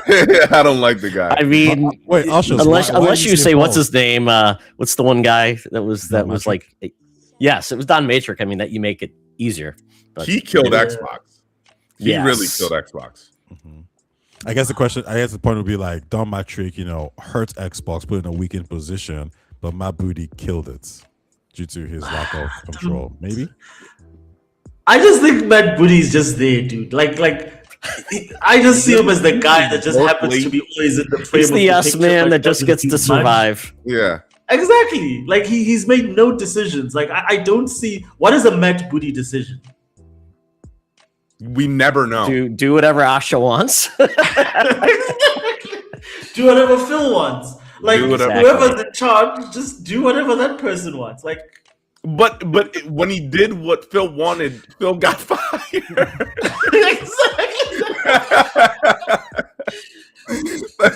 Speaker 2: I don't like the guy.
Speaker 5: I mean,
Speaker 1: Wait, Ushers,
Speaker 5: unless you say what's
Speaker 1: false?
Speaker 5: his name? What's the one guy that was
Speaker 1: Matrix?
Speaker 5: like? Yes, it was Don Matrix. I mean, that you make it easier. But
Speaker 2: He killed
Speaker 4: Yeah.
Speaker 2: Xbox. He
Speaker 5: Yes.
Speaker 2: really killed Xbox.
Speaker 1: I guess the point would be like Don Matrick, hurt Xbox, put in a weakened position, but Matt Booty killed it due to his lack of control. Maybe.
Speaker 4: I just think Matt Booty's just there, dude. Like I just see him as the guy that just happens to be always in the frame.
Speaker 5: He's
Speaker 4: of
Speaker 5: the yes
Speaker 4: picture,
Speaker 5: man
Speaker 4: like,
Speaker 5: that just
Speaker 4: doesn't
Speaker 5: gets
Speaker 4: do
Speaker 5: to
Speaker 4: much.
Speaker 5: survive.
Speaker 2: Yeah.
Speaker 4: Exactly. Like he's made no decisions. Like I don't see what is a Matt Booty decision.
Speaker 2: We never know.
Speaker 5: Do whatever Asha wants.
Speaker 4: Do whatever Phil wants. Like
Speaker 2: Do whatever-
Speaker 4: whoever's in charge, just do whatever that person wants. Like
Speaker 2: But when he did what Phil wanted, Phil got fired.
Speaker 4: exactly.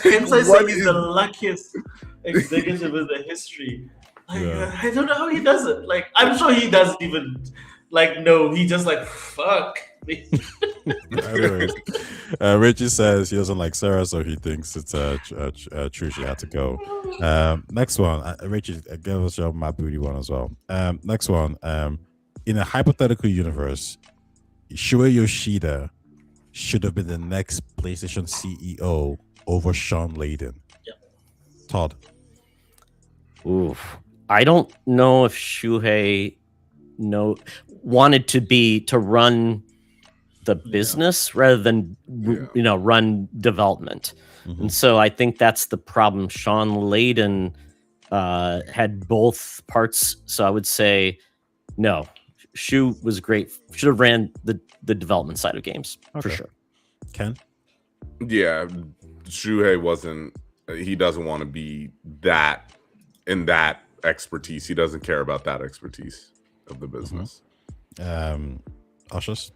Speaker 4: Hence I say he's the luckiest executive in the history. Like,
Speaker 1: Yeah.
Speaker 4: I don't know how he does it. Like I'm sure he doesn't even know. He just like fuck.
Speaker 1: Anyways, Richie says he doesn't like Sarah, so he thinks it's true she had to go. Next one, Richie, give us your Matt Booty one as well. Next one, in a hypothetical universe, Shuei Yoshida should have been the next PlayStation CEO over Sean Layden.
Speaker 4: Yep.
Speaker 1: Todd.
Speaker 5: Oof. I don't know if Shuhei wanted to run the business rather than run development.
Speaker 1: Mhm.
Speaker 5: And so I think that's the problem. Sean Layden had both parts. So I would say no. Shu was great. Should have ran the development side of games for
Speaker 1: Okay.
Speaker 5: sure.
Speaker 1: Ken.
Speaker 2: Yeah, Shuhei wasn't. He doesn't want to be that in that expertise. He doesn't care about that expertise of the business.
Speaker 1: Ushers.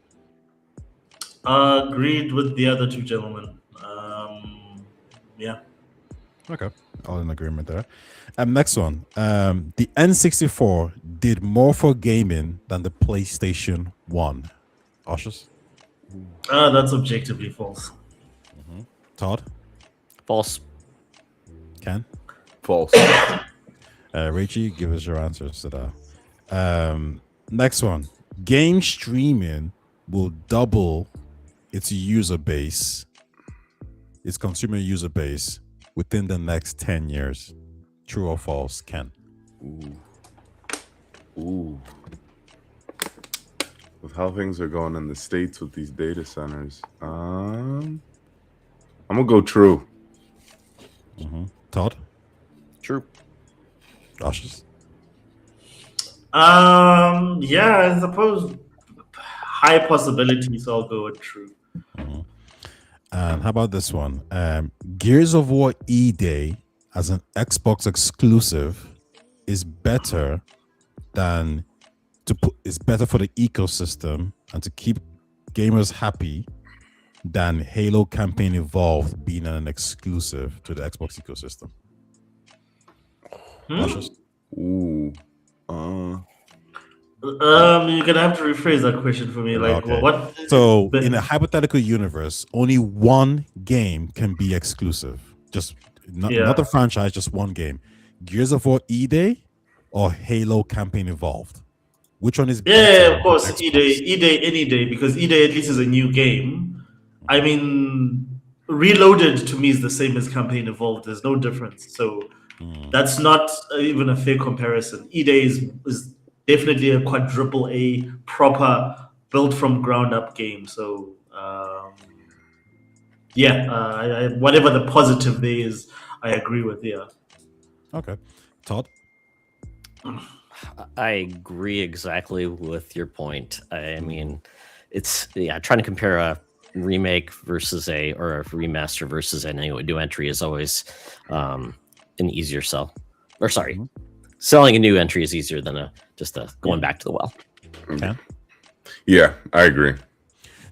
Speaker 4: Agreed with the other two gentlemen. Yeah.
Speaker 1: Okay, all in agreement there. Next one. The N64 did more for gaming than the PlayStation 1. Ushers.
Speaker 4: That's objectively false.
Speaker 1: Todd.
Speaker 5: False.
Speaker 1: Ken.
Speaker 2: False.
Speaker 1: Richie, give us your answers to that. Next one. Game streaming will double its user base, its consumer user base, within the next 10 years. True or false, Ken?
Speaker 2: Ooh. With how things are going in the States with these data centers, I'm gonna go true.
Speaker 1: Todd.
Speaker 5: True.
Speaker 1: Ushers.
Speaker 4: Yeah, I suppose high possibility, so I'll go with true.
Speaker 1: And how about this one? Gears of War E-Day as an Xbox exclusive is better than it's better for the ecosystem and to keep gamers happy than Halo Campaign Evolved being an exclusive to the Xbox ecosystem? Luscious?
Speaker 2: Ooh.
Speaker 4: You're gonna have to rephrase that question for me. Like,
Speaker 1: Okay.
Speaker 4: what?
Speaker 1: So,
Speaker 4: but-
Speaker 1: in a hypothetical universe, only one game can be exclusive. Just not a franchise, just one game. Gears of War E-Day or Halo Campaign Evolved? Which one is better?
Speaker 4: of course,
Speaker 1: on Xbox?
Speaker 4: E-Day, any day, because E-Day at least is a new game. I mean, Reloaded to me is the same as Campaign Evolved. There's no difference. So that's not even a fair comparison. E-Day is definitely a quadruple A, proper, built from ground up game. So, whatever the positive there is, I agree with. Yeah.
Speaker 1: Okay. Todd?
Speaker 5: I agree exactly with your point. I mean, it's trying to compare a remake versus a remaster versus a new entry is always an easier sell. Or sorry, selling a new entry is easier than going back to the well.
Speaker 1: Ken?
Speaker 2: Yeah, I agree.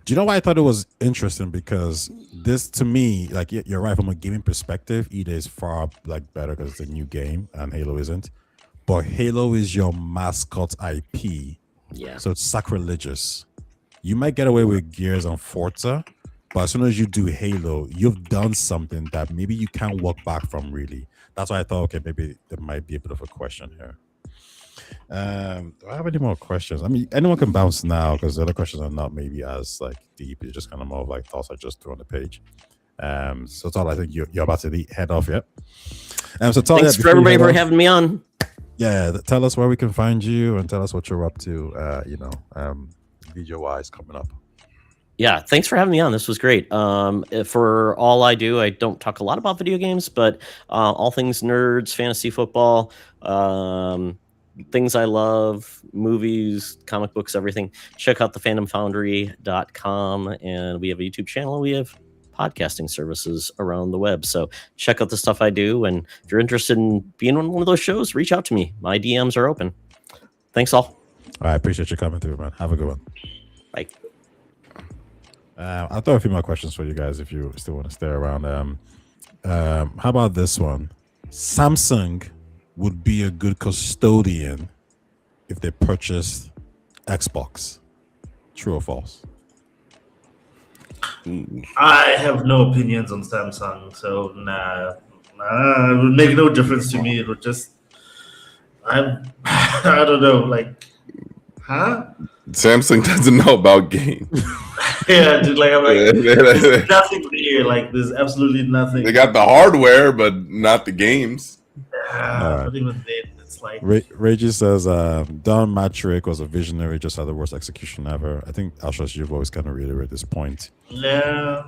Speaker 1: Do you know why I thought it was interesting? Because this, to me, like you're right, from a gaming perspective, E-Day is far better because it's a new game and Halo isn't. But Halo is your mascot IP, so it's sacrilegious. You might get away with Gears and Forza, but as soon as you do Halo, you've done something that maybe you can't walk back from. Really, that's why I thought, okay, maybe there might be a bit of a question here. Do I have any more questions? I mean, anyone can bounce now because the other questions are not maybe as deep. It's just kind of more of thoughts I just threw on the page. So Todd, I think you're about to head off, yeah. So Todd,
Speaker 5: thanks for everybody for having me on.
Speaker 1: Yeah, tell us where we can find you and tell us what you're up to. Video wise coming up.
Speaker 5: Yeah, thanks for having me on. This was great. For all I do, I don't talk a lot about video games, but all things nerds, fantasy football, things I love, movies, comic books, everything. Check out thefandomfoundry.com, and we have a YouTube channel. We have podcasting services around the web. So check out the stuff I do. And if you're interested in being on one of those shows, reach out to me. My DMs are open. Thanks all.
Speaker 1: I appreciate you coming through, man. Have a good one.
Speaker 5: Bye.
Speaker 1: I'll throw a few more questions for you guys if you still want to stay around. How about this one? Samsung would be a good custodian if they purchased Xbox. True or false?
Speaker 4: I have no opinions on Samsung, so it would make no difference to me. It would just, I don't know,
Speaker 2: Samsung doesn't know about games.
Speaker 4: Yeah, dude, I'm there's nothing there. There's absolutely nothing.
Speaker 2: They got the hardware, but not the games.
Speaker 4: Not even then. It's
Speaker 1: Reggie says Don Matrick was a visionary, just had the worst execution ever. I think Ashos, you've always kind of reiterated this point.
Speaker 4: Yeah,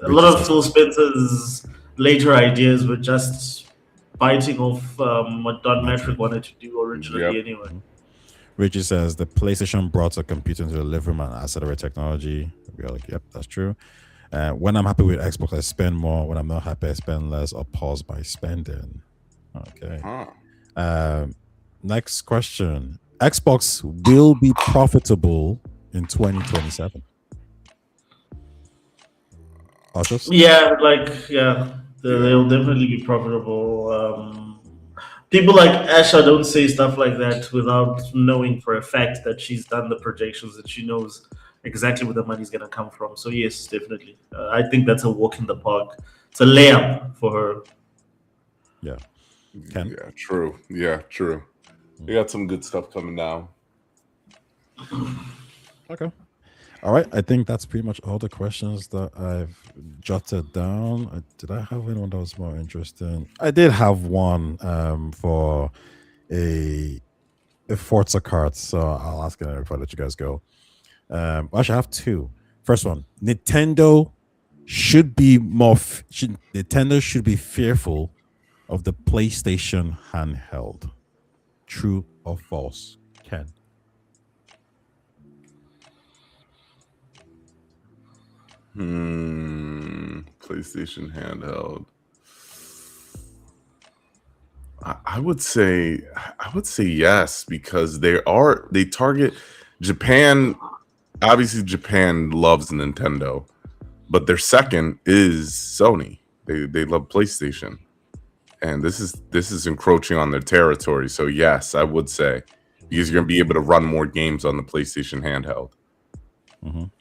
Speaker 4: a lot of Phil Spencer's later ideas were just biting off what Don Matrick wanted to do originally. Anyway.
Speaker 1: Reggie says the PlayStation brought a computer into the living room and accelerate technology. We are like, yep, that's true. When I'm happy with Xbox, I spend more. When I'm not happy, I spend less or pause my spending. Okay. Next question. Xbox will be profitable in 2027. Ashos?
Speaker 4: Yeah, they'll definitely be profitable. People like Asha don't say stuff like that without knowing for a fact that she's done the projections and she knows exactly where the money's going to come from. So yes, definitely. I think that's a walk in the park. It's a layup for her.
Speaker 1: Yeah. Ken?
Speaker 2: Yeah, true. Yeah, true. We got some good stuff coming down.
Speaker 1: Okay. All right. I think that's pretty much all the questions that I've jotted down. Did I have anyone that was more interesting? I did have one for a Forza kart, so I'll ask it before I let you guys go. Actually, I have two. First one: Nintendo should be fearful of the PlayStation handheld. True or false? Ken?
Speaker 2: PlayStation handheld. I would say yes, because they target Japan. Obviously, Japan loves Nintendo, but their second is Sony. They love PlayStation, and this is encroaching on their territory. So yes, I would say, because you're gonna be able to run more games on the PlayStation handheld.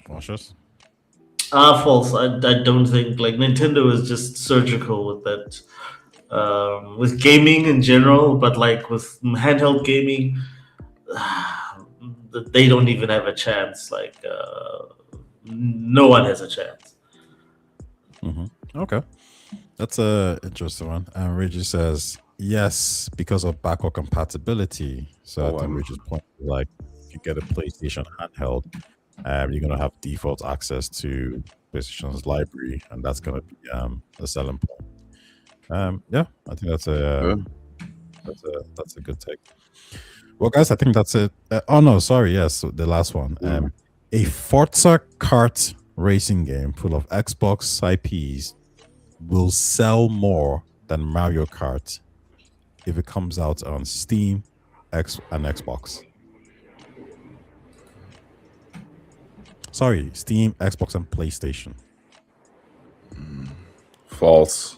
Speaker 1: Cautious.
Speaker 4: False. I don't think like Nintendo is just surgical with that. With gaming in general, but like with handheld gaming, they don't even have a chance. Like no one has a chance.
Speaker 1: Okay, that's a interesting one. And Reggie says yes because of backward compatibility. So I think Reggie's point is like if you get a PlayStation handheld, you're gonna have default access to PlayStation's library, and that's gonna be a selling point. Yeah, I think that's a good take. Well, guys, I think that's it. Oh no, sorry. Yes, so the last one. A Forza kart racing game full of Xbox IPs will sell more than Mario Kart if it comes out on Steam, and Xbox. Sorry, Steam, Xbox, and PlayStation.
Speaker 2: False.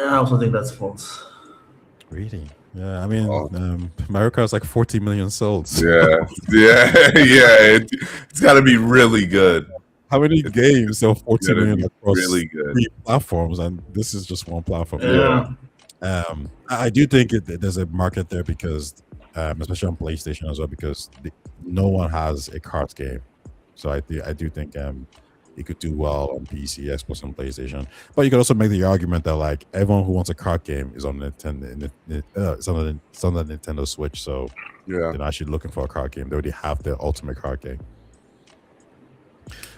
Speaker 4: I also think that's false.
Speaker 1: Really? Yeah, I mean, Mario Kart's like 40 million sold. So
Speaker 2: Yeah. It's got to be really good.
Speaker 1: how many games sell 40 million across
Speaker 2: really good.
Speaker 1: 3 platforms, and this is just one platform?
Speaker 4: Yeah.
Speaker 1: I do think there's a market there because, especially on PlayStation as well, because no one has a kart game. So I do think it could do well on PC, Xbox, and PlayStation. But you could also make the argument that like everyone who wants a kart game is on Nintendo. It's on the Nintendo Switch. So they're not actually looking for a kart game. They already have the ultimate kart game.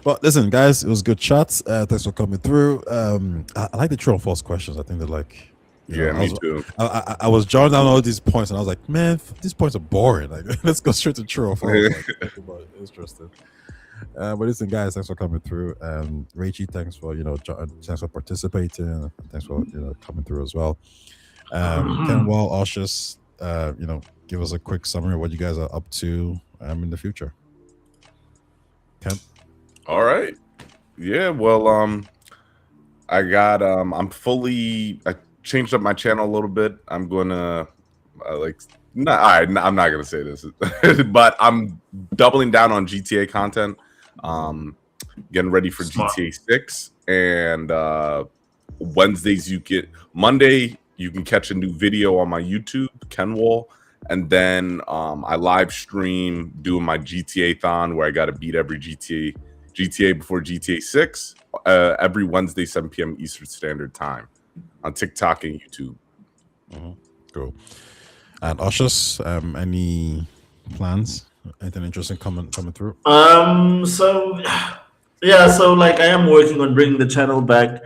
Speaker 1: Well, listen, guys, it was good chats. Thanks for coming through. I like the true or false questions. I think they're like.
Speaker 2: Me too.
Speaker 1: I was jotting down all these points, and I was like, man, these points are boring. Like, let's go straight to true or false. Like, interesting. But listen, guys, thanks for coming through. Rachie, thanks for thanks for participating. Thanks for coming through as well. Kenwell, Oshus, give us a quick summary of what you guys are up to in the future. Ken.
Speaker 2: All right. Yeah. Well, I got I changed up my channel a little bit. I'm gonna I'm not gonna say this, but I'm doubling down on GTA content. Getting ready for GTA 6, and Wednesdays Monday you can catch a new video on my YouTube, Kenwall, and then I live stream doing my GTA-thon where I got to beat every GTA before GTA 6 every Wednesday 7 p.m. Eastern Standard Time on TikTok and YouTube.
Speaker 1: Cool. And Oshus, any plans? Anything interesting coming through?
Speaker 4: So like I am working on bringing the channel back,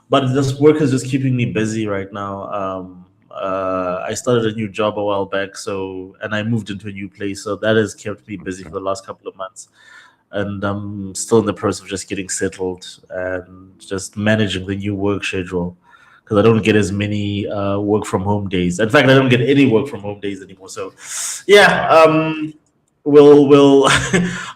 Speaker 4: but this work is just keeping me busy right now. I started a new job a while back, and I moved into a new place, so that has kept me busy for the last couple of months. And I'm still in the process of just getting settled and just managing the new work schedule, because I don't get as many work from home days. In fact, I don't get any work from home days anymore. So, we'll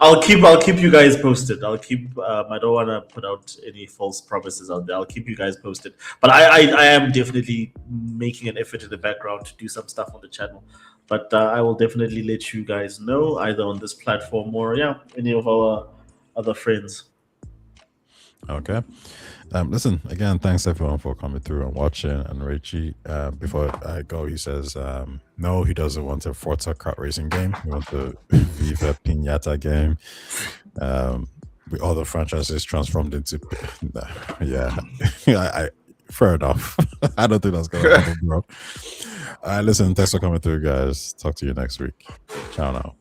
Speaker 4: I'll keep you guys posted. I don't want to put out any false promises out there. I'll keep you guys posted. But I am definitely making an effort in the background to do some stuff on the channel. But I will definitely let you guys know either on this platform or any of our other friends.
Speaker 1: Okay. Listen, again, thanks everyone for coming through and watching. And Richie, before I go, he says, no, he doesn't want a Forza kart racing game. He wants a Viva Pinata game. With other franchises transformed into, fair enough. I don't think that's gonna happen, bro. Listen, thanks for coming through, guys. Talk to you next week. Ciao now.